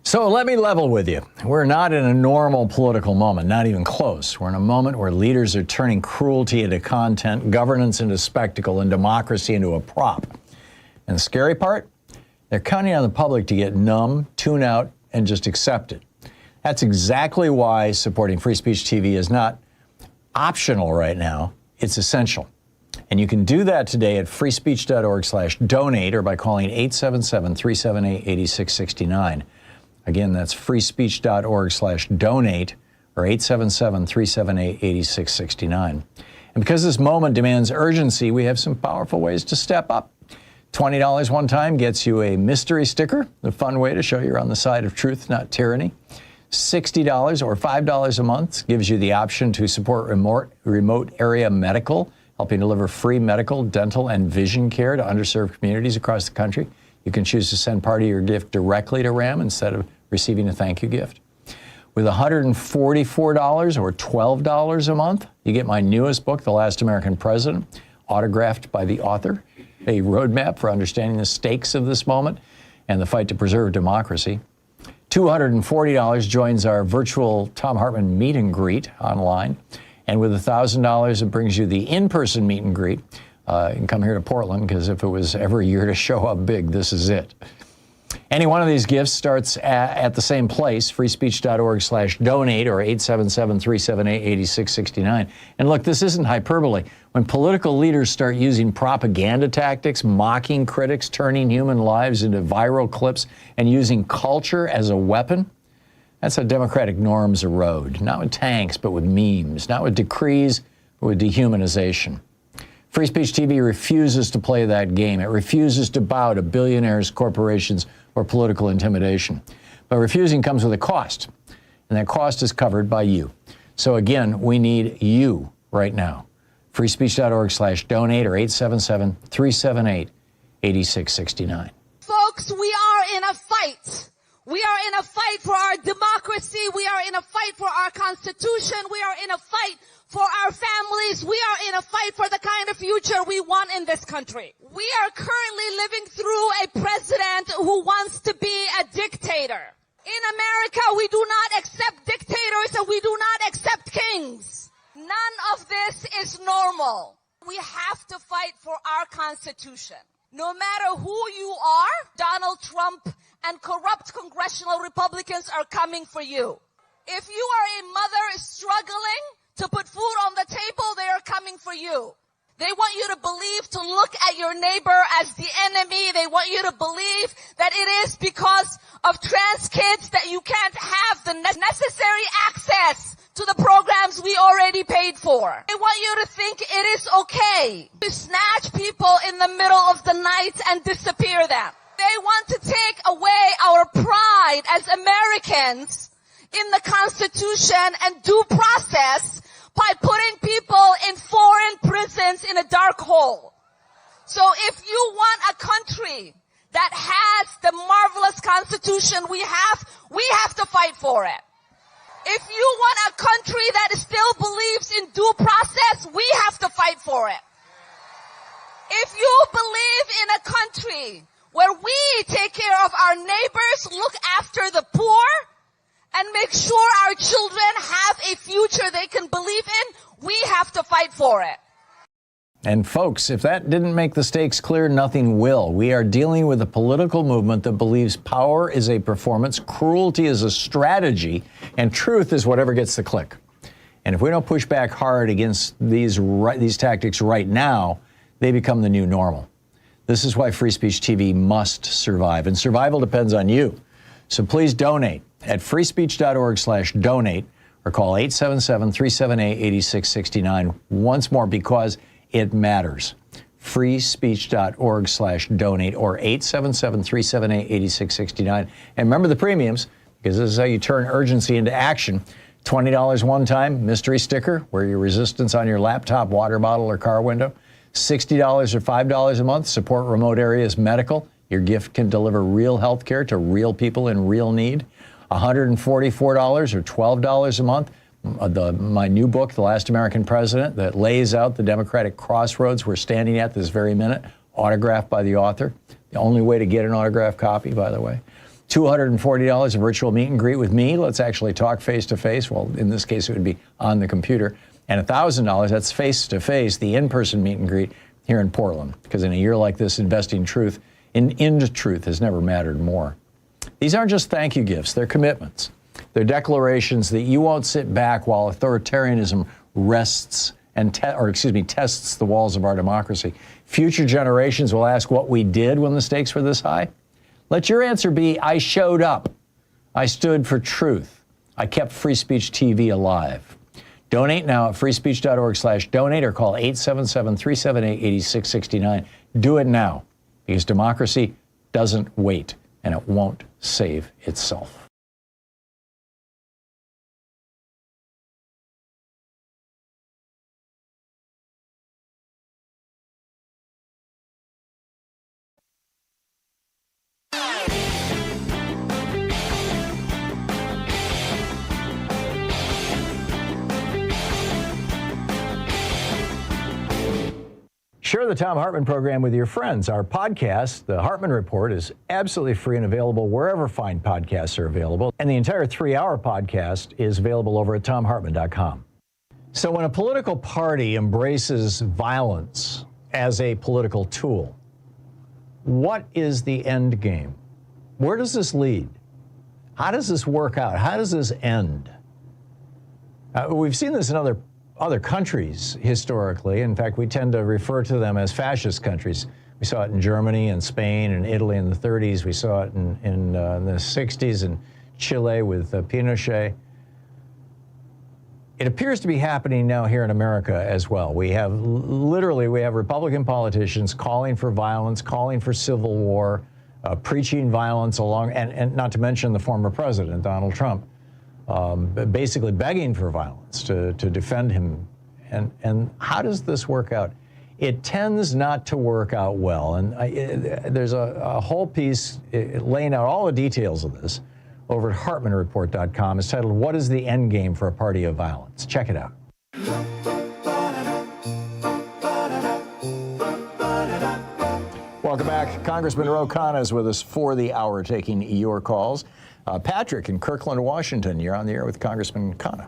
So let me level with you. We're not in a normal political moment, not even close. We're in a moment where leaders are turning cruelty into content, governance into spectacle, and democracy into a prop. And the scary part? They're counting on the public to get numb, tune out, and just accept it. That's exactly why supporting free speech TV is not optional right now. It's essential. And you can do that today at freespeech.org/donate or by calling 877-378-8669. Again, that's freespeech.org/donate or 877-378-8669. And because this moment demands urgency, we have some powerful ways to step up. $20 one time gets you a mystery sticker, the fun way to show you're on the side of truth, not tyranny. $60 or $5 a month gives you the option to support remote area medical, helping deliver free medical, dental, and vision care to underserved communities across the country. You can choose to send part of your gift directly to RAM instead of receiving a thank you gift. With $144 or $12 a month, you get my newest book, The Last American President, autographed by the author, a roadmap for understanding the stakes of this moment and the fight to preserve democracy. $240 joins our virtual Thom Hartmann meet and greet online. And with $1,000, it brings you the in-person meet and greet. You can come here to Portland, because if it was ever a year to show up big, this is it. Any one of these gifts starts at the same place, freespeech.org/donate or 877-378-8669. And look, this isn't hyperbole. When political leaders start using propaganda tactics, mocking critics, turning human lives into viral clips, and using culture as a weapon, that's how democratic norms erode. Not with tanks, but with memes. Not with decrees, but with dehumanization. Free Speech TV refuses to play that game. It refuses to bow to billionaires, corporations, or political intimidation. But refusing comes with a cost, and that cost is covered by you. So again, we need you right now. freespeech.org/donate or 877-378-8669. Folks, we are in a fight. We are in a fight for our democracy. We are in a fight for our Constitution. We are in a fight for our families. We are in a fight for the kind of future we want in this country. We are currently living through a president who wants to be a dictator. In America, we do not accept dictators and we do not accept kings. None of this is normal. We have to fight for our Constitution. No matter who you are, Donald Trump and corrupt congressional Republicans are coming for you. If you are a mother struggling to put food on the table, they are coming for you. They want you to believe, to look at your neighbor as the enemy. They want you to believe that it is because of trans kids that you can't have the necessary access to the programs we already paid for. They want you to think it is okay to snatch people in the middle of the night and disappear them. They want to take away our pride as Americans in the Constitution and due process by putting people in foreign prisons in a dark hole. So if you want a country that has the marvelous Constitution we have to fight for it. If you want a country that still believes in due process, we have to fight for it. If you believe in a country where we take care of our neighbors, look after the poor, and make sure our children have a future they can believe in, We have to fight for it. And folks, if that didn't make the stakes clear, nothing will. We are dealing with a political movement that believes power is a performance, cruelty is a strategy, and truth is whatever gets the click. And if we don't push back hard against these tactics right now, they become the new normal. This is why Free Speech TV must survive, and survival depends on you. So please donate at freespeech.org/donate or call 877-378-8669 once more, because it matters. freespeech.org/donate or 877-378-8669. And remember the premiums, because this is how you turn urgency into action. $20 one time, mystery sticker, wear your resistance on your laptop, water bottle, or car window. $60 or $5 a month, support remote areas medical. Your gift can deliver real health care to real people in real need. $144 or $12 a month. My new book, The Last American President, that lays out the Democratic crossroads we're standing at this very minute, autographed by the author. The only way to get an autographed copy, by the way. $240, a virtual meet and greet with me. Let's actually talk face-to-face. Well, in this case, it would be on the computer. And $1,000, that's face-to-face, the in-person meet and greet here in Portland. Because in a year like this, investing into truth has never mattered more. These aren't just thank you gifts, they're commitments. They're declarations that you won't sit back while authoritarianism tests the walls of our democracy. Future generations will ask what we did when the stakes were this high. Let your answer be, I showed up. I stood for truth. I kept Free Speech TV alive. Donate now at freespeech.org/donate or call 877-378-8669. Do it now, because democracy doesn't wait, and it won't save itself. Share the Thom Hartmann program with your friends. Our podcast, The Hartmann Report, is absolutely free and available wherever fine podcasts are available. And the entire 3-hour podcast is available over at thomhartmann.com. So when a political party embraces violence as a political tool, what is the end game? Where does this lead? How does this work out? How does this end? We've seen this in other countries historically. In fact, we tend to refer to them as fascist countries. We saw it in Germany and Spain and Italy in the 30s. We saw it in the 60s in Chile with Pinochet. It appears to be happening now here in America as well. We have Republican politicians calling for violence, calling for civil war, preaching violence and not to mention the former president, Donald Trump, basically begging for violence to defend him. And how does this work out? It tends not to work out well. And there's a whole piece laying out all the details of this over at HartmannReport.com. It's titled, What is the End Game for a Party of Violence? Check it out. Welcome back. Congressman Khanna is with us for the hour, taking your calls. Patrick in Kirkland, Washington, you're on the air with Congressman Khanna.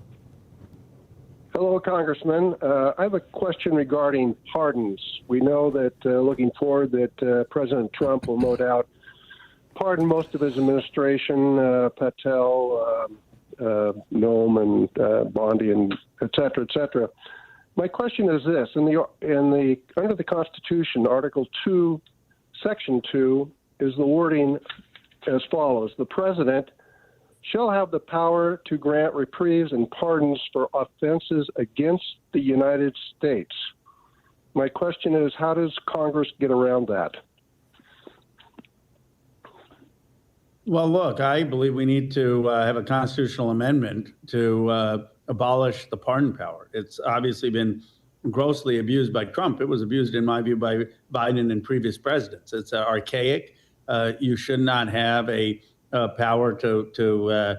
Hello, Congressman. I have a question regarding pardons. We know that looking forward that President Trump will no doubt pardon most of his administration, Patel, Noem, and Bondi, and et cetera. My question is this: under the Constitution, Article 2, Section 2, is the wording as follows: the President shall have the power to grant reprieves and pardons for offenses against the United States. My question is, how does Congress get around that? Well, look, I believe we need to have a constitutional amendment to abolish the pardon power. It's obviously been grossly abused by Trump. It was abused, in my view, by Biden and previous presidents. It's archaic. You should not have a power to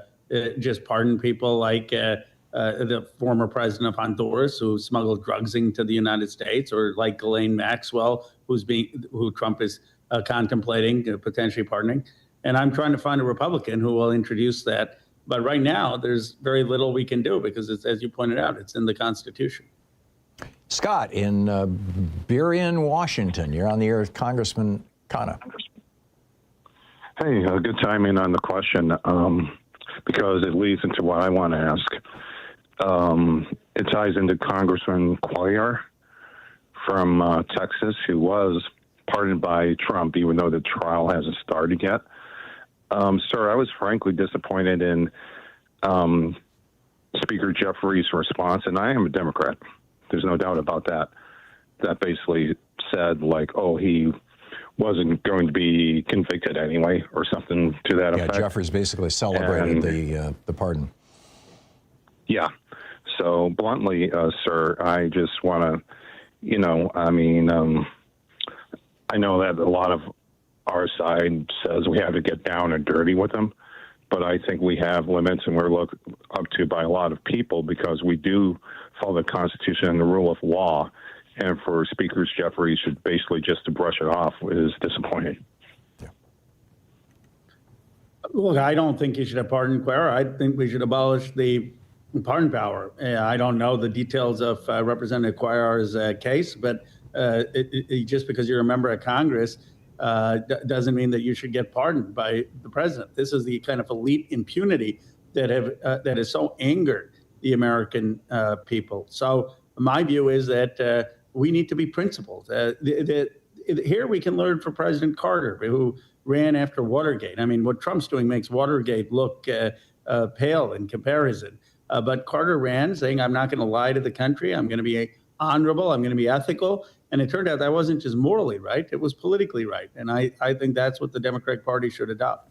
just pardon people like the former president of Honduras, who smuggled drugs into the United States, or like Ghislaine Maxwell, who Trump is contemplating potentially pardoning. And I'm trying to find a Republican who will introduce that. But right now, there's very little we can do because, it's, as you pointed out, it's in the Constitution. Scott in Burien, Washington. You're on the air with Congressman Khanna. Hey, good timing on the question because it leads into what I want to ask. It ties into Congressman Cuellar from Texas, who was pardoned by Trump, even though the trial hasn't started yet. Sir, I was frankly disappointed in Speaker Jeffries' response, and I am a Democrat. There's no doubt about that. That basically said, like, oh, he wasn't going to be convicted anyway, or something to that effect. Yeah, Jeffries basically celebrated the pardon. Yeah. So bluntly, sir, I just want to, I know that a lot of our side says we have to get down and dirty with them, but I think we have limits, and we're looked up to by a lot of people because we do follow the Constitution and the rule of law. And for Speaker Jeffries should basically just to brush it off is disappointing. Yeah. Look, I don't think you should have pardoned Cuellar. I think we should abolish the pardon power. I don't know the details of Representative Cuellar's case, but just because you're a member of Congress doesn't mean that you should get pardoned by the president. This is the kind of elite impunity that has so angered the American people. So my view is that we need to be principled. Here we can learn from President Carter, who ran after Watergate. I mean, what Trump's doing makes Watergate look pale in comparison. But Carter ran saying, I'm not going to lie to the country. I'm going to be honorable. I'm going to be ethical. And it turned out that wasn't just morally right. It was politically right. And I think that's what the Democratic Party should adopt.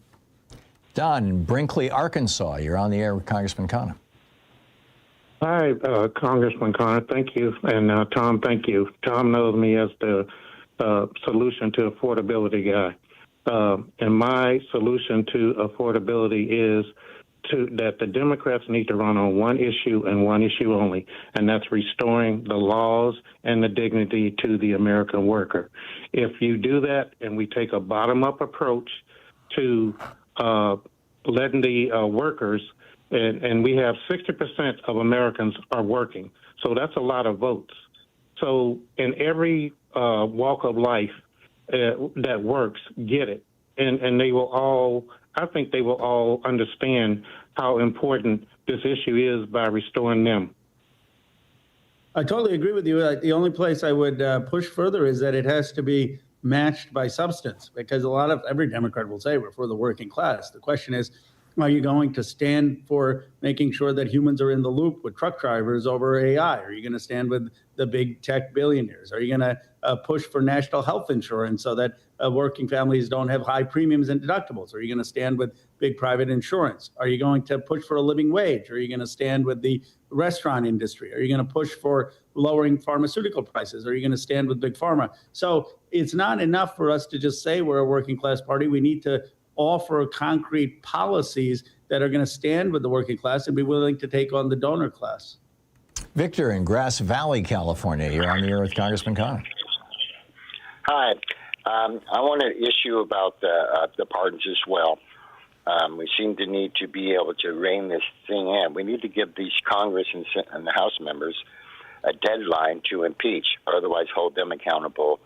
Don, Brinkley, Arkansas. You're on the air with Congressman Khanna. Hi, Congressman Khanna. Thank you. And Tom, thank you. Tom knows me as the solution to affordability guy. And my solution to affordability is that the Democrats need to run on one issue and one issue only, and that's restoring the laws and the dignity to the American worker. If you do that and we take a bottom-up approach to letting the workers, and we have 60% of Americans are working, so that's a lot of votes. So in every walk of life that works, get it. And they will all, I think they will all understand how important this issue is by restoring them. I totally agree with you. The only place I would push further is that it has to be matched by substance, because every Democrat will say we're for the working class. The question is, are you going to stand for making sure that humans are in the loop with truck drivers over AI? Are you going to stand with the big tech billionaires? Are you going to push for national health insurance so that working families don't have high premiums and deductibles? Are you going to stand with big private insurance? Are you going to push for a living wage? Are you going to stand with the restaurant industry? Are you going to push for lowering pharmaceutical prices? Are you going to stand with big pharma? So it's not enough for us to just say we're a working class party. We need to offer concrete policies that are going to stand with the working class and be willing to take on the donor class. Victor in Grass Valley, California. You're on the air with Congressman Khanna. Hi. I want to issue about the pardons as well. We seem to need to be able to rein this thing in. We need to give these Congress and the House members a deadline to impeach, or otherwise hold them accountable.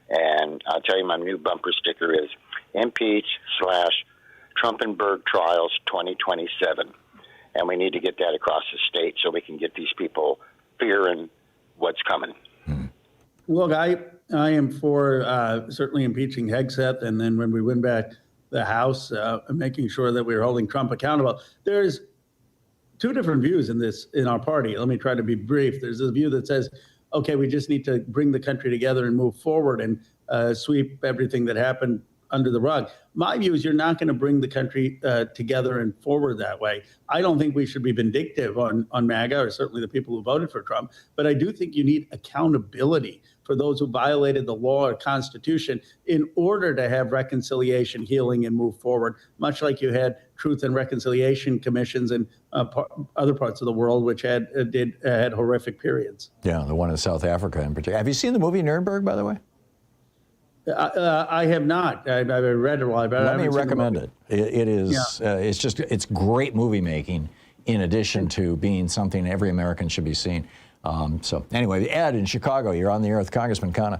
And I'll tell you, my new bumper sticker is impeach/Trumpenberg trials 2027. And we need to get that across the state so we can get these people fearing what's coming. Look, I am for certainly impeaching Hegseth, and then when we win back the House, making sure that we're holding Trump accountable. There's two different views in our party. Let me try to be brief. There's a view that says, okay, we just need to bring the country together and move forward and sweep everything that happened under the rug. My view is you're not going to bring the country together and forward that way. I don't think we should be vindictive on MAGA, or certainly the people who voted for Trump, but I do think you need accountability for those who violated the law or Constitution in order to have reconciliation, healing, and move forward, much like you had Truth and Reconciliation Commissions in other parts of the world, which had horrific periods. Yeah, the one in South Africa in particular. Have you seen the movie Nuremberg, by the way? I have not. I've read it a lot. Let me recommend it. It is. It's great movie making. In addition to being something every American should be seeing. So anyway, Ed in Chicago, you're on the air with Congressman Khanna.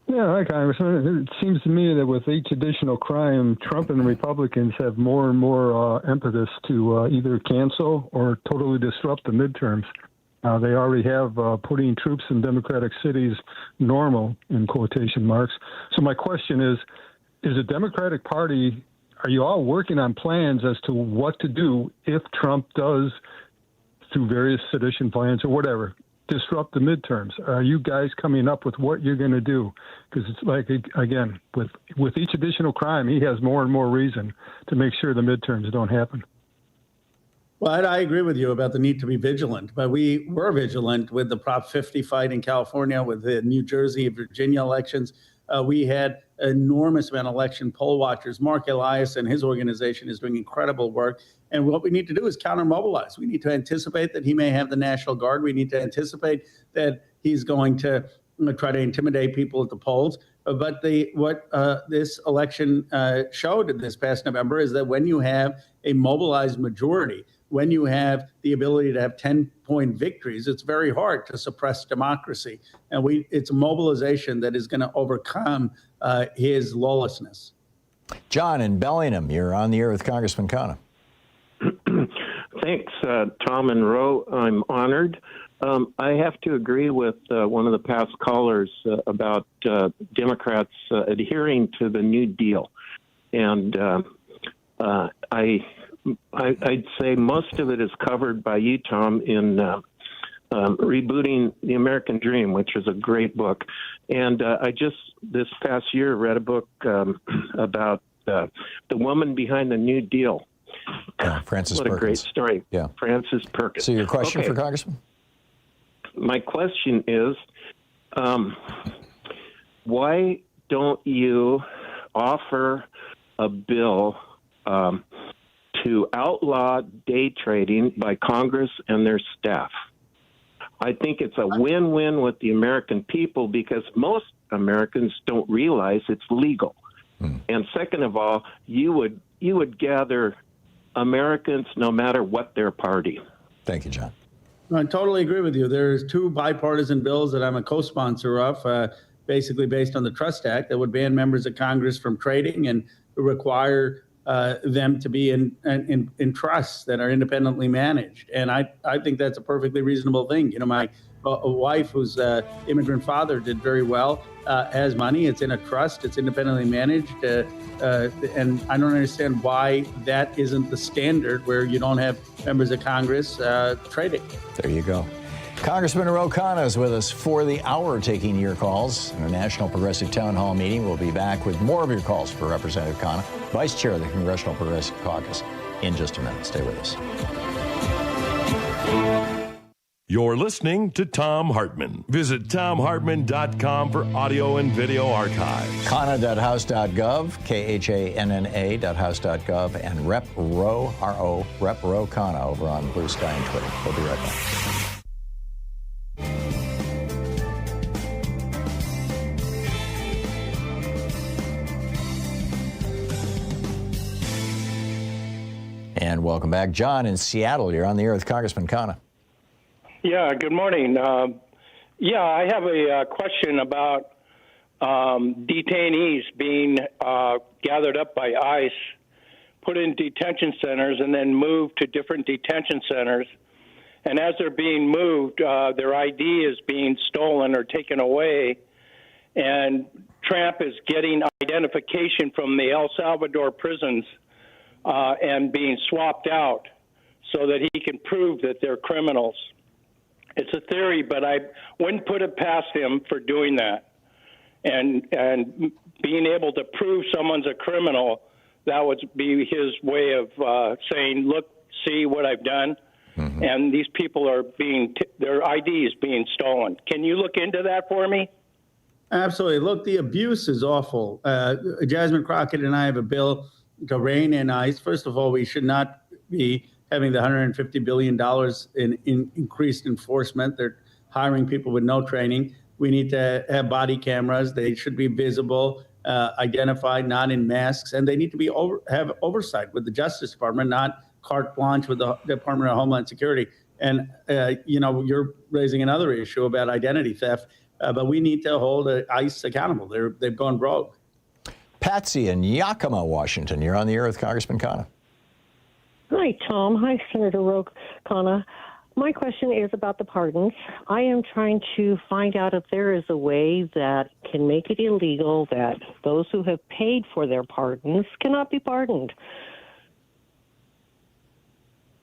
Yeah, hi, Congressman. It seems to me that with each additional crime, Trump and the Republicans have more and more impetus to either cancel or totally disrupt the midterms. They already have putting troops in Democratic cities normal, in quotation marks. So my question is the Democratic Party, are you all working on plans as to what to do if Trump does, through various sedition plans or whatever, disrupt the midterms? Are you guys coming up with what you're going to do? Because it's like, again, with each additional crime, he has more and more reason to make sure the midterms don't happen. Well, I agree with you about the need to be vigilant, but we were vigilant with the Prop 50 fight in California, with the New Jersey, Virginia elections. We had enormous amount of election poll watchers. Mark Elias and his organization is doing incredible work. And what we need to do is counter mobilize. We need to anticipate that he may have the National Guard. We need to anticipate that he's going to try to intimidate people at the polls. But what this election showed this past November is that when you have a mobilized majority, when you have the ability to have 10-point victories, it's very hard to suppress democracy. And it's a mobilization that is going to overcome his lawlessness. John in Bellingham, you're on the air with Congressman Khanna. Thanks, Tom and Ro. I'm honored. I have to agree with one of the past callers about Democrats adhering to the New Deal. And I'd say most of it is covered by you, Tom, in Rebooting the American Dream, which is a great book. And I just, this past year, read a book about the woman behind the New Deal. Frances What Perkins. a great story. Yeah. Frances Perkins. So your question for Congressman? My question is, why don't you offer a bill to outlaw day trading by Congress and their staff? I think it's a win-win with the American people because most Americans don't realize it's legal. And second of all, you would gather Americans no matter what their party. Thank you, John. I totally agree with you. There's two bipartisan bills that I'm a co-sponsor of, basically based on the Trust Act, that would ban members of Congress from trading and require them to be in trusts that are independently managed. And I think that's a perfectly reasonable thing. You know, my wife, whose immigrant father did very well, has money. It's in a trust. It's independently managed. And I don't understand why that isn't the standard where you don't have members of Congress trading. There you go. Congressman Ro Khanna is with us for the hour, taking your calls in a National Progressive Town Hall meeting. We'll be back with more of your calls for Representative Khanna, Vice Chair of the Congressional Progressive Caucus, in just a minute. Stay with us. You're listening to Thom Hartmann. Visit thomhartmann.com for audio and video archives. Khanna.house.gov, KHANNA.house.gov, and Rep Ro, R-O, Rep Ro Khanna over on Blue Sky and Twitter. We'll be right back. And welcome back. John in Seattle, you're on the air with Congressman Khanna. Yeah, good morning. I have a question about detainees being gathered up by ICE, put in detention centers, and then moved to different detention centers. And as they're being moved, their ID is being stolen or taken away. And Trump is getting identification from the El Salvador prisons and being swapped out so that he can prove that they're criminals. It's a theory, but I wouldn't put it past him for doing that. And being able to prove someone's a criminal, that would be his way of saying, look, see what I've done. Mm-hmm. And these people are their ID is being stolen. Can you look into that for me? Absolutely. Look, the abuse is awful. Jasmine Crockett and I have a bill to rein in ICE. First of all, we should not be having the $150 billion in increased enforcement. They're hiring people with no training. We need to have body cameras. They should be visible, identified, not in masks, and they need to have oversight with the Justice Department, not carte blanche with the Department of Homeland Security. And, you're raising another issue about identity theft, but we need to hold ICE accountable. They've gone rogue. Patsy in Yakima, Washington. You're on the air with Congressman Khanna. Hi, Tom. Hi, Senator Khanna. My question is about the pardons. I am trying to find out if there is a way that can make it illegal that those who have paid for their pardons cannot be pardoned.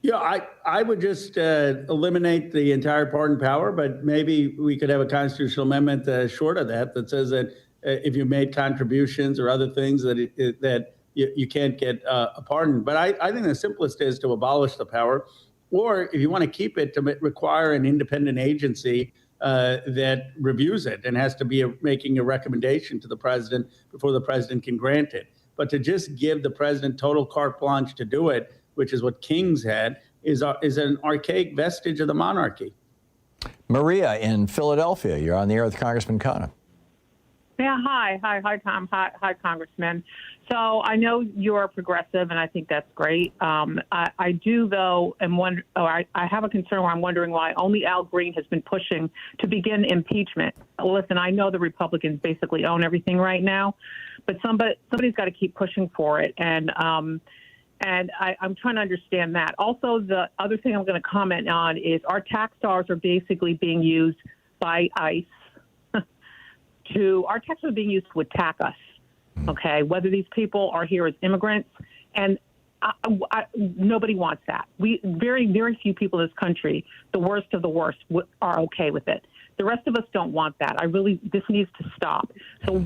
Yeah, I would just eliminate the entire pardon power, but maybe we could have a constitutional amendment short of that says that if you made contributions or other things that you can't get a pardon. But I think the simplest is to abolish the power, or if you want to keep it, to require an independent agency that reviews it and has to be making a recommendation to the president before the president can grant it. But to just give the president total carte blanche to do it, which is what kings had, is an archaic vestige of the monarchy. Maria in Philadelphia, you're on the air with Congressman Khanna. Yeah, hi, Tom, hi, Congressman. So I know you're progressive, and I think that's great. I do, though, I have a concern where I'm wondering why only Al Green has been pushing to begin impeachment. Listen, I know the Republicans basically own everything right now, but somebody's got to keep pushing for it, and I'm trying to understand that. Also, the other thing I'm going to comment on is our tax dollars are basically being used by ICE. Our taxes are being used to attack us, okay, whether these people are here as immigrants. And nobody wants that. Very, very few people in this country, the worst of the worst, are okay with it. The rest of us don't want that. This needs to stop. So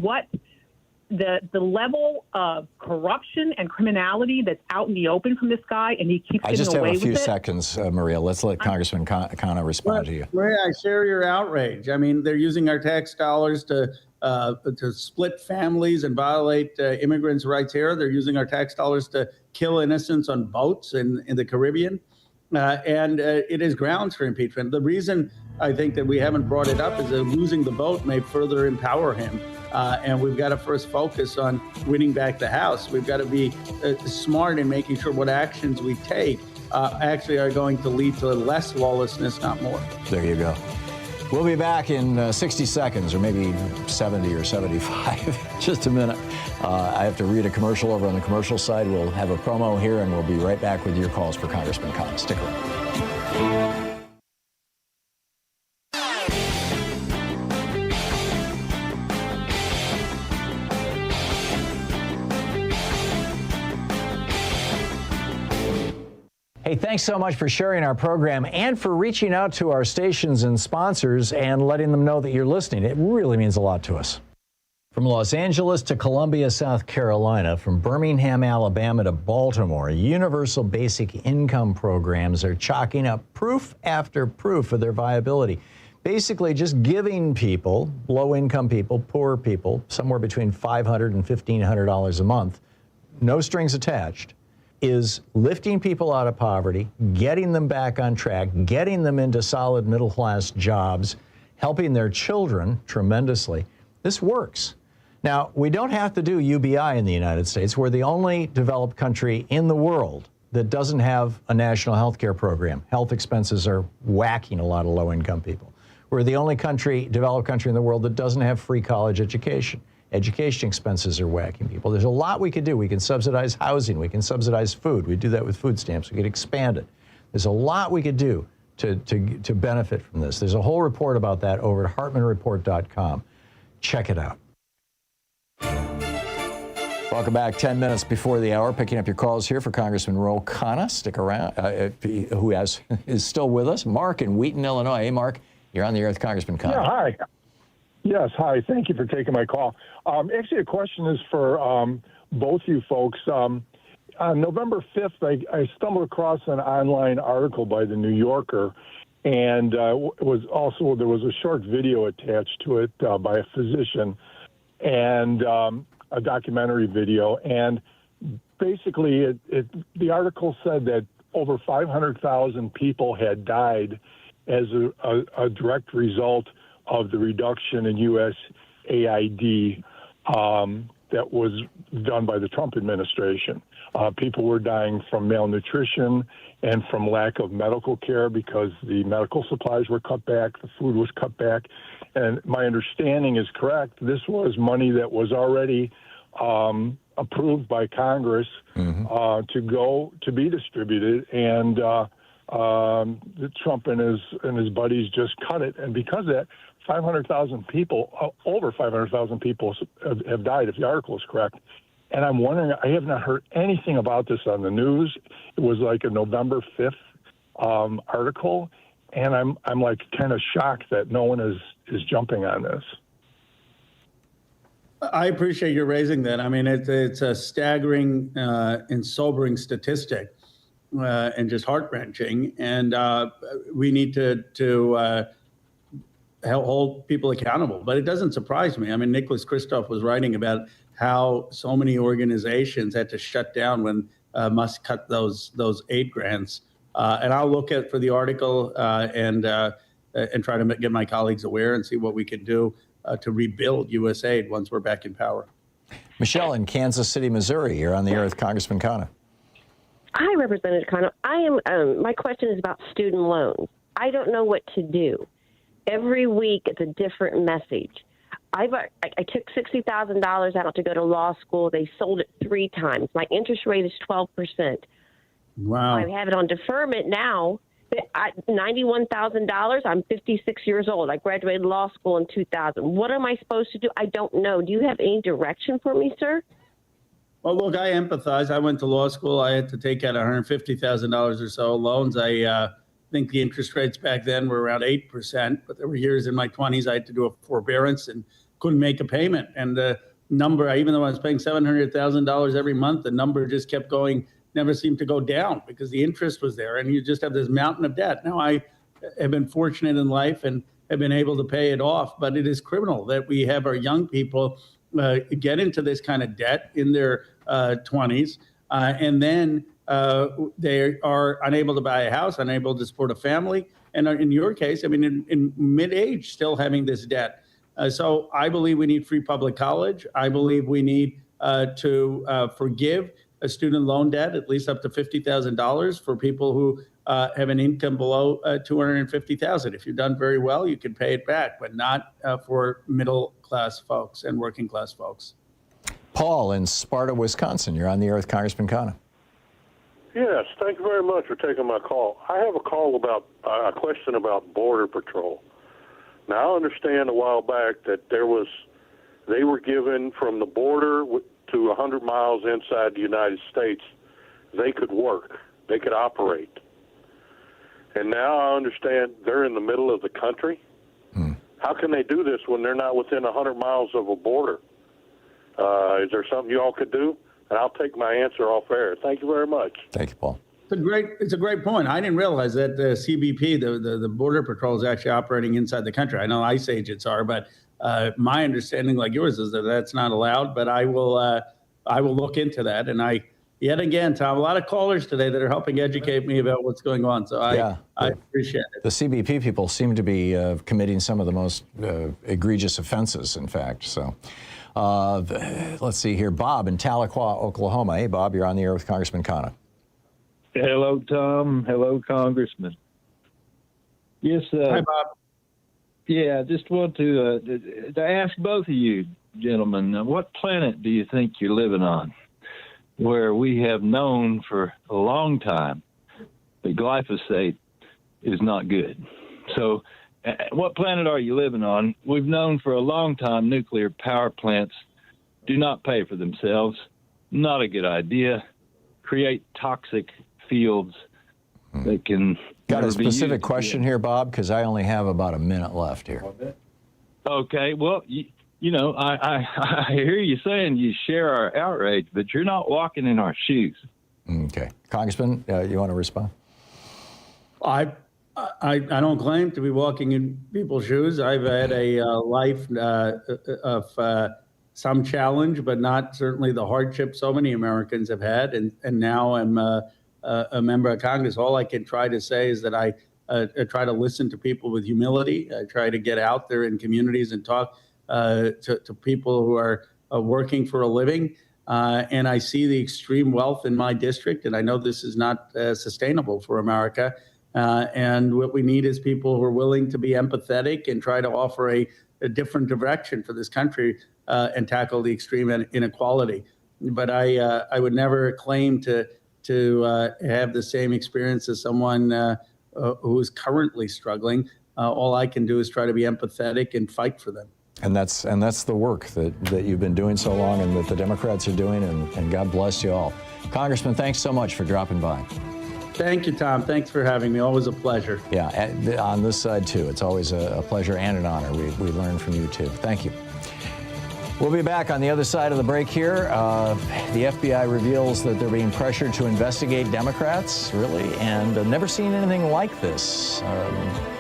the level of corruption and criminality that's out in the open from this guy, and he keeps getting away with it. I just have a few seconds, Maria. Let's let Congressman Khanna respond to you. Maria, I share your outrage. I mean, they're using our tax dollars to split families and violate immigrants' rights here. They're using our tax dollars to kill innocents on boats in the Caribbean. And it is grounds for impeachment. The reason I think that we haven't brought it up is that losing the vote may further empower him. And we've got to first focus on winning back the House. We've got to be smart in making sure what actions we take actually are going to lead to less lawlessness, not more. There you go. We'll be back in 60 seconds, or maybe 70 or 75. Just a minute. I have to read a commercial over on the commercial side. We'll have a promo here, and we'll be right back with your calls for Congressman Khanna. Stick around. Hey, thanks so much for sharing our program and for reaching out to our stations and sponsors and letting them know that you're listening. It really means a lot to us. From Los Angeles to Columbia, South Carolina, from Birmingham, Alabama to Baltimore, universal basic income programs are chalking up proof after proof of their viability. Basically, just giving people, low-income people, poor people, somewhere between $500 and $1,500 a month, no strings attached, is lifting people out of poverty, getting them back on track, getting them into solid middle-class jobs, helping their children tremendously. This works. Now, we don't have to do UBI in the United States. We're the only developed country in the world that doesn't have a national health care program. Health expenses are whacking a lot of low-income people. We're the only developed country in the world that doesn't have free college education. Education expenses are whacking people. There's a lot we could do. We can subsidize housing. We can subsidize food. We do that with food stamps. We could expand it. There's a lot we could do to benefit from this. There's a whole report about that over at hartmanreport.com. Check it out. Welcome back. 10 minutes before the hour, picking up your calls here for Congressman Khanna. Stick around, who is still with us. Mark in Wheaton, Illinois. Hey, Mark, you're on the air with Congressman Khanna. Yeah, hi. Yes, hi. Thank you for taking my call. Actually, a question is for both you folks. On November 5th, I stumbled across an online article by the New Yorker, and there was a short video attached to it by a physician, and a documentary video. And basically, the article said that over 500,000 people had died as a direct result of the reduction in USAID that was done by the Trump administration. People were dying from malnutrition and from lack of medical care because the medical supplies were cut back, the food was cut back. And my understanding is correct. This was money that was already approved by Congress to be distributed, and Trump and his buddies just cut it. And because of that, 500,000 people, over 500,000 people have died, if the article is correct. And I'm wondering, I have not heard anything about this on the news. It was like a November 5th article, and I'm like kind of shocked that no one is jumping on this. I appreciate you raising that. I mean, it's a staggering and sobering statistic, and just heart-wrenching. And we need to hold people accountable. But it doesn't surprise me. I mean, Nicholas Kristof was writing about how so many organizations had to shut down when Musk cut those aid grants. And I'll look for the article and try to get my colleagues aware and see what we can do to rebuild USAID once we're back in power. Michelle in Kansas City, Missouri. You're on the air with Congressman Khanna. Hi, Representative Khanna. My question is about student loans. I don't know what to do. Every week it's a different message. I took $60,000 out to go to law school. They sold it 3 times. My interest rate is 12%. Wow. I have it on deferment now. $91,000. I'm 56 years old. I graduated law school in 2000. What am I supposed to do? I don't know. Do you have any direction for me, sir? Well, look, I empathize. I went to law school. I had to take out $150,000 or so loans. I think the interest rates back then were around 8%, but there were years in my 20s I had to do a forbearance and couldn't make a payment. And the number, even though I was paying $700,000 every month, the number just kept going, never seemed to go down because the interest was there. And you just have this mountain of debt. Now, I have been fortunate in life and have been able to pay it off, but it is criminal that we have our young people get into this kind of debt in their 20s, and then they are unable to buy a house, unable to support a family, and in your case, I mean, in mid-age, still having this debt. So I believe we need free public college. I believe we need to forgive a student loan debt, at least up to $50,000 for people who have an income below $250,000. If you've done very well, you can pay it back, but not for middle-class folks and working-class folks. Paul in Sparta, Wisconsin. You're on the air with Congressman Khanna. Yes, thank you very much for taking my call. I have a question about Border Patrol. Now, I understand a while back that they were given from the border to 100 miles inside the United States, they could work, they could operate. And now I understand they're in the middle of the country. How can they do this when they're not within 100 miles of a border? Is there something you all could do? And I'll take my answer off air. Thank you very much. Thank you, Paul. It's a great point. I didn't realize that the CBP, the Border Patrol, is actually operating inside the country. I know ICE agents are, but my understanding, like yours, is that that's not allowed. But I will look into that. And yet again, Tom, a lot of callers today that are helping educate me about what's going on. So I appreciate it. The CBP people seem to be committing some of the most egregious offenses, in fact. So let's see here. Bob in Tahlequah, Oklahoma. Hey, Bob, you're on the air with Congressman Khanna. Hello, Tom. Hello, Congressman. Yes. Hi, Bob. Yeah, I just want to ask both of you, gentlemen, what planet do you think you're living on, where we have known for a long time that glyphosate is not good? So what planet are you living on? We've known for a long time nuclear power plants do not pay for themselves. Not a good idea. Create toxic fields that can... Got a specific question here, Bob? Because I only have about a minute left here. Okay, well, you know, I hear you saying you share our outrage, but you're not walking in our shoes. Okay. Congressman, you want to respond? I don't claim to be walking in people's shoes. I've had a life of some challenge, but not certainly the hardship so many Americans have had. And now I'm a member of Congress. All I can try to say is that I try to listen to people with humility. I try to get out there in communities and talk to people who are working for a living. And I see the extreme wealth in my district, and I know this is not sustainable for America. And what we need is people who are willing to be empathetic and try to offer a different direction for this country and tackle the extreme inequality. But I would never claim to have the same experience as someone who is currently struggling. All I can do is try to be empathetic and fight for them. And that's the work that you've been doing so long and that the Democrats are doing, and God bless you all. Congressman, thanks so much for dropping by. Thank you, Tom. Thanks for having me. Always a pleasure. Yeah, on this side, too. It's always a pleasure and an honor. We learn from you, too. Thank you. We'll be back on the other side of the break here. The FBI reveals that they're being pressured to investigate Democrats, really, and never seen anything like this.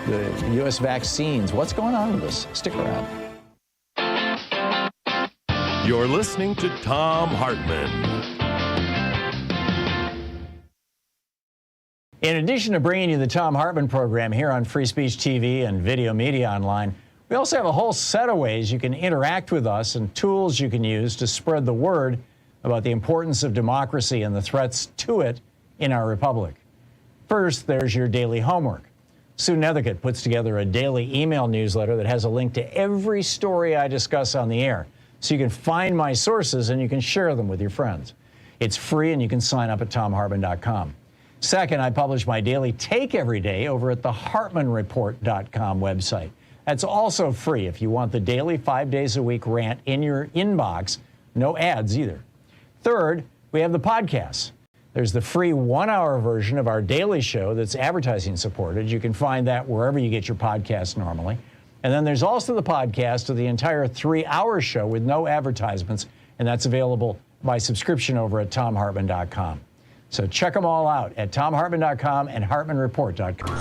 The U.S. vaccines. What's going on with this? Stick around. You're listening to Thom Hartmann. In addition to bringing you the Thom Hartmann program here on Free Speech TV and Video Media Online, we also have a whole set of ways you can interact with us and tools you can use to spread the word about the importance of democracy and the threats to it in our republic. First, there's your daily homework. Sue Nethercutt puts together a daily email newsletter that has a link to every story I discuss on the air, so you can find my sources and you can share them with your friends. It's free and you can sign up at thomhartmann.com. Second, I publish my daily take every day over at the hartmannreport.com website. That's also free if you want the daily 5 days a week rant in your inbox. No ads either. Third, we have the podcasts. There's the free 1-hour version of our daily show that's advertising supported. You can find that wherever you get your podcasts normally. And then there's also the podcast of the entire 3-hour show with no advertisements, and that's available by subscription over at thomhartmann.com. So check them all out at thomhartmann.com and hartmannreport.com.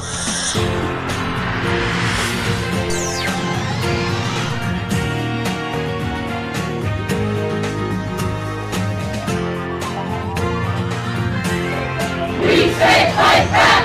We say fight back!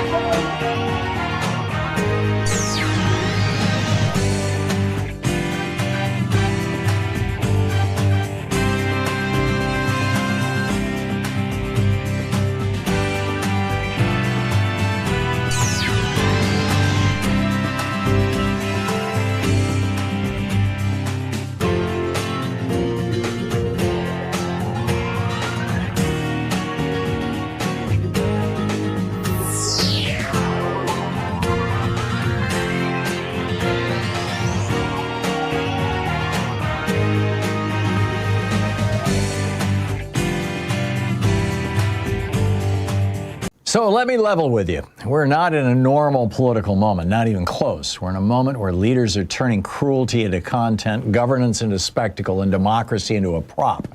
So let me level with you. We're not in a normal political moment, not even close. We're in a moment where leaders are turning cruelty into content, governance into spectacle, and democracy into a prop.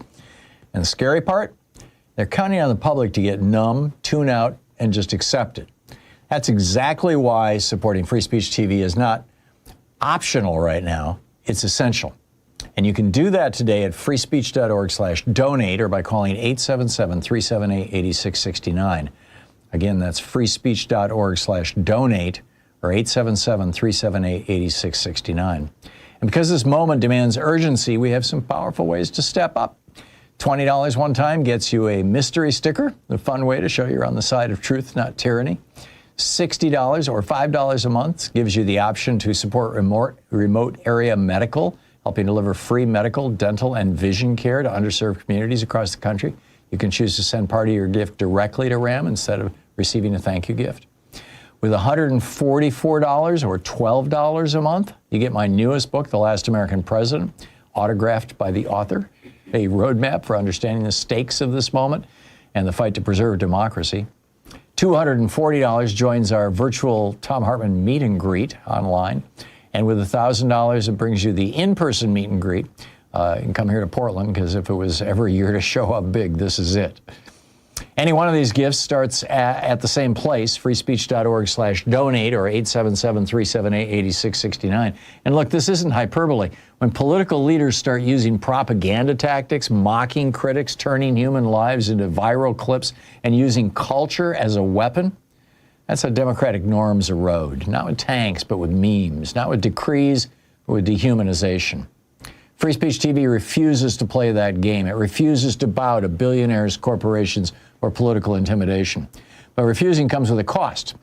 And the scary part? They're counting on the public to get numb, tune out, and just accept it. That's exactly why supporting Free Speech TV is not optional right now. It's essential. And you can do that today at freespeech.org/donate or by calling 877-378-8669. Again, that's freespeech.org/donate or 877-378-8669. And because this moment demands urgency, we have some powerful ways to step up. $20 one time gets you a mystery sticker, a fun way to show you're on the side of truth, not tyranny. $60 or $5 a month gives you the option to support remote area medical, helping deliver free medical, dental, and vision care to underserved communities across the country. You can choose to send part of your gift directly to RAM instead of receiving a thank you gift. With $144 or $12 a month, you get my newest book, The Last American President, autographed by the author, a roadmap for understanding the stakes of this moment and the fight to preserve democracy. $240 joins our virtual Thom Hartmann meet and greet online. And with $1,000, it brings you the in-person meet and greet. You can come here to Portland, because if it was ever a year to show up big, this is it. Any one of these gifts starts at the same place, freespeech.org/donate or 877-378-8669. And look, this isn't hyperbole. When political leaders start using propaganda tactics, mocking critics, turning human lives into viral clips, and using culture as a weapon, that's how democratic norms erode. Not with tanks, but with memes. Not with decrees, but with dehumanization. Free Speech TV refuses to play that game. It refuses to bow to billionaires, corporations, or political intimidation. But refusing comes with a cost,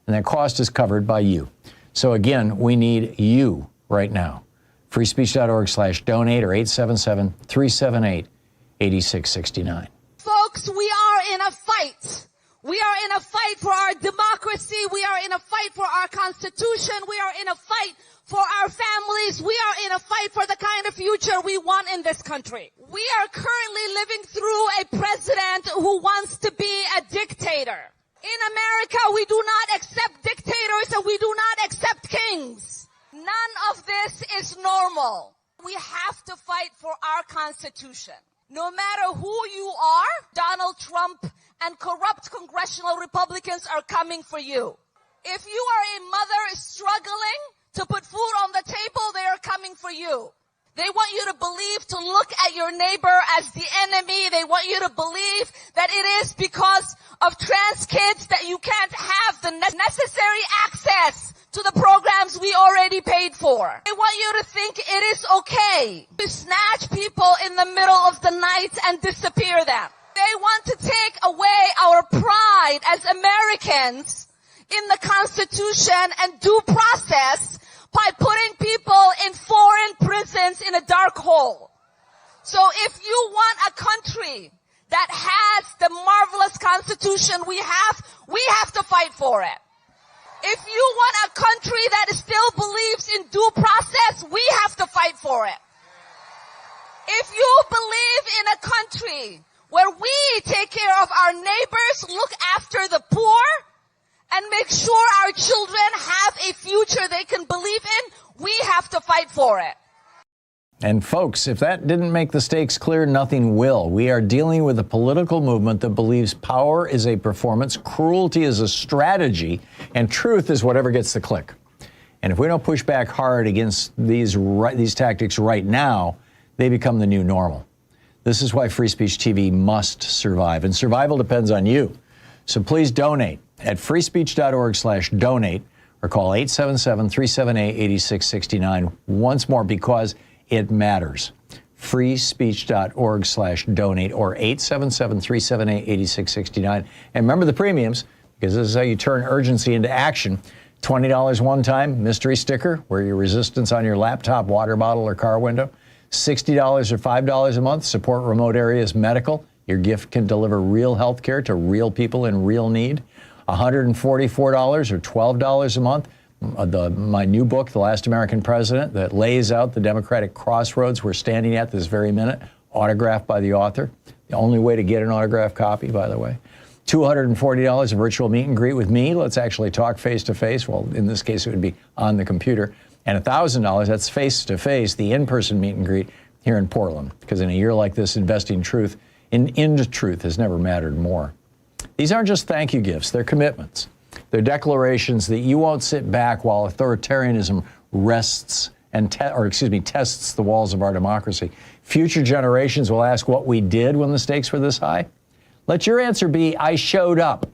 and that cost is covered by you. So again, we need you right now. freespeech.org/donate or 877-378-8669. Folks, we are in a fight. We are in a fight for our democracy. We are in a fight for our Constitution. We are in a fight for our families. We are in a fight for the kind of future we want in this country. We are currently living through a president who wants to be a dictator. In America, we do not accept dictators and we do not accept kings. None of this is normal. We have to fight for our Constitution. No matter who you are, Donald Trump and corrupt congressional Republicans are coming for you. If you are a mother struggling to put food on the table, they are coming for you. They want you to believe, to look at your neighbor as the enemy. They want you to believe that it is because of trans kids that you can't have the necessary access to the programs we already paid for. They want you to think it is okay to snatch people in the middle of the night and disappear them. They want to take away our pride as Americans in the Constitution and due process by putting people in foreign prisons in a dark hole. So if you want a country that has the marvelous Constitution we have to fight for it. If you want a country that still believes in due process, we have to fight for it. If you believe in a country where we take care of our neighbors, look after the poor, and make sure our children have a future they can believe in, we have to fight for it. And folks, if that didn't make the stakes clear, nothing will. We are dealing with a political movement that believes power is a performance, cruelty is a strategy, and truth is whatever gets the click. And if we don't push back hard against these tactics right now, they become the new normal. This is why Free Speech TV must survive, and survival depends on you. So please donate at freespeech.org/donate or call 877-378-8669 once more, because it matters. freespeech.org/donate or 877-378-8669. And remember the premiums, because this is how you turn urgency into action. $20 one time, mystery sticker, wear your resistance on your laptop, water bottle, or car window. $60 or $5 a month, support remote areas medical. Your gift can deliver real health care to real people in real need. $144 or $12 a month. My new book, The Last American President, that lays out the Democratic crossroads we're standing at this very minute, autographed by the author. The only way to get an autographed copy, by the way. $240 a virtual meet and greet with me. Let's actually talk face-to-face. Well, in this case, it would be on the computer. And $1,000, that's face-to-face, the in-person meet and greet here in Portland. Because in a year like this, investing truth into truth has never mattered more. These aren't just thank you gifts, they're commitments. They're declarations that you won't sit back while authoritarianism tests the walls of our democracy. Future generations will ask what we did when the stakes were this high. Let your answer be, I showed up.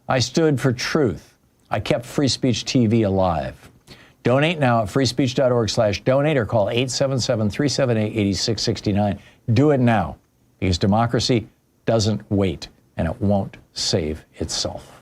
I stood for truth. I kept Free Speech TV alive. Donate now at freespeech.org/donate or call 877-378-8669. Do it now, because democracy doesn't wait, and it won't save itself.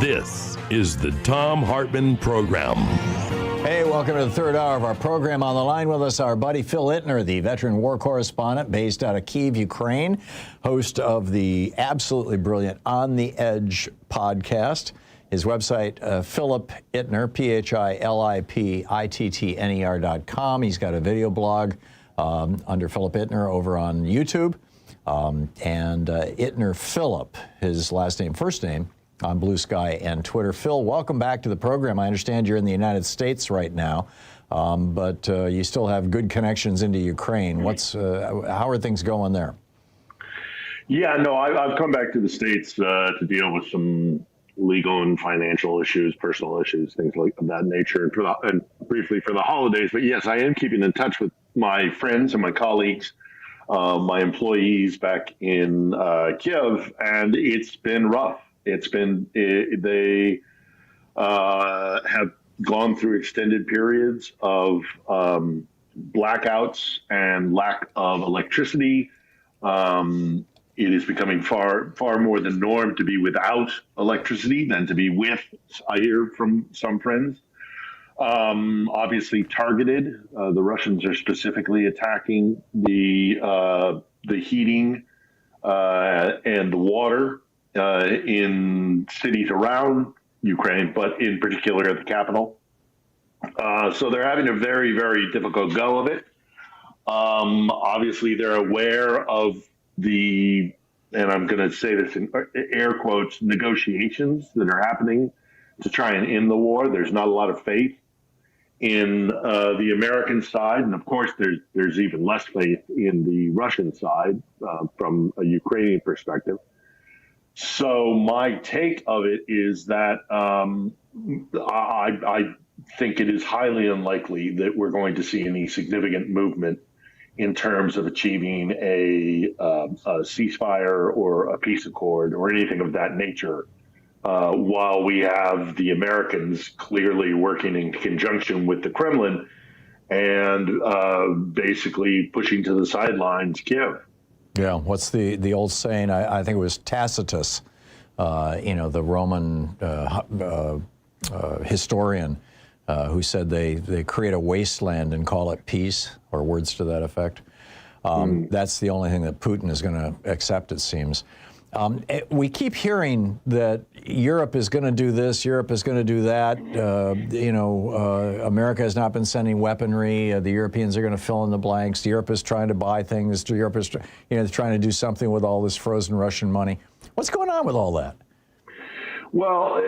This is the Thom Hartmann Program. Hey, welcome to the third hour of our program. On the line with us, our buddy Phil Ittner, the veteran war correspondent based out of Kyiv, Ukraine, host of the absolutely brilliant On the Edge podcast. His website, Philip Ittner, PhilipIttner.com. He's got a video blog under Philip Ittner over on YouTube. and Itner Phillip, his last name, first name, on Blue Sky and Twitter. Phil, welcome back to the program. I understand you're in the United States right now, but you still have good connections into Ukraine. How are things going there? Yeah, no, I've come back to the States to deal with some legal and financial issues, personal issues, things like of that nature, and briefly for the holidays. But yes, I am keeping in touch with my friends and my colleagues, my employees back in Kiev, and it's been rough. They have gone through extended periods of blackouts and lack of electricity. It is becoming far more the norm to be without electricity than to be with, I hear from some friends. Obviously targeted. The Russians are specifically attacking the heating and the water in cities around Ukraine, but in particular at the capital. So they're having a very, very difficult go of it. Obviously, they're aware of and I'm going to say this in air quotes, negotiations that are happening to try and end the war. There's not a lot of faith in the American side, and of course, there's even less faith in the Russian side from a Ukrainian perspective. So my take of it is that I think it is highly unlikely that we're going to see any significant movement in terms of achieving a ceasefire or a peace accord or anything of that nature, while we have the Americans clearly working in conjunction with the Kremlin and basically pushing to the sidelines Kiev. Yeah, what's the old saying? I think it was Tacitus, the Roman historian, who said they create a wasteland and call it peace, or words to that effect. That's the only thing that Putin is going to accept, it seems. We keep hearing that Europe is going to do this, Europe is going to do that. America has not been sending weaponry. The Europeans are going to fill in the blanks. Europe is trying to buy things. Europe is, trying to do something with all this frozen Russian money. What's going on with all that? Well,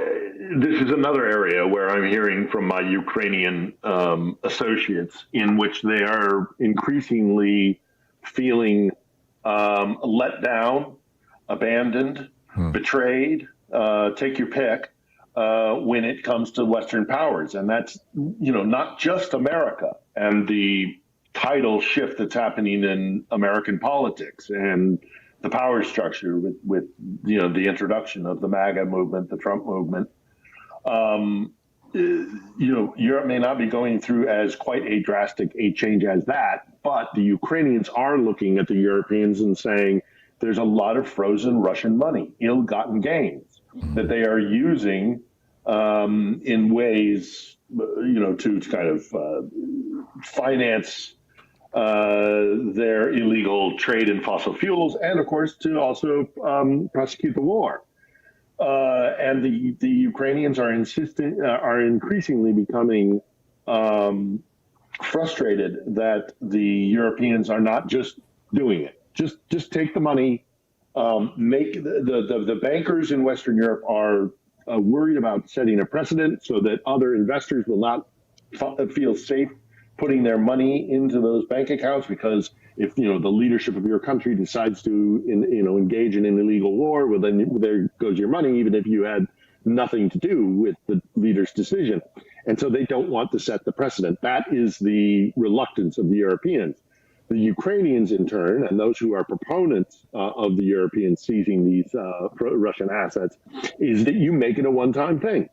this is another area where I'm hearing from my Ukrainian associates in which they are increasingly feeling let down, abandoned, betrayed, take your pick, when it comes to Western powers. And that's, not just America and the tidal shift that's happening in American politics and the power structure with the introduction of the MAGA movement, the Trump movement. Europe may not be going through as quite a drastic a change as that, but the Ukrainians are looking at the Europeans and saying there's a lot of frozen Russian money, ill-gotten gains that they are using in ways, to kind of finance their illegal trade in fossil fuels, and of course to also prosecute the war. And the Ukrainians are increasingly becoming frustrated that the Europeans are not just doing it. Just take the money. Make the bankers in Western Europe are worried about setting a precedent so that other investors will not feel safe putting their money into those bank accounts, because if the leadership of your country decides to engage in an illegal war, well, then there goes your money, even if you had nothing to do with the leader's decision. And so they don't want to set the precedent. That is the reluctance of the Europeans. The Ukrainians, in turn, and those who are proponents of the Europeans seizing these Russian assets, is that you make it a one-time thing.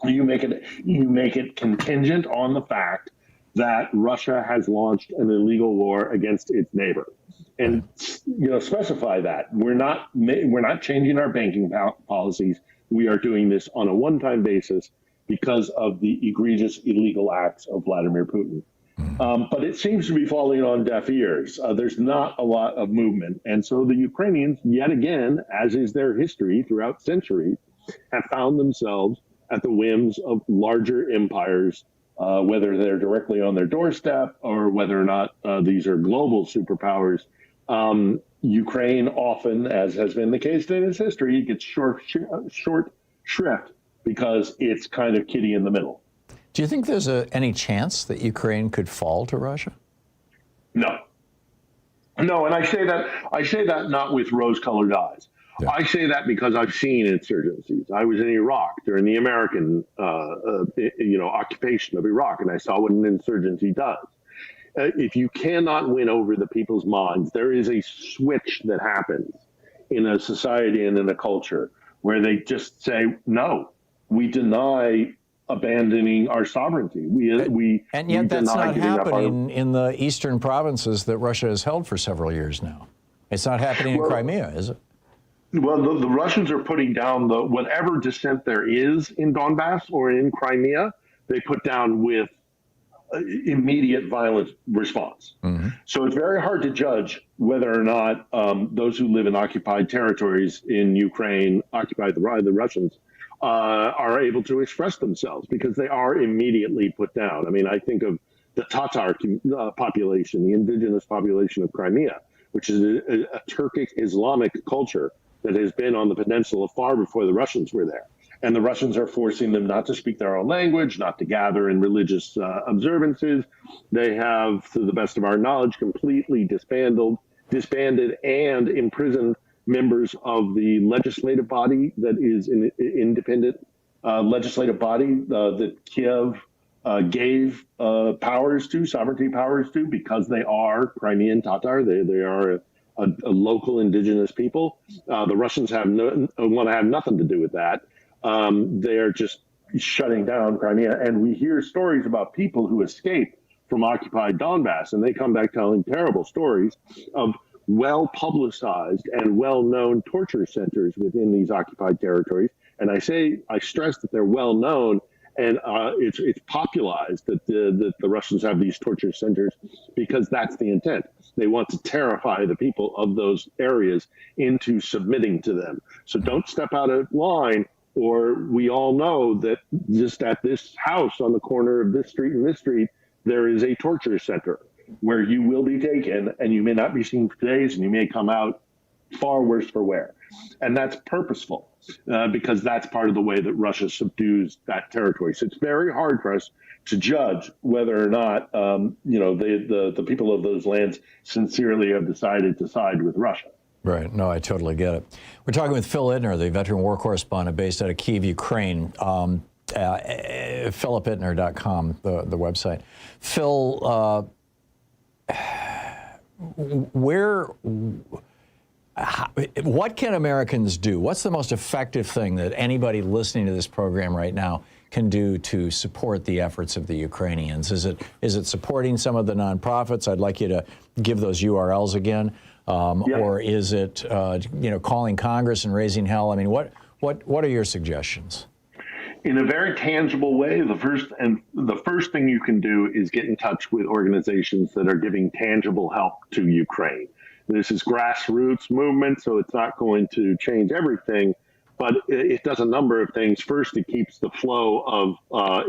You make it contingent on the fact that Russia has launched an illegal war against its neighbor, and specify that we're not changing our banking policies. We are doing this on a one-time basis because of the egregious illegal acts of Vladimir Putin. But it seems to be falling on deaf ears. There's not a lot of movement, and so the Ukrainians, yet again, as is their history throughout centuries, have found themselves at the whims of larger empires. Whether they're directly on their doorstep or whether or not these are global superpowers, Ukraine often, as has been the case in its history, gets short shrift because it's kind of kitty in the middle. Do you think there's any chance that Ukraine could fall to Russia? No. No, and I say that not with rose-colored eyes. Yeah. I say that because I've seen insurgencies. I was in Iraq during the American, occupation of Iraq, and I saw what an insurgency does. If you cannot win over the people's minds, there is a switch that happens in a society and in a culture where they just say, no, we deny abandoning our sovereignty. And yet that's not happening in the eastern provinces that Russia has held for several years now. It's not happening in Crimea, is it? Well, the Russians are putting down whatever dissent there is in Donbass or in Crimea, they put down with immediate violent response. Mm-hmm. So it's very hard to judge whether or not those who live in occupied territories in Ukraine, occupied by the Russians, are able to express themselves because they are immediately put down. I mean, I think of the Tatar population, the indigenous population of Crimea, which is a Turkic Islamic culture that has been on the peninsula far before the Russians were there. And the Russians are forcing them not to speak their own language, not to gather in religious observances. They have, to the best of our knowledge, completely disbanded and imprisoned members of the legislative body that is an independent legislative body that Kiev gave powers to, sovereignty powers to, because they are Crimean Tatar. They are a local indigenous people. The Russians want to have nothing to do with that. They're just shutting down Crimea. And we hear stories about people who escape from occupied Donbass, and they come back telling terrible stories of well-publicized and well-known torture centers within these occupied territories. And I stress that they're well-known, and it's popularized that the Russians have these torture centers because that's the intent. They want to terrify the people of those areas into submitting to them. So don't step out of line, or we all know that just at this house on the corner of this street and this street, there is a torture center where you will be taken and you may not be seen for days and you may come out far worse for wear. And that's purposeful because that's part of the way that Russia subdues that territory. So it's very hard for us to judge whether or not, the people of those lands sincerely have decided to side with Russia. Right. No, I totally get it. We're talking with Phil Ittner, the veteran war correspondent based out of Kyiv, Ukraine. PhilipIttner.com, the website. Phil, what can Americans do? What's the most effective thing that anybody listening to this program right now can do to support the efforts of the Ukrainians? Is it supporting some of the nonprofits? I'd like you to give those URLs again. Or is it calling Congress and raising hell? I mean, what are your suggestions? In a very tangible way, the first thing you can do is get in touch with organizations that are giving tangible help to Ukraine. This is grassroots movement, so it's not going to change everything, but it does a number of things. First, it keeps the flow of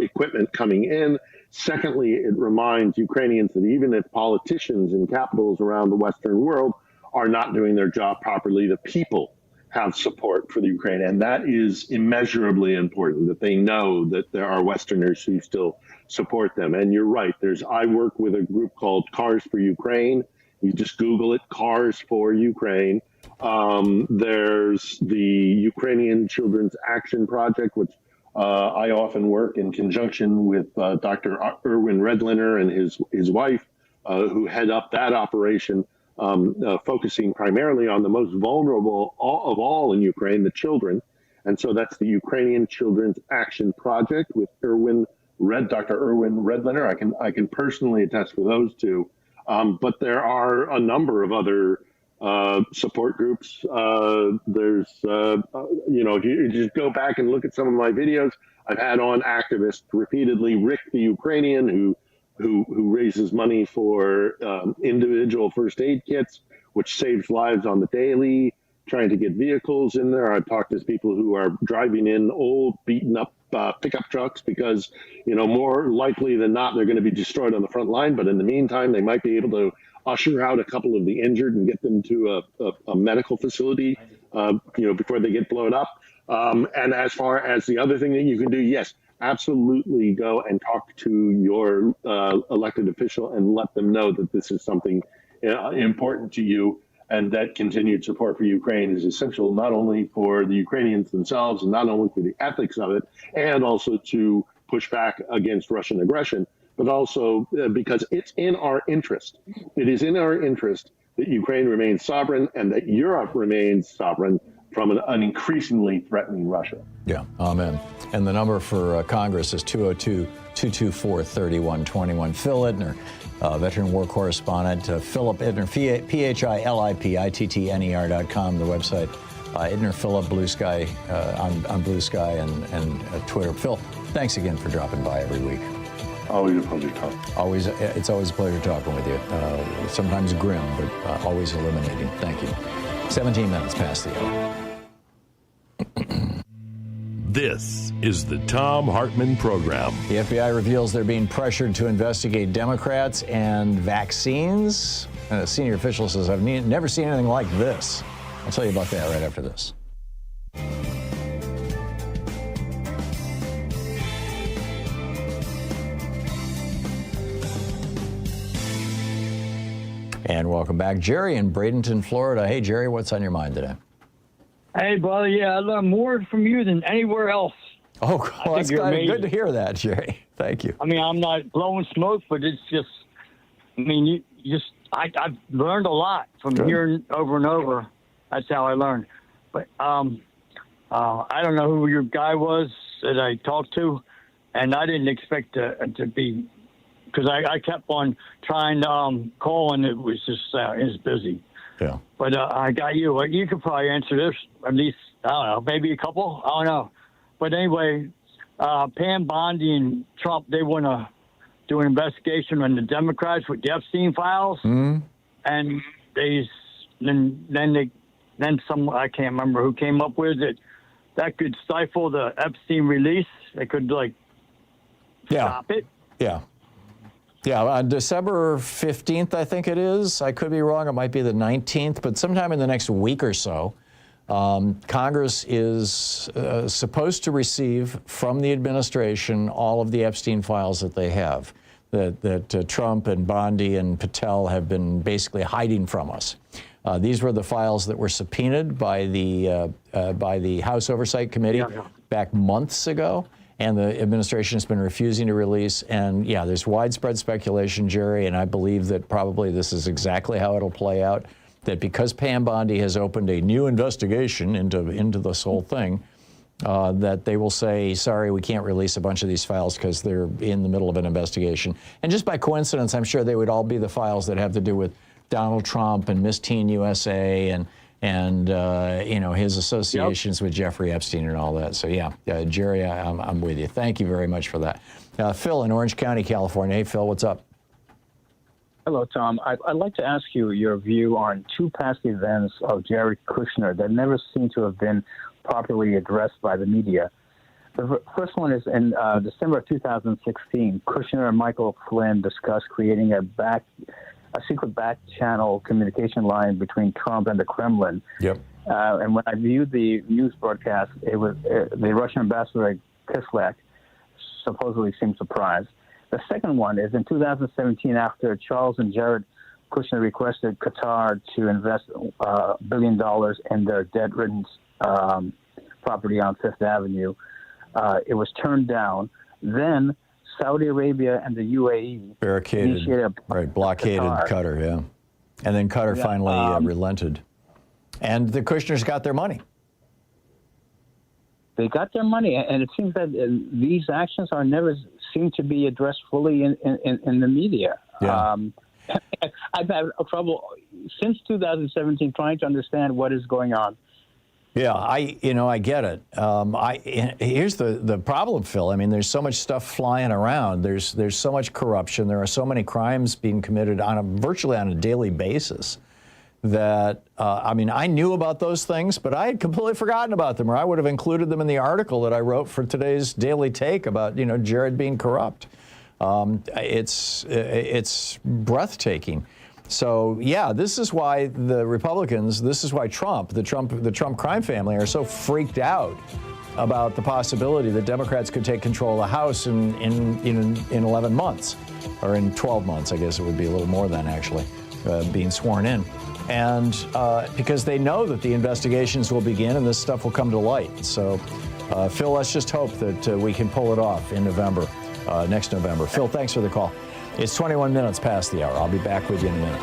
equipment coming in. Secondly, it reminds Ukrainians that even if politicians in capitals around the Western world are not doing their job properly, the people have support for the Ukraine. And that is immeasurably important, that they know that there are Westerners who still support them. And you're right. I work with a group called Cars for Ukraine. You just Google it, Cars for Ukraine. There's the Ukrainian Children's Action Project, which I often work in conjunction with Dr. Erwin Redliner and his wife, who head up that operation, focusing primarily on the most vulnerable of all in Ukraine, the children. And so that's the Ukrainian Children's Action Project with Dr. Erwin Redliner. I can personally attest for those two. But there are a number of other support groups. If you just go back and look at some of my videos, I've had on activists repeatedly, Rick the Ukrainian, who raises money for individual first aid kits, which saves lives on the daily. trying to get vehicles in there. I've talked to people who are driving in old, beaten up pickup trucks because, more likely than not, they're going to be destroyed on the front line. But in the meantime, they might be able to usher out a couple of the injured and get them to a medical facility, before they get blown up. And as far as the other thing that you can do, yes, absolutely go and talk to your elected official and let them know that this is something important to you, and that continued support for Ukraine is essential not only for the Ukrainians themselves and not only for the ethics of it, and also to push back against Russian aggression, but also because it's in our interest. It is in our interest that Ukraine remains sovereign and that Europe remains sovereign from an increasingly threatening Russia. Yeah, amen. And the number for Congress is 202-224-3121. Phil Ittner, veteran war correspondent. Philip Ittner, PHILIPITTNER.com, the website. Ittner Philip, Blue Sky, on Blue Sky and Twitter. Phil, thanks again for dropping by every week. Always a pleasure talking. It's always a pleasure talking with you. Sometimes grim, but always illuminating. Thank you. 17 minutes past the hour. This is the Thom Hartmann Program. The FBI reveals they're being pressured to investigate Democrats and vaccines. And a senior official says, I've never seen anything like this. I'll tell you about that right after this. And welcome back. Jerry in Bradenton, Florida. Hey, Jerry, what's on your mind today? Hey, brother, I learned more from you than anywhere else. Oh, well, that's kind of good to hear that, Jerry. Thank you. I mean, I'm not blowing smoke, but it's just, I've learned a lot from hearing over and over. That's how I learned. But I don't know who your guy was that I talked to, and I didn't expect to be, because I kept on trying to call, and it was just it was busy. Yeah. But I got you. You could probably answer this, at least, I don't know, maybe a couple. I don't know. But anyway, Pam Bondi and Trump, they want to do an investigation on the Democrats with the Epstein files. Mm-hmm. And then some, I can't remember who came up with it, that could stifle the Epstein release. They could, stop it. Yeah. Yeah, on December 15th, I think it is. I could be wrong. It might be the 19th, but sometime in the next week or so, Congress is supposed to receive from the administration all of the Epstein files that they have, that Trump and Bondi and Patel have been basically hiding from us. These were the files that were subpoenaed by the House Oversight Committee back months ago. And the administration has been refusing to release. And yeah, there's widespread speculation, Jerry, and I believe that probably this is exactly how it'll play out, that because Pam Bondi has opened a new investigation into this whole thing, that they will say, sorry, we can't release a bunch of these files because they're in the middle of an investigation. And just by coincidence, I'm sure they would all be the files that have to do with Donald Trump and Miss Teen USA and his associations with Jeffrey Epstein and all that. So yeah, Jerry, I'm with you. Thank you very much for that. Phil in Orange County, California. Hey, Phil, what's up? Hello, Tom. I'd like to ask you your view on two past events of Jared Kushner that never seem to have been properly addressed by the media. The first one is in December of 2016, Kushner and Michael Flynn discussed creating a secret back channel communication line between Trump and the Kremlin. Yep. And when I viewed the news broadcast, it was the Russian ambassador Kislyak supposedly seemed surprised. The second one is in 2017, after Charles and Jared Kushner requested Qatar to invest $1 billion in their debt-ridden property on Fifth Avenue. It was turned down. Then Saudi Arabia and the UAE blockaded Qatar, yeah. And then Qatar finally relented. And the Kushners got their money. They got their money, and it seems that these actions are never seem to be addressed fully in the media. Yeah. I've had trouble since 2017 trying to understand what is going on. Yeah, I get it. Here's the problem, Phil. I mean, there's so much stuff flying around. There's so much corruption. There are so many crimes being committed virtually on a daily basis that, I mean, I knew about those things, but I had completely forgotten about them, or I would have included them in the article that I wrote for today's Daily Take about, you know, Jared being corrupt. It's breathtaking. So, yeah, this is why the Republicans, this is why the Trump crime family are so freaked out about the possibility that Democrats could take control of the House in 11 months, or in 12 months, I guess it would be a little more than actually, being sworn in. And because they know that the investigations will begin and this stuff will come to light. So, Phil, let's just hope that we can pull it off in November, next November. Phil, thanks for the call. It's 21 minutes past the hour. I'll be back with you in a minute.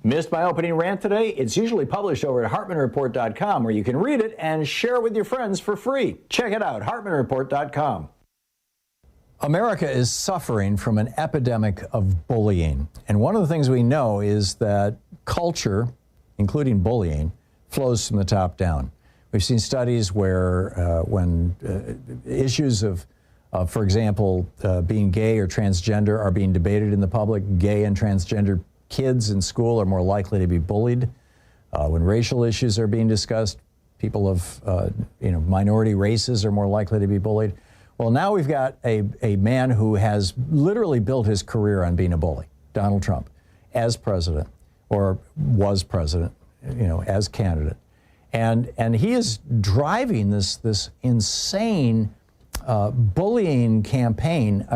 Missed my opening rant today? It's usually published over at HartmannReport.com, where you can read it and share it with your friends for free. Check it out, HartmannReport.com. America is suffering from an epidemic of bullying. And one of the things we know is that culture, including bullying, flows from the top down. We've seen studies where when issues of, for example, being gay or transgender are being debated in the public, gay and transgender kids in school are more likely to be bullied. When racial issues are being discussed, people of minority races are more likely to be bullied. Well, now we've got a man who has literally built his career on being a bully, Donald Trump, as president, or was president, as candidate. And he is driving this insane bullying campaign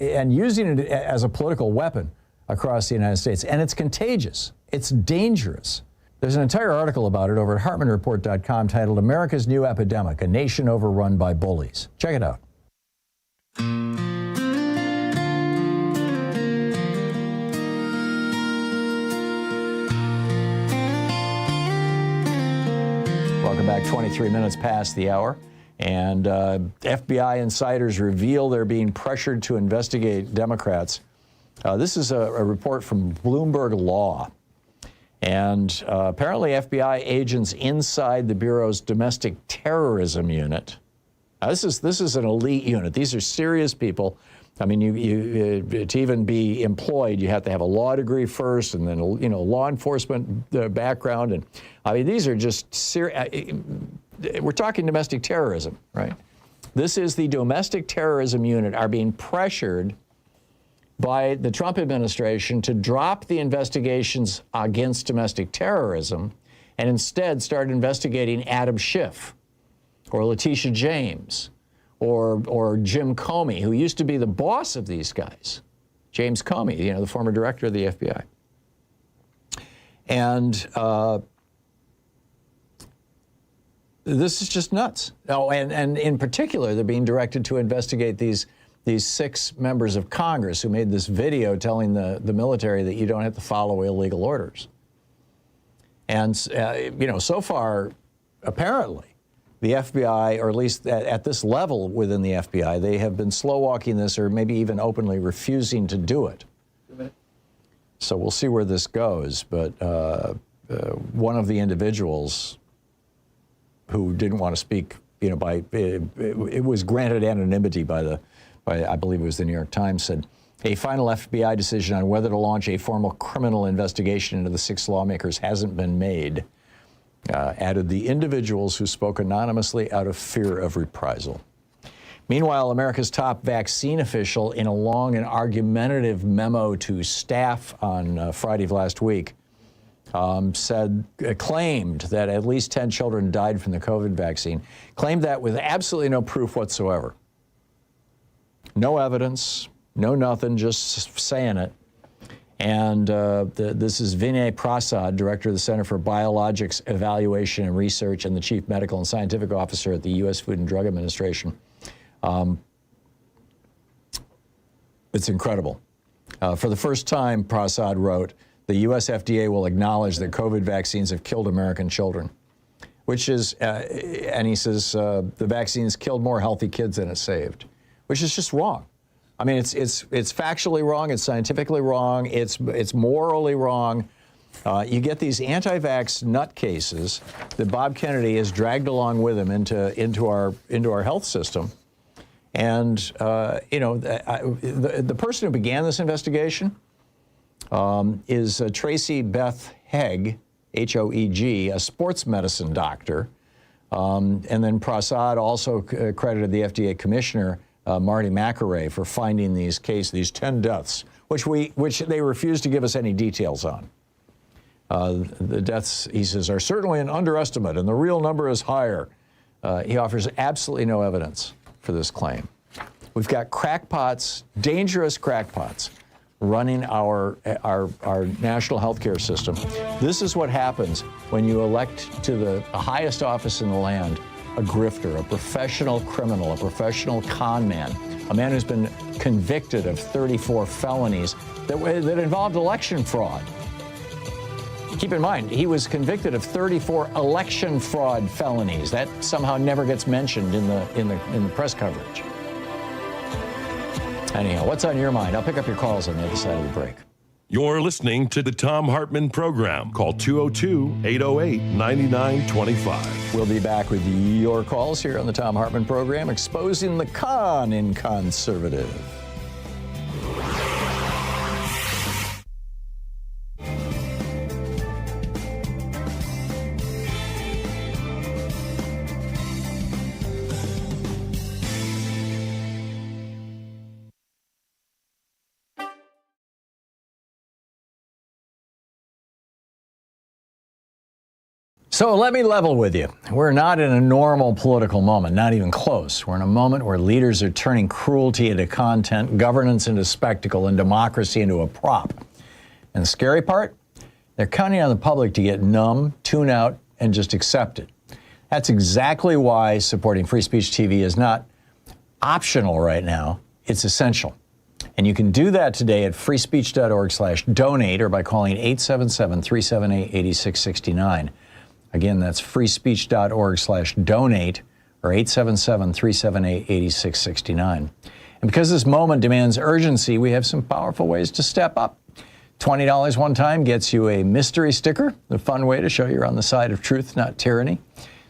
and using it as a political weapon across the United States. And it's contagious. It's dangerous. There's an entire article about it over at HartmannReport.com titled "America's New Epidemic, a Nation Overrun by Bullies." Check it out. Welcome back. 23 minutes past the hour. And FBI insiders reveal they're being pressured to investigate Democrats. This is a report from Bloomberg Law. And apparently FBI agents inside the Bureau's domestic terrorism unit. Now, this is an elite unit. These are serious people. I mean, to even be employed, you have to have a law degree first, and then law enforcement background. And I mean, these are just serious. We're talking domestic terrorism, right? This is the domestic terrorism unit are being pressured by the Trump administration to drop the investigations against domestic terrorism and instead start investigating Adam Schiff or Letitia James or Jim Comey, who used to be the boss of these guys. James Comey, the former director of the FBI. And this is just nuts. Oh, and in particular, they're being directed to investigate these 6 members of Congress who made this video telling the military that you don't have to follow illegal orders. And, so far, apparently, the FBI, or at least at this level within the FBI, they have been slow walking this or maybe even openly refusing to do it. So we'll see where this goes. But one of the individuals who didn't want to speak, it was granted anonymity by I believe it was the New York Times, said, a final FBI decision on whether to launch a formal criminal investigation into the 6 lawmakers hasn't been made. Added the individuals who spoke anonymously out of fear of reprisal. Meanwhile, America's top vaccine official, in a long and argumentative memo to staff on Friday of last week, claimed that at least 10 children died from the COVID vaccine, claimed that with absolutely no proof whatsoever. No evidence, no nothing, just saying it. And this is Vinay Prasad, director of the Center for Biologics Evaluation and Research and the chief medical and scientific officer at the U.S. Food and Drug Administration. It's incredible. For the first time, Prasad wrote, the U.S. FDA will acknowledge that COVID vaccines have killed American children, which is, and he says, the vaccines killed more healthy kids than it saved, which is just wrong. I mean, it's factually wrong. It's scientifically wrong. It's morally wrong. You get these anti-vax nutcases that Bob Kennedy has dragged along with him into our health system. And, the person who began this investigation is Tracy Beth Hegg, H-O-E-G, a sports medicine doctor. And then Prasad also credited the FDA commissioner, Marty McAree, for finding these 10 deaths, which they refused to give us any details on. The deaths, he says, are certainly an underestimate, and the real number is higher. He offers absolutely no evidence for this claim. We've got crackpots, dangerous crackpots, running our national healthcare system. This is what happens when you elect to the highest office in the land a grifter, a professional criminal, a professional con man, a man who's been convicted of 34 felonies that involved election fraud. Keep in mind, he was convicted of 34 election fraud felonies. That somehow never gets mentioned in the press coverage. Anyhow, what's on your mind? I'll pick up your calls on the other side of the break. You're listening to the Thom Hartmann Program. Call 202-808-9925. We'll be back with your calls here on the Thom Hartmann Program, exposing the con in conservative. So let me level with you. We're not in a normal political moment, not even close. We're in a moment where leaders are turning cruelty into content, governance into spectacle, and democracy into a prop. And the scary part? They're counting on the public to get numb, tune out, and just accept it. That's exactly why supporting free speech TV is not optional right now. It's essential. And you can do that today at freespeech.org/donate or by calling 877-378-8669. Again, that's freespeech.org/donate or 877-378-8669. And because this moment demands urgency, we have some powerful ways to step up. $20 one time gets you a mystery sticker, the fun way to show you're on the side of truth, not tyranny.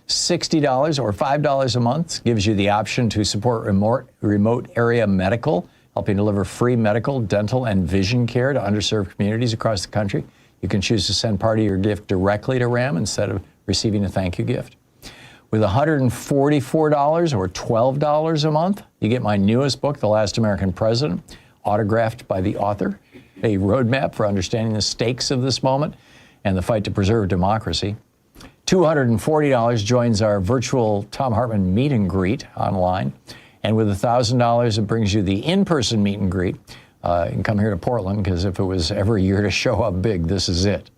$60 or $5 a month gives you the option to support remote area medical, helping deliver free medical, dental, and vision care to underserved communities across the country. You can choose to send part of your gift directly to RAM instead of receiving a thank you gift. With $144 or $12 a month, you get my newest book, The Last American President, autographed by the author, a roadmap for understanding the stakes of this moment and the fight to preserve democracy. $240 joins our virtual Thom Hartmann meet and greet online. And with $1,000, it brings you the in-person meet and greet. You can come here to Portland, because if it was ever a year to show up big, this is it.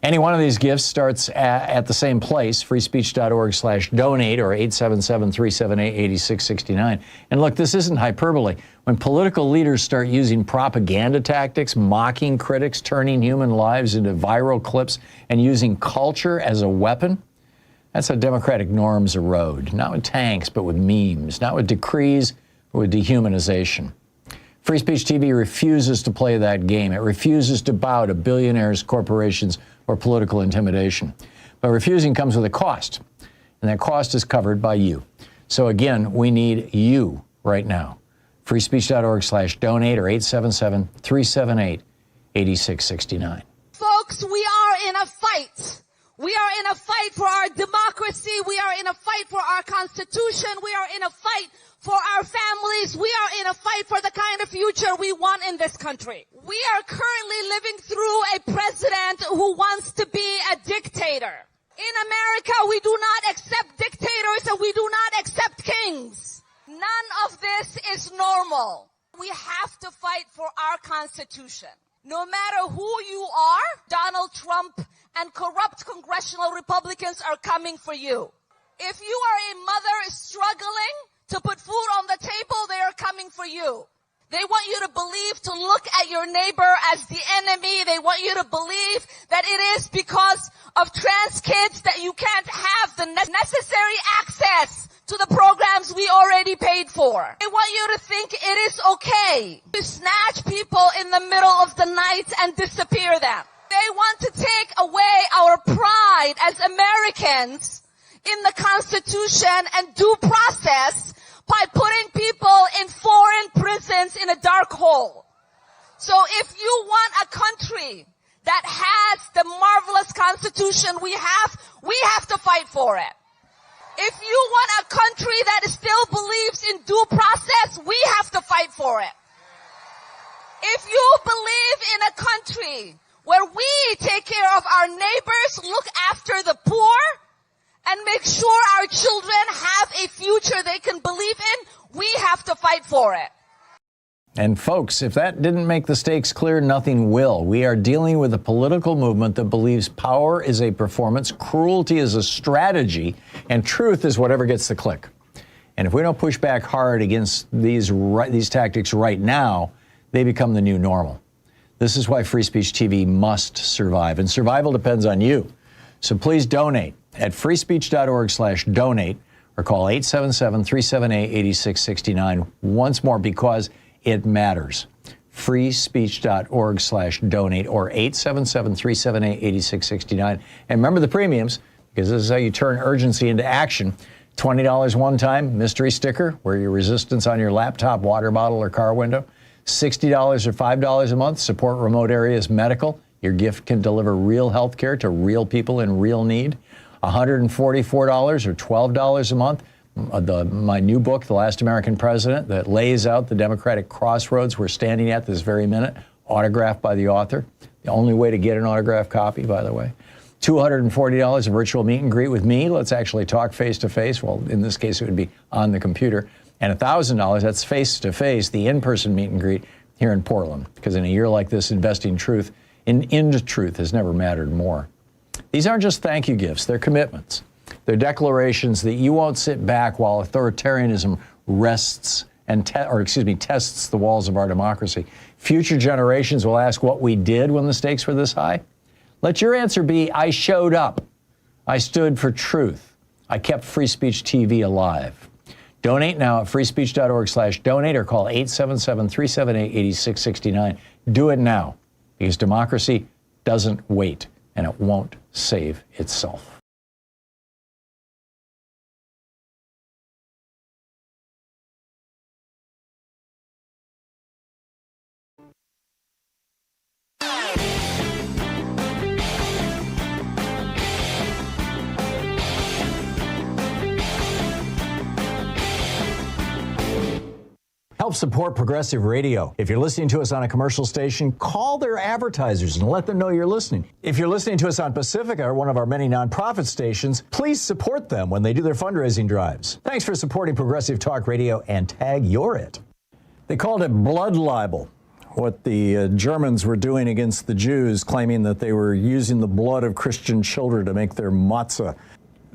Any one of these gifts starts at the same place, freespeech.org/donate or 877-378-8669. And look, this isn't hyperbole. When political leaders start using propaganda tactics, mocking critics, turning human lives into viral clips, and using culture as a weapon, that's how democratic norms erode. Not with tanks, but with memes. Not with decrees, but with dehumanization. Free Speech TV refuses to play that game. It refuses to bow to billionaires, corporations, or political intimidation. But refusing comes with a cost, and that cost is covered by you. So again, we need you right now. freespeech.org/donate or 877-378-8669. Folks, we are in a fight. We are in a fight for our democracy. We are in a fight for our Constitution. We are in a fight for our families. We are in a fight for the kind of future we want in this country. We are currently living through a president who wants to be a dictator. In America, we do not accept dictators and we do not accept kings. None of this is normal. We have to fight for our Constitution. No matter who you are, Donald Trump and corrupt congressional Republicans are coming for you. If you are a mother struggling to put food on the table, they are coming for you. They want you to believe, to look at your neighbor as the enemy. They want you to believe that it is because of trans kids that you can't have the necessary access to the programs we already paid for. They want you to think it is okay to snatch people in the middle of the night and disappear them. They want to take away our pride as Americans in the Constitution and due process by putting people in foreign prisons in a dark hole. So if you want a country that has the marvelous Constitution we have to fight for it. If you want a country that still believes in due process, we have to fight for it. If you believe in a country where we take care of our neighbors, look after the poor, and make sure our children have a future they can believe in, we have to fight for it. And folks, if that didn't make the stakes clear, nothing will. We are dealing with a political movement that believes power is a performance, cruelty is a strategy, and truth is whatever gets the click. And if we don't push back hard against these tactics right now, they become the new normal. This is why Free Speech TV must survive, and survival depends on you. So please donate at freespeech.org/donate or call 877-378-8669 once more, because it matters. freespeech.org/donate or 877-378-8669. And remember the premiums, because this is how you turn urgency into action. $20 one time, mystery sticker, wear your resistance on your laptop, water bottle, or car window. $60 or $5 a month, support remote areas medical. Your gift can deliver real health care to real people in real need. $144 or $12 a month. My new book, The Last American President, that lays out the Democratic crossroads we're standing at this very minute, autographed by the author. The only way to get an autographed copy, by the way. $240, a virtual meet and greet with me. Let's actually talk face-to-face. Well, in this case, it would be on the computer. And $1,000, that's face-to-face, the in-person meet and greet here in Portland. Because in a year like this, investing into truth has never mattered more. These aren't just thank you gifts, they're commitments. They're declarations that you won't sit back while authoritarianism tests the walls of our democracy. Future generations will ask what we did when the stakes were this high. Let your answer be, I showed up. I stood for truth. I kept Free Speech TV alive. Donate now at freespeech.org/donate or call 877-378-8669. Do it now, because democracy doesn't wait, and it won't save itself. Help support progressive radio. If you're listening to us on a commercial station, call their advertisers and let them know you're listening. If you're listening to us on Pacifica, or one of our many nonprofit stations, please support them when they do their fundraising drives. Thanks for supporting progressive talk radio, and tag you're it. They called it blood libel, what the Germans were doing against the Jews, claiming that they were using the blood of Christian children to make their matzah.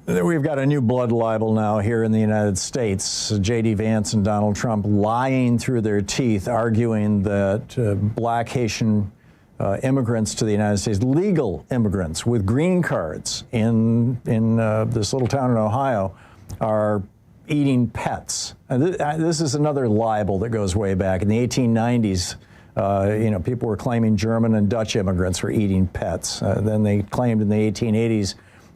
We've got a new blood libel now here in the United States. J.D. Vance and Donald Trump lying through their teeth, arguing that black Haitian immigrants to the United States, legal immigrants with green cards in this little town in Ohio, are eating pets. This is another libel that goes way back. In the 1890s, people were claiming German and Dutch immigrants were eating pets. Then they claimed in the 1880s,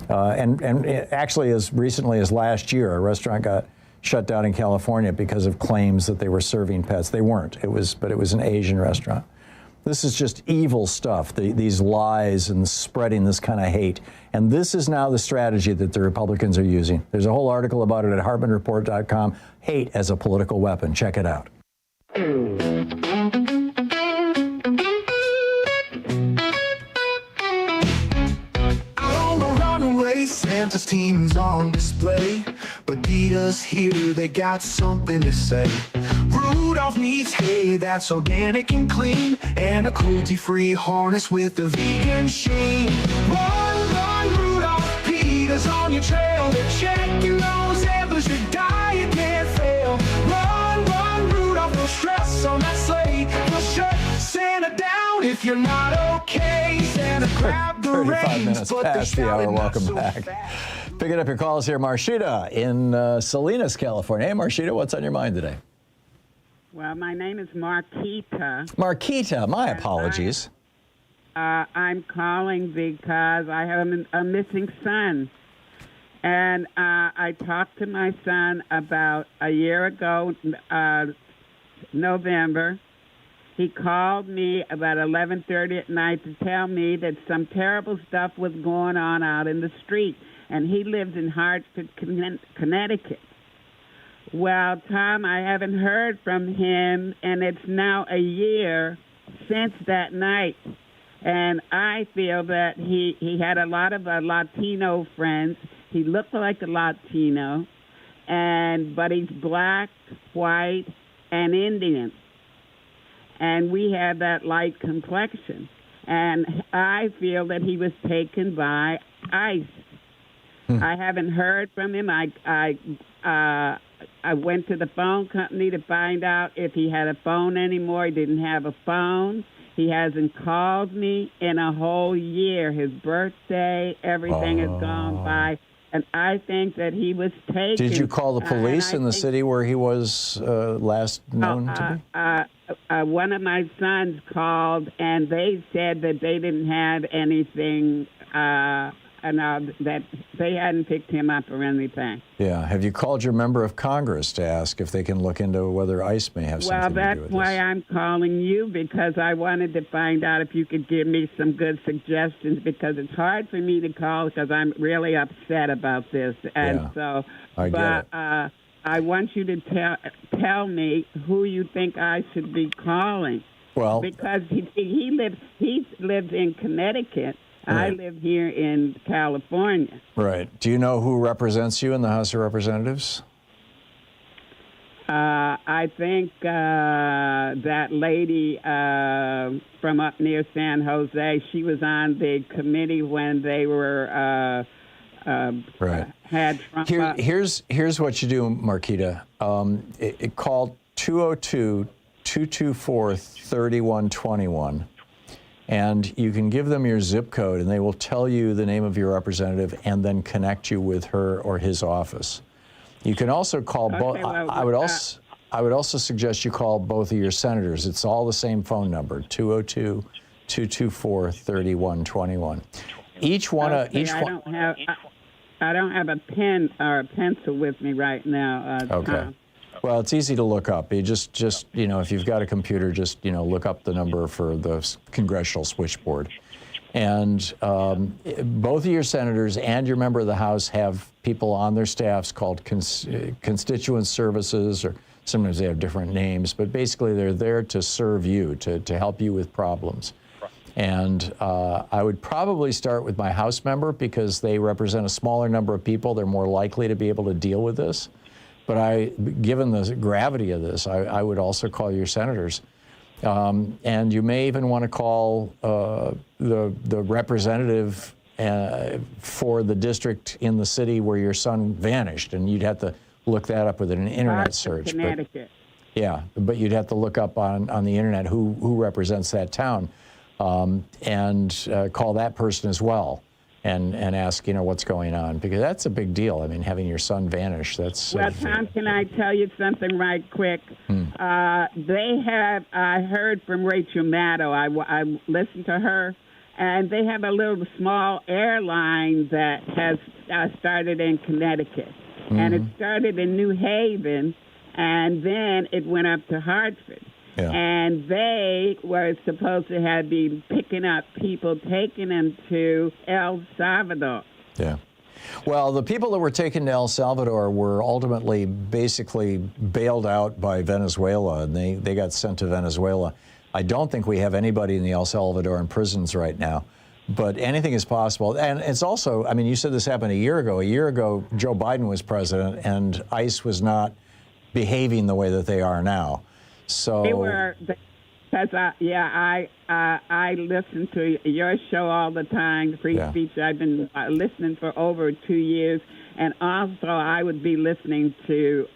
and actually as recently as last year, a restaurant got shut down in California because of claims that they were serving pets. They weren't. But it was an Asian restaurant. This is just evil stuff, these lies and spreading this kind of hate. And this is now the strategy that the Republicans are using. There's a whole article about it at HartmannReport.com. Hate as a political weapon. Check it out. Santa's team's on display, but Dita's here, they got something to say. Rudolph needs hay that's organic and clean, and a cruelty-free harness with a vegan sheen. Run, Rudolph, Peter's on your trail. They're checking those antlers, your diet can't fail. Run, Rudolph, no stress on that sleigh. We'll shut Santa down if you're not okay. Santa, grab the 35 minutes past the hour. Welcome back. Picking up your calls here, Marshita in Salinas, California. Hey, Marshita, what's on your mind today? Well, my name is Marquita. Marquita, my apologies. I'm calling because I have a missing son. And I talked to my son about a year ago, November. He called me about 11:30 at night to tell me that some terrible stuff was going on out in the street. And he lives in Hartford, Connecticut. Well, Tom, I haven't heard from him, and it's now a year since that night. And I feel that he had a lot of Latino friends. He looked like a Latino, but he's black, white, and Indian. And we have that light complexion. And I feel that he was taken by ICE. I haven't heard from him. I went to the phone company to find out if he had a phone anymore. He didn't have a phone. He hasn't called me in a whole year. His birthday, everything has gone by. And I think that he was taken. Did you call the police in the city where he was last known to be? One of my sons called, and they said that they didn't have anything, that they hadn't picked him up or anything. Yeah. Have you called your member of Congress to ask if they can look into whether ICE may have something to do with this? Well, that's why I'm calling you, because I wanted to find out if you could give me some good suggestions, because it's hard for me to call because I'm really upset about this. And so, I get it. I want you to tell me who you think I should be calling. Well, because he lives in Connecticut. Right. I live here in California. Right. Do you know who represents you in the House of Representatives? I think that lady from up near San Jose, she was on the committee when they were had Trump. Here's what you do, Marquita. Call 202-224-3121. And you can give them your zip code, and they will tell you the name of your representative and then connect you with her or his office. You can also call both. I would also suggest you call both of your senators. It's all the same phone number, 202-224-3121. I don't have a pen or a pencil with me right now. Okay. Tom. Well, it's easy to look up. You just if you've got a computer, just look up the number for the congressional switchboard. And both of your senators and your member of the House have people on their staffs called constituent services, or sometimes they have different names, but basically they're there to serve you, to help you with problems. And I would probably start with my House member because they represent a smaller number of people. They're more likely to be able to deal with this. But given the gravity of this, I would also call your senators. And you may even want to call the representative for the district in the city where your son vanished. And you'd have to look that up with an internet search. Connecticut. But you'd have to look up on the internet who represents that town and call that person as well. And ask, what's going on, because that's a big deal. I mean, having your son vanish, that's... Well, Tom, can I tell you something right quick? I heard from Rachel Maddow, I listened to her, and they have a little small airline that has started in Connecticut. And it started in New Haven, and then it went up to Hartford. Yeah. And they were supposed to have been picking up people, taking them to El Salvador. Yeah. Well, the people that were taken to El Salvador were ultimately basically bailed out by Venezuela, and they got sent to Venezuela. I don't think we have anybody in the El Salvadoran prisons right now, but anything is possible. And it's also, I mean, you said this happened a year ago. A year ago, Joe Biden was president, and ICE was not behaving the way that they are now. So they were, because I listen to your show all the time, Free Speech. I've been listening for over 2 years, and also I would be listening to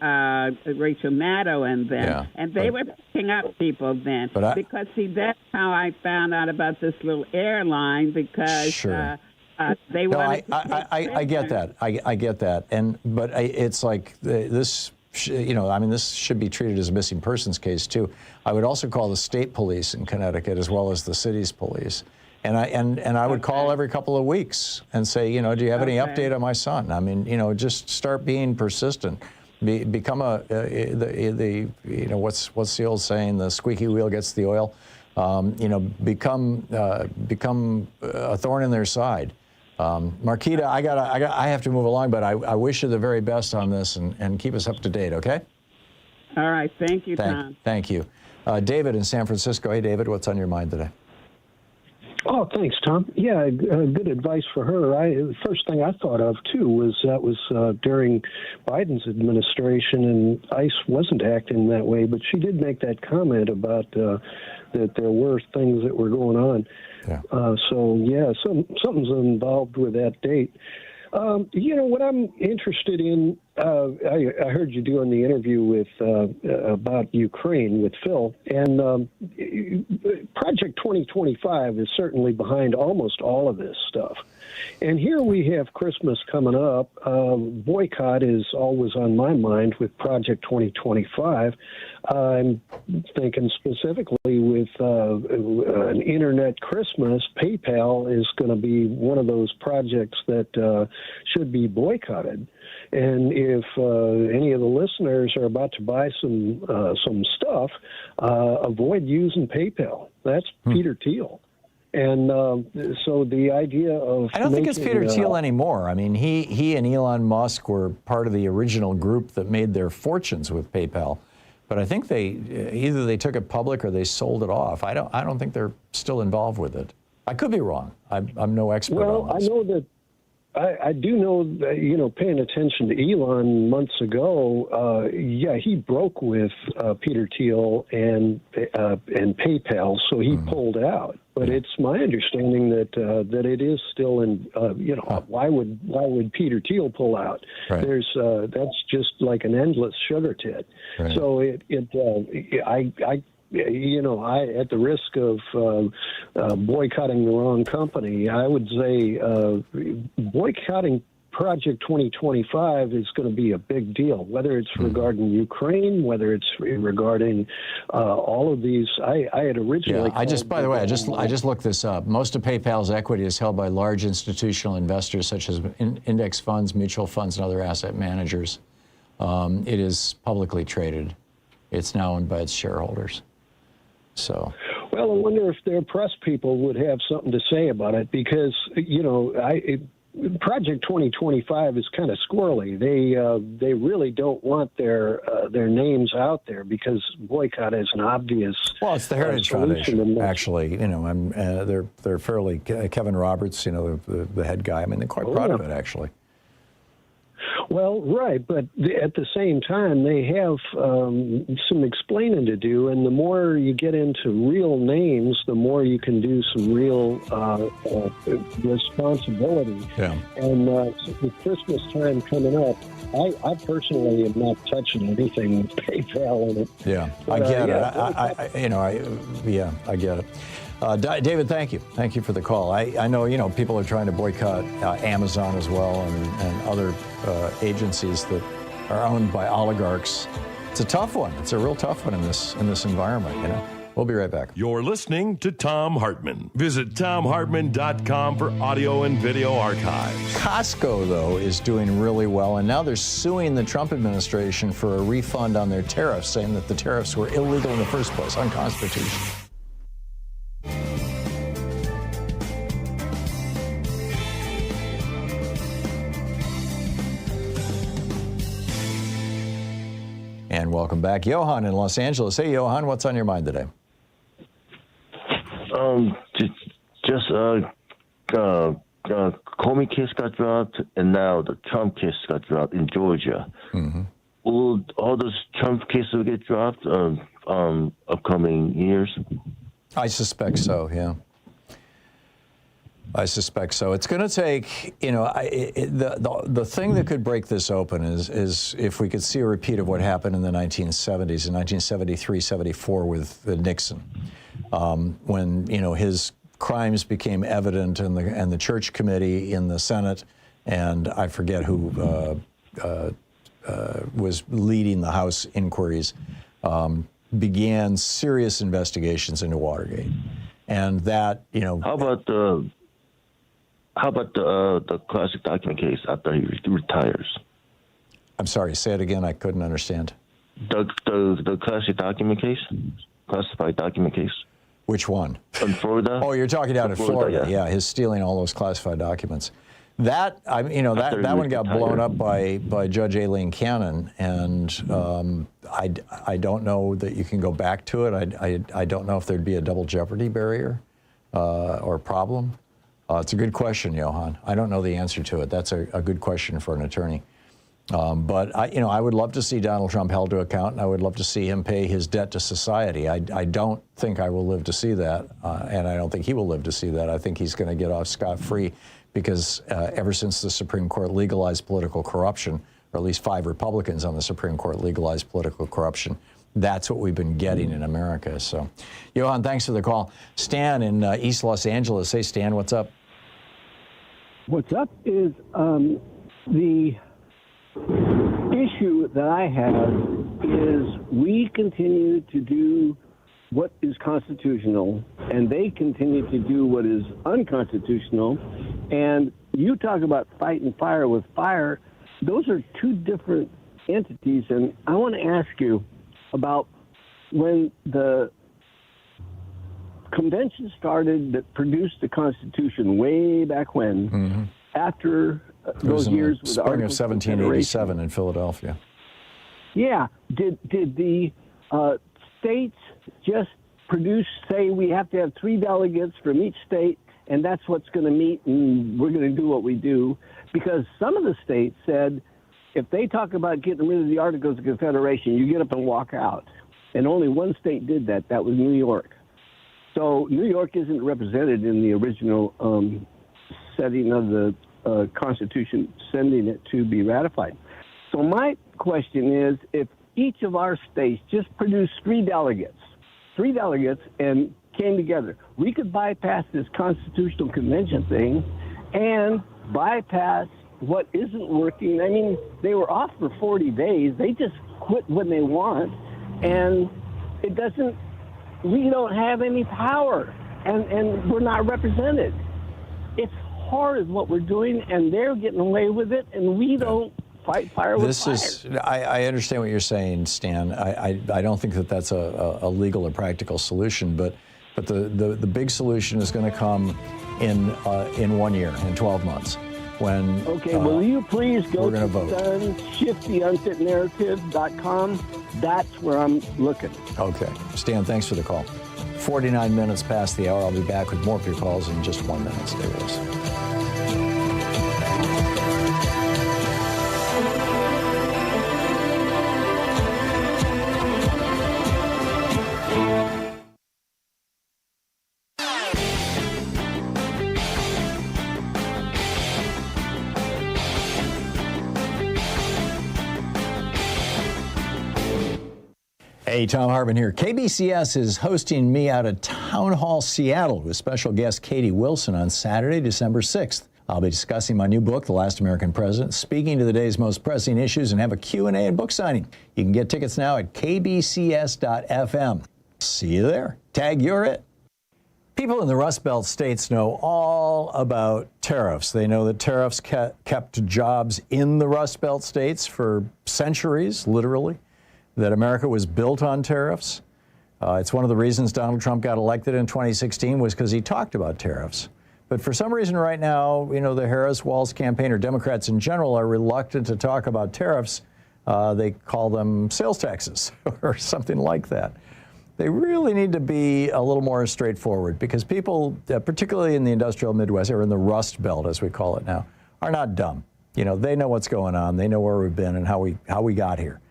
Rachel Maddow and them, and they were picking up people then. Because see, that's how I found out about this little airline, because they wanted. I get that. I get that, but it's like this. This should be treated as a missing persons case, too. I would also call the state police in Connecticut as well as the city's police And I would call every couple of weeks and say, you know, do you have any update on my son? I mean, you know, just start being persistent. Become you know, what's the old saying? The squeaky wheel gets the oil. You know, become a thorn in their side. Marquita, I have to move along, but I wish you the very best on this and keep us up to date, okay? All right. Thank you, Tom. Thank you. David in San Francisco. Hey, David, what's on your mind today? Oh, thanks, Tom. Yeah, good advice for her. The first thing I thought of, too, was during Biden's administration, and ICE wasn't acting that way, but she did make that comment about that there were things that were going on. Yeah. So, yeah, something's involved with that date. You know, what I'm interested in, I heard you doing the interview with about Ukraine with Phil, and Project 2025 is certainly behind almost all of this stuff. And here we have Christmas coming up. Boycott is always on my mind with Project 2025. I'm thinking specifically with an internet Christmas. PayPal is going to be one of those projects that should be boycotted. And if any of the listeners are about to buy some stuff, avoid using PayPal. That's Peter Thiel. And so the idea of I don't think it's Peter Thiel anymore. I mean, he and Elon Musk were part of the original group that made their fortunes with PayPal. But I think either they took it public or they sold it off. I don't think they're still involved with it. I could be wrong. I'm no expert on this. I know that. I do know that, you know, paying attention to Elon months ago, yeah, he broke with Peter Thiel and PayPal, so he pulled out. But it's my understanding that that it is still in. You know, why would Peter Thiel pull out? Right. That's just like an endless sugar tit. Right. So I you know, at the risk of boycotting the wrong company, I would say boycotting Project 2025 is going to be a big deal, whether it's regarding Ukraine, whether it's regarding all of these. I had originally. Yeah, by the way, I just looked this up. Most of PayPal's equity is held by large institutional investors such as index funds, mutual funds, and other asset managers. It is publicly traded. It's now owned by its shareholders. So. Well, I wonder if their press people would have something to say about it, because, you know, Project 2025 is kind of squirrely. They really don't want their names out there because boycott is an obvious. Well, it's the Heritage Foundation, actually. You know, they're fairly Kevin Roberts, you know, the head guy. I mean, they're quite proud of it, actually. Well, right, but at the same time, they have some explaining to do, and the more you get into real names, the more you can do some real responsibility. Yeah. And with Christmas time coming up, I personally am not touching anything with PayPal in it. Yeah, But, I get it. I get it. David, thank you. Thank you for the call. I know, you know, people are trying to boycott Amazon as well and other agencies that are owned by oligarchs. It's a tough one. It's a real tough one in this environment, you know. We'll be right back. You're listening to Thom Hartmann. Visit ThomHartmann.com for audio and video archives. Costco, though, is doing really well, and now they're suing the Trump administration for a refund on their tariffs, saying that the tariffs were illegal in the first place, unconstitutional. And welcome back. Johan in Los Angeles. Hey, Johan, what's on your mind today? Comey case got dropped, and now the Trump case got dropped in Georgia. Mm-hmm. Will all those Trump cases get dropped upcoming years? I suspect so, yeah. I suspect so. It's going to take, you know, the thing that could break this open is if we could see a repeat of what happened in the 1970s, in 1973, 74 with Nixon, when, you know, his crimes became evident and the Church Committee in the Senate, and I forget who was leading the House inquiries, began serious investigations into Watergate. And that, you know. How about the classic document case after he retires? I'm sorry, say it again. I couldn't understand. The classic document case, classified document case. Which one? In Florida. Oh, you're talking down in Florida. Yeah, his stealing all those classified documents. That that one got blown up by Judge Aileen Cannon, and I don't know that you can go back to it. I don't know if there'd be a double jeopardy barrier or problem. It's a good question, Johan. I don't know the answer to it. That's a good question for an attorney. But I would love to see Donald Trump held to account, and I would love to see him pay his debt to society. I don't think I will live to see that, and I don't think he will live to see that. I think he's going to get off scot-free because ever since the Supreme Court legalized political corruption, or at least 5 Republicans on the Supreme Court legalized political corruption, that's what we've been getting in America. So, Johan, thanks for the call. Stan in East Los Angeles. Hey, Stan, what's up? What's up is the issue that I have is we continue to do what is constitutional, and they continue to do what is unconstitutional. And you talk about fighting fire with fire. Those are 2 different entities. And I want to ask you about when the convention started that produced the Constitution way back when, after those years with the spring of 1787 in Philadelphia. Yeah. Did the states just say we have to have 3 delegates from each state, and that's what's going to meet, and we're going to do what we do? Because some of the states said if they talk about getting rid of the Articles of Confederation, you get up and walk out. And only one state did that. That was New York. So New York isn't represented in the original setting of the Constitution, sending it to be ratified. So my question is, if each of our states just produced 3 delegates, and came together, we could bypass this Constitutional Convention thing and bypass what isn't working. I mean, they were off for 40 days. They just quit when they want, and we don't have any power, and we're not represented. It's hard what we're doing, and they're getting away with it, and we don't fight fire with fire. I understand what you're saying, Stan. I don't think that that's a legal or practical solution, but the big solution is going to come in 1 year, in 12 months. When will you please go to shifttheunfitnarrative.com? That's where I'm looking. Okay. Stan, thanks for the call. 49 minutes past the hour. I'll be back with more of your calls in just 1 minute. Stay with us. Hey, Thom Hartmann here. KBCS is hosting me out at Town Hall Seattle with special guest Katie Wilson on Saturday, December 6th. I'll be discussing my new book, The Last American President, speaking to the day's most pressing issues, and have a Q&A and book signing. You can get tickets now at kbcs.fm. See you there. Tag, you're it. People in the Rust Belt states know all about tariffs. They know that tariffs kept jobs in the Rust Belt states for centuries, literally, that America was built on tariffs. It's one of the reasons Donald Trump got elected in 2016 was because he talked about tariffs. But for some reason right now, the Harris-Walz campaign, or Democrats in general, are reluctant to talk about tariffs. They call them sales taxes or something like that. They really need to be a little more straightforward, because people, particularly in the industrial Midwest, or in the Rust Belt, as we call it now, are not dumb. They know what's going on. They know where we've been and how we got here.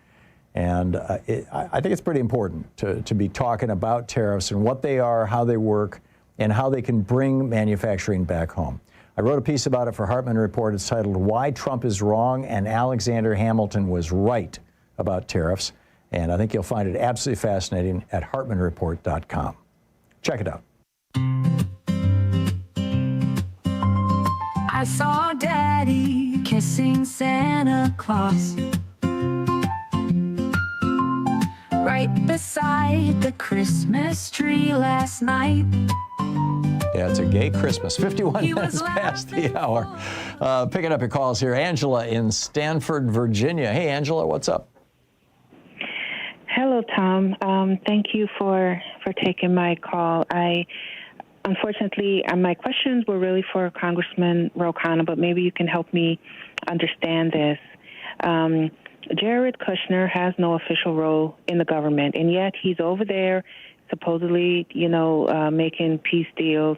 And I think it's pretty important to be talking about tariffs and what they are, how they work, and how they can bring manufacturing back home. I wrote a piece about it for Hartmann Report. It's titled, Why Trump is Wrong and Alexander Hamilton Was Right About Tariffs. And I think you'll find it absolutely fascinating at hartmannreport.com. Check it out. I saw Daddy kissing Santa Claus right beside the Christmas tree last night. Yeah, it's a gay Christmas. 51 minutes past the hour. Picking up your calls here. Angela in Stanford, Virginia. Hey, Angela, what's up? Hello, Tom. Thank you for taking my call. Unfortunately, my questions were really for Congressman Khanna, but maybe you can help me understand this. Jared Kushner has no official role in the government, and yet he's over there supposedly, making peace deals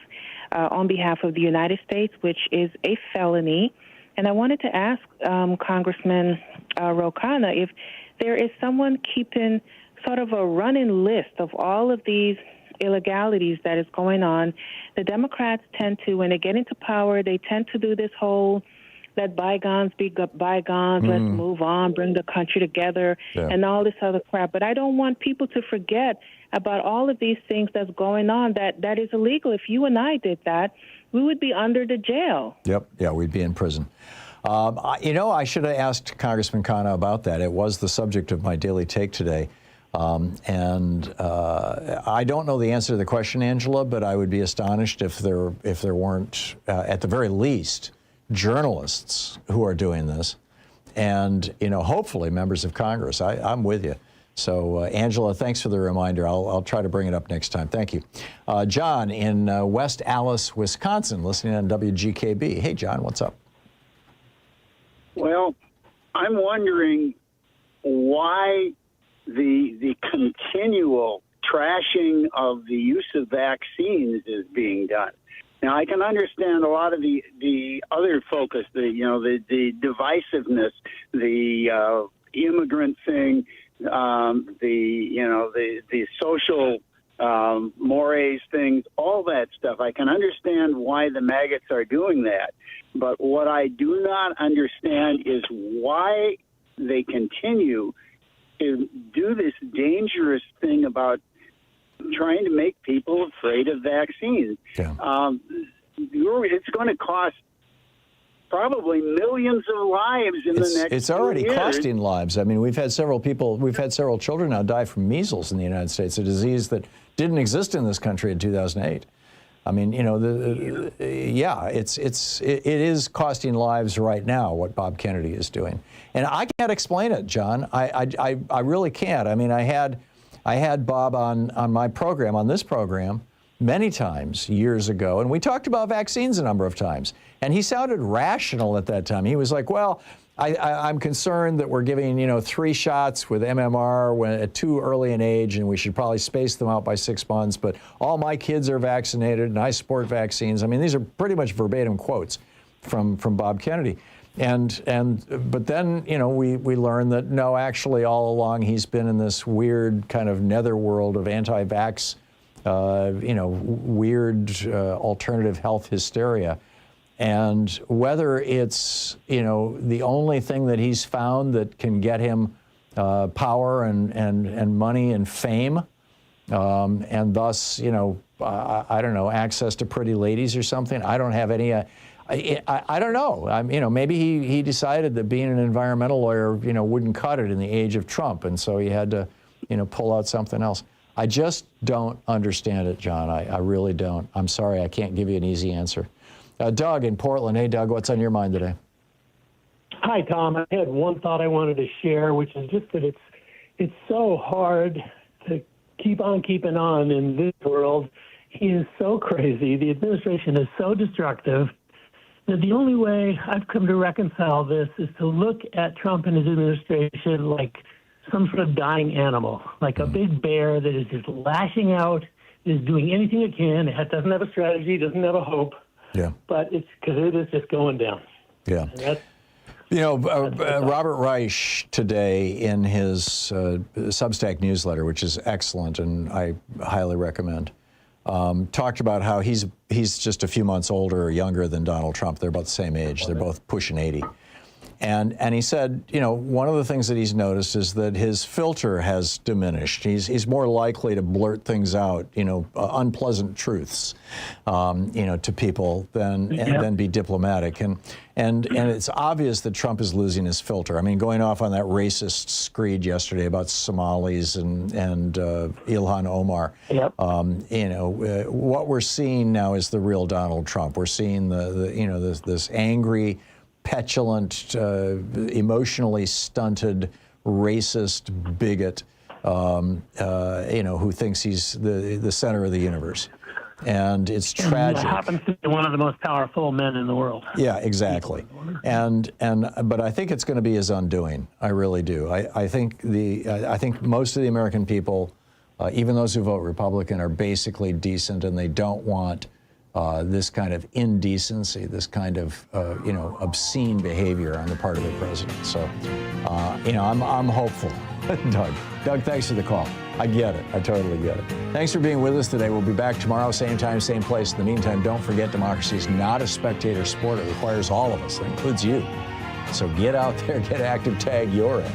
on behalf of the United States, which is a felony. And I wanted to ask Congressman Khanna if there is someone keeping sort of a running list of all of these illegalities that is going on. The Democrats tend to, when they get into power, they tend to do this whole let bygones be bygones, let's move on, bring the country together, and all this other crap. But I don't want people to forget about all of these things that's going on that is illegal. If you and I did that, we would be under the jail. Yep. Yeah, we'd be in prison. I should have asked Congressman Khanna about that. It was the subject of my daily take today. And I don't know the answer to the question, Angela, but I would be astonished if there weren't, at the very least, journalists who are doing this, and hopefully members of Congress. I'm with you. So Angela, thanks for the reminder. I'll try to bring it up next time. Thank you. John in West Allis, Wisconsin, listening on WGKB. Hey, John, what's up? Well, I'm wondering why the continual trashing of the use of vaccines is being done. Now, I can understand a lot of the other focus, the divisiveness, the immigrant thing, the social mores things, all that stuff. I can understand why the maggots are doing that. But what I do not understand is why they continue to do this dangerous thing about trying to make people afraid of vaccines. Yeah. It's going to cost probably millions of lives in the next It's already 2 years. costing lives. I mean, we've had several children now die from measles in the United States, a disease that didn't exist in this country in 2008. I mean, it is costing lives right now, what Bob Kennedy is doing. And I can't explain it, John. I really can't. I mean, I had Bob on my program, on this program, many times years ago, and we talked about vaccines a number of times. And he sounded rational at that time. He was like, well, I'm concerned that we're giving, 3 shots with MMR at too early an age, and we should probably space them out by 6 months. But all my kids are vaccinated, and I support vaccines. I mean, these are pretty much verbatim quotes from Bob Kennedy. But then, we learned that no, actually, all along he's been in this weird kind of netherworld of anti-vax, weird alternative health hysteria. And whether it's, the only thing that he's found that can get him power and money and fame, and thus, I don't know, access to pretty ladies or something. I don't have any, I don't know. Maybe he decided that being an environmental lawyer, wouldn't cut it in the age of Trump. And so he had to, pull out something else. I just don't understand it, John. I really don't. I'm sorry, I can't give you an easy answer. Doug in Portland. Hey, Doug, what's on your mind today? Hi, Tom. I had one thought I wanted to share, which is just that it's so hard to keep on keeping on in this world. He is so crazy. The administration is so destructive that the only way I've come to reconcile this is to look at Trump and his administration like some sort of dying animal, like a big bear that is just lashing out, is doing anything it can. It doesn't have a strategy, doesn't have a hope. Yeah. But it's because it is just going down. Yeah. Robert Reich today in his Substack newsletter, which is excellent and I highly recommend, talked about how he's just a few months older or younger than Donald Trump. They're about the same age. They're both pushing 80. And he said, you know, one of the things that he's noticed is that his filter has diminished. He's more likely to blurt things out, you know, unpleasant truths, you know, to people than be diplomatic. And it's obvious that Trump is losing his filter. I mean, going off on that racist screed yesterday about Somalis and Ilhan Omar. Yep. You know, what we're seeing now is the real Donald Trump. We're seeing this angry, petulant, emotionally stunted, racist bigot, you know, who thinks he's the center of the universe. And it's tragic. He happens to be one of the most powerful men in the world. Yeah, exactly. But I think it's going to be his undoing. I really do. I think most of the American people, even those who vote Republican, are basically decent, and they don't want this kind of indecency, this kind of you know, obscene behavior on the part of the president. So, you know, I'm hopeful. Doug, thanks for the call. I get it. I totally get it. Thanks for being with us today. We'll be back tomorrow, same time, same place. In the meantime, don't forget, democracy is not a spectator sport. It requires all of us. That includes you. So get out there, get active, tag you're in.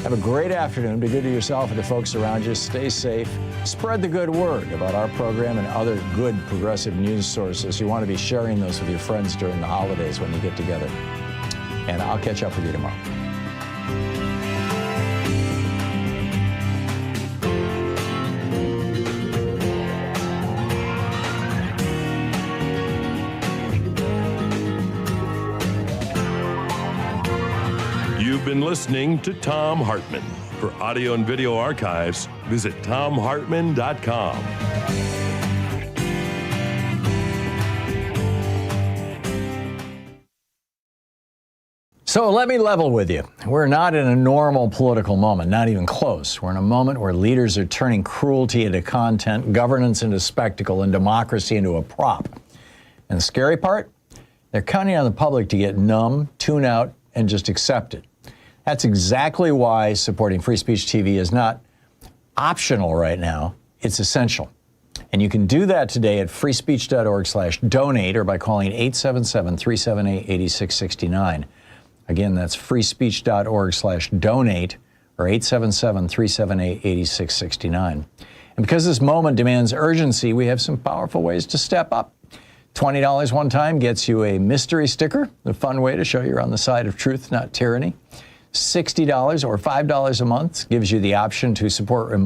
Have a great afternoon. Be good to yourself and the folks around you. Stay safe. Spread the good word about our program and other good progressive news sources. You want to be sharing those with your friends during the holidays when you get together. And I'll catch up with you tomorrow. You've been listening to Thom Hartmann. For audio and video archives, visit thomhartmann.com. So let me level with you. We're not in a normal political moment, not even close. We're in a moment where leaders are turning cruelty into content, governance into spectacle, and democracy into a prop. And the scary part? They're counting on the public to get numb, tune out, and just accept it. That's exactly why supporting free speech TV is not optional right now. It's essential. And you can do that today at freespeech.org/donate or by calling 877-378-8669. Again, that's freespeech.org/donate or 877-378-8669. And because this moment demands urgency, we have some powerful ways to step up. $20 one time gets you a mystery sticker, a fun way to show you're on the side of truth, not tyranny. $60 or $5 a month gives you the option to support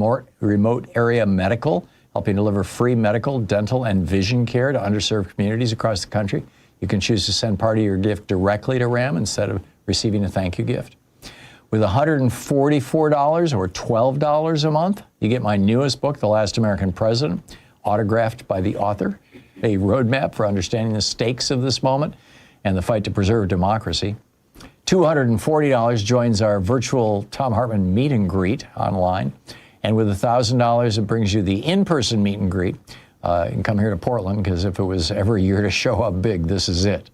remote area medical, helping deliver free medical, dental, and vision care to underserved communities across the country. You can choose to send part of your gift directly to RAM instead of receiving a thank you gift. With $144 or $12 a month, you get my newest book, The Last American President, autographed by the author, a roadmap for understanding the stakes of this moment and the fight to preserve democracy. $240 joins our virtual Thom Hartmann meet and greet online. And with $1,000, it brings you the in-person meet and greet. You can come here to Portland, because if it was ever a year to show up big, this is it.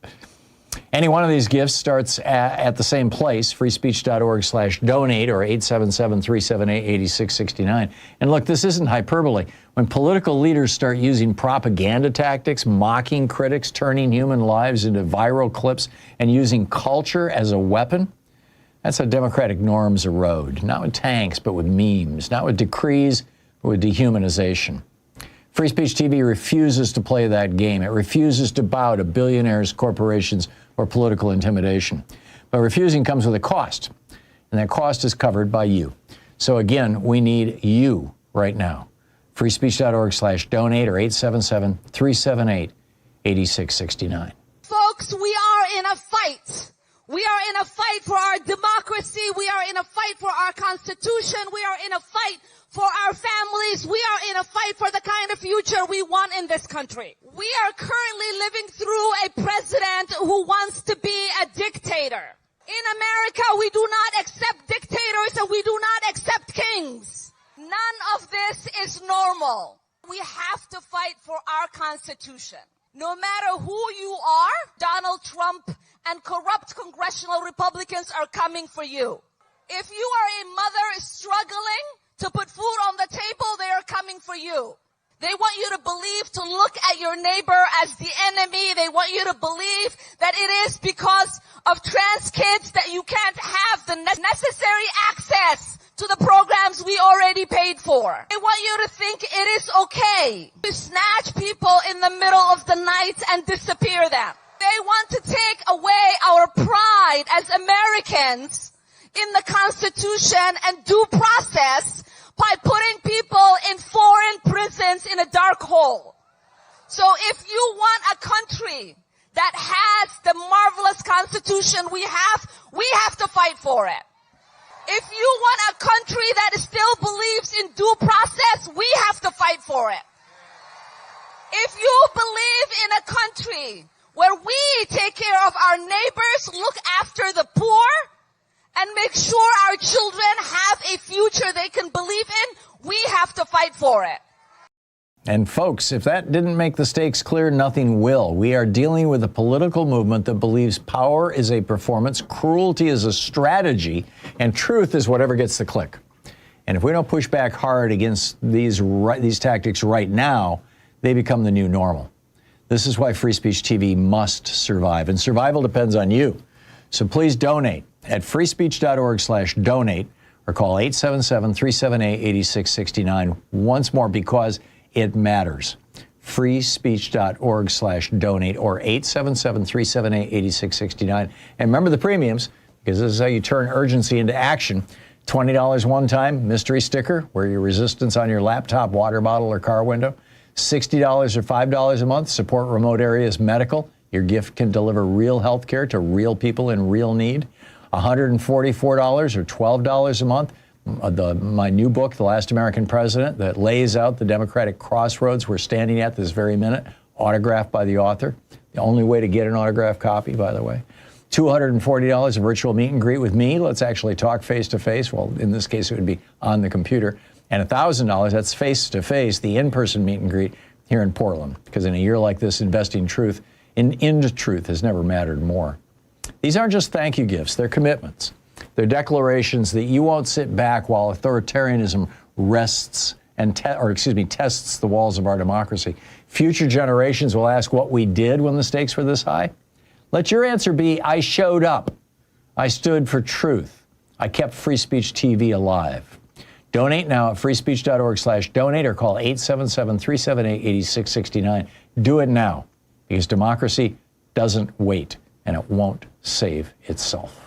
Any one of these gifts starts at the same place, freespeech.org/donate or 877-378-8669. And look, this isn't hyperbole. When political leaders start using propaganda tactics, mocking critics, turning human lives into viral clips, and using culture as a weapon, that's how democratic norms erode. Not with tanks, but with memes. Not with decrees, but with dehumanization. Free Speech TV refuses to play that game. It refuses to bow to billionaires, corporations, or political intimidation. But refusing comes with a cost, and that cost is covered by you. So again, we need you right now. freespeech.org/donate or 877-378-8669. Folks, we are in a fight. We are in a fight for our democracy. We are in a fight for our Constitution. We are in a fight for our families. We are in a fight for the kind of future we want in this country. We are currently living through a president who wants to be a dictator. In America, we do not accept dictators and we do not accept kings. None of this is normal. We have to fight for our Constitution. No matter who you are, Donald Trump and corrupt congressional Republicans are coming for you. If you are a mother struggling to put food on the table, they are coming for you. They want you to believe, to look at your neighbor as the enemy. They want you to believe that it is because of trans kids that you can't have the necessary access to the programs we already paid for. They want you to think it is okay to snatch people in the middle of the night and disappear them. They want to take away our pride as Americans in the Constitution and due process by putting people in foreign prisons in a dark hole. So if you want a country that has the marvelous Constitution we have to fight for it. If you want a country that still believes in due process, we have to fight for it. If you believe in a country where we take care of our neighbors, look after the poor, and make sure our children have a future they can believe in, we have to fight for it. And folks, if that didn't make the stakes clear, nothing will. We are dealing with a political movement that believes power is a performance, cruelty is a strategy, and truth is whatever gets the click. And if we don't push back hard against these tactics right now, they become the new normal. This is why Free Speech TV must survive, and survival depends on you. So please donate at freespeech.org/donate or call 877-378-8669 once more, because it matters. freespeech.org/donate or 877-378-8669. And remember the premiums, because this is how you turn urgency into action. $20 one time, mystery sticker, wear your resistance on your laptop, water bottle, or car window. $60 or $5 a month, support remote areas medical. Your gift can deliver real health care to real people in real need. $144 or $12 a month. My new book, The Last American President, that lays out the Democratic crossroads we're standing at this very minute, autographed by the author. The only way to get an autographed copy, by the way. $240, a virtual meet and greet with me. Let's actually talk face-to-face. Well, in this case, it would be on the computer. And $1,000, that's face-to-face, the in-person meet and greet here in Portland. Because in a year like this, investing truth into truth has never mattered more. These aren't just thank you gifts, they're commitments. They're declarations that you won't sit back while authoritarianism tests the walls of our democracy. Future generations will ask what we did when the stakes were this high. Let your answer be, I showed up. I stood for truth. I kept Free Speech TV alive. Donate now at freespeech.org/donate or call 877-378-8669. Do it now, because democracy doesn't wait, and it won't save itself.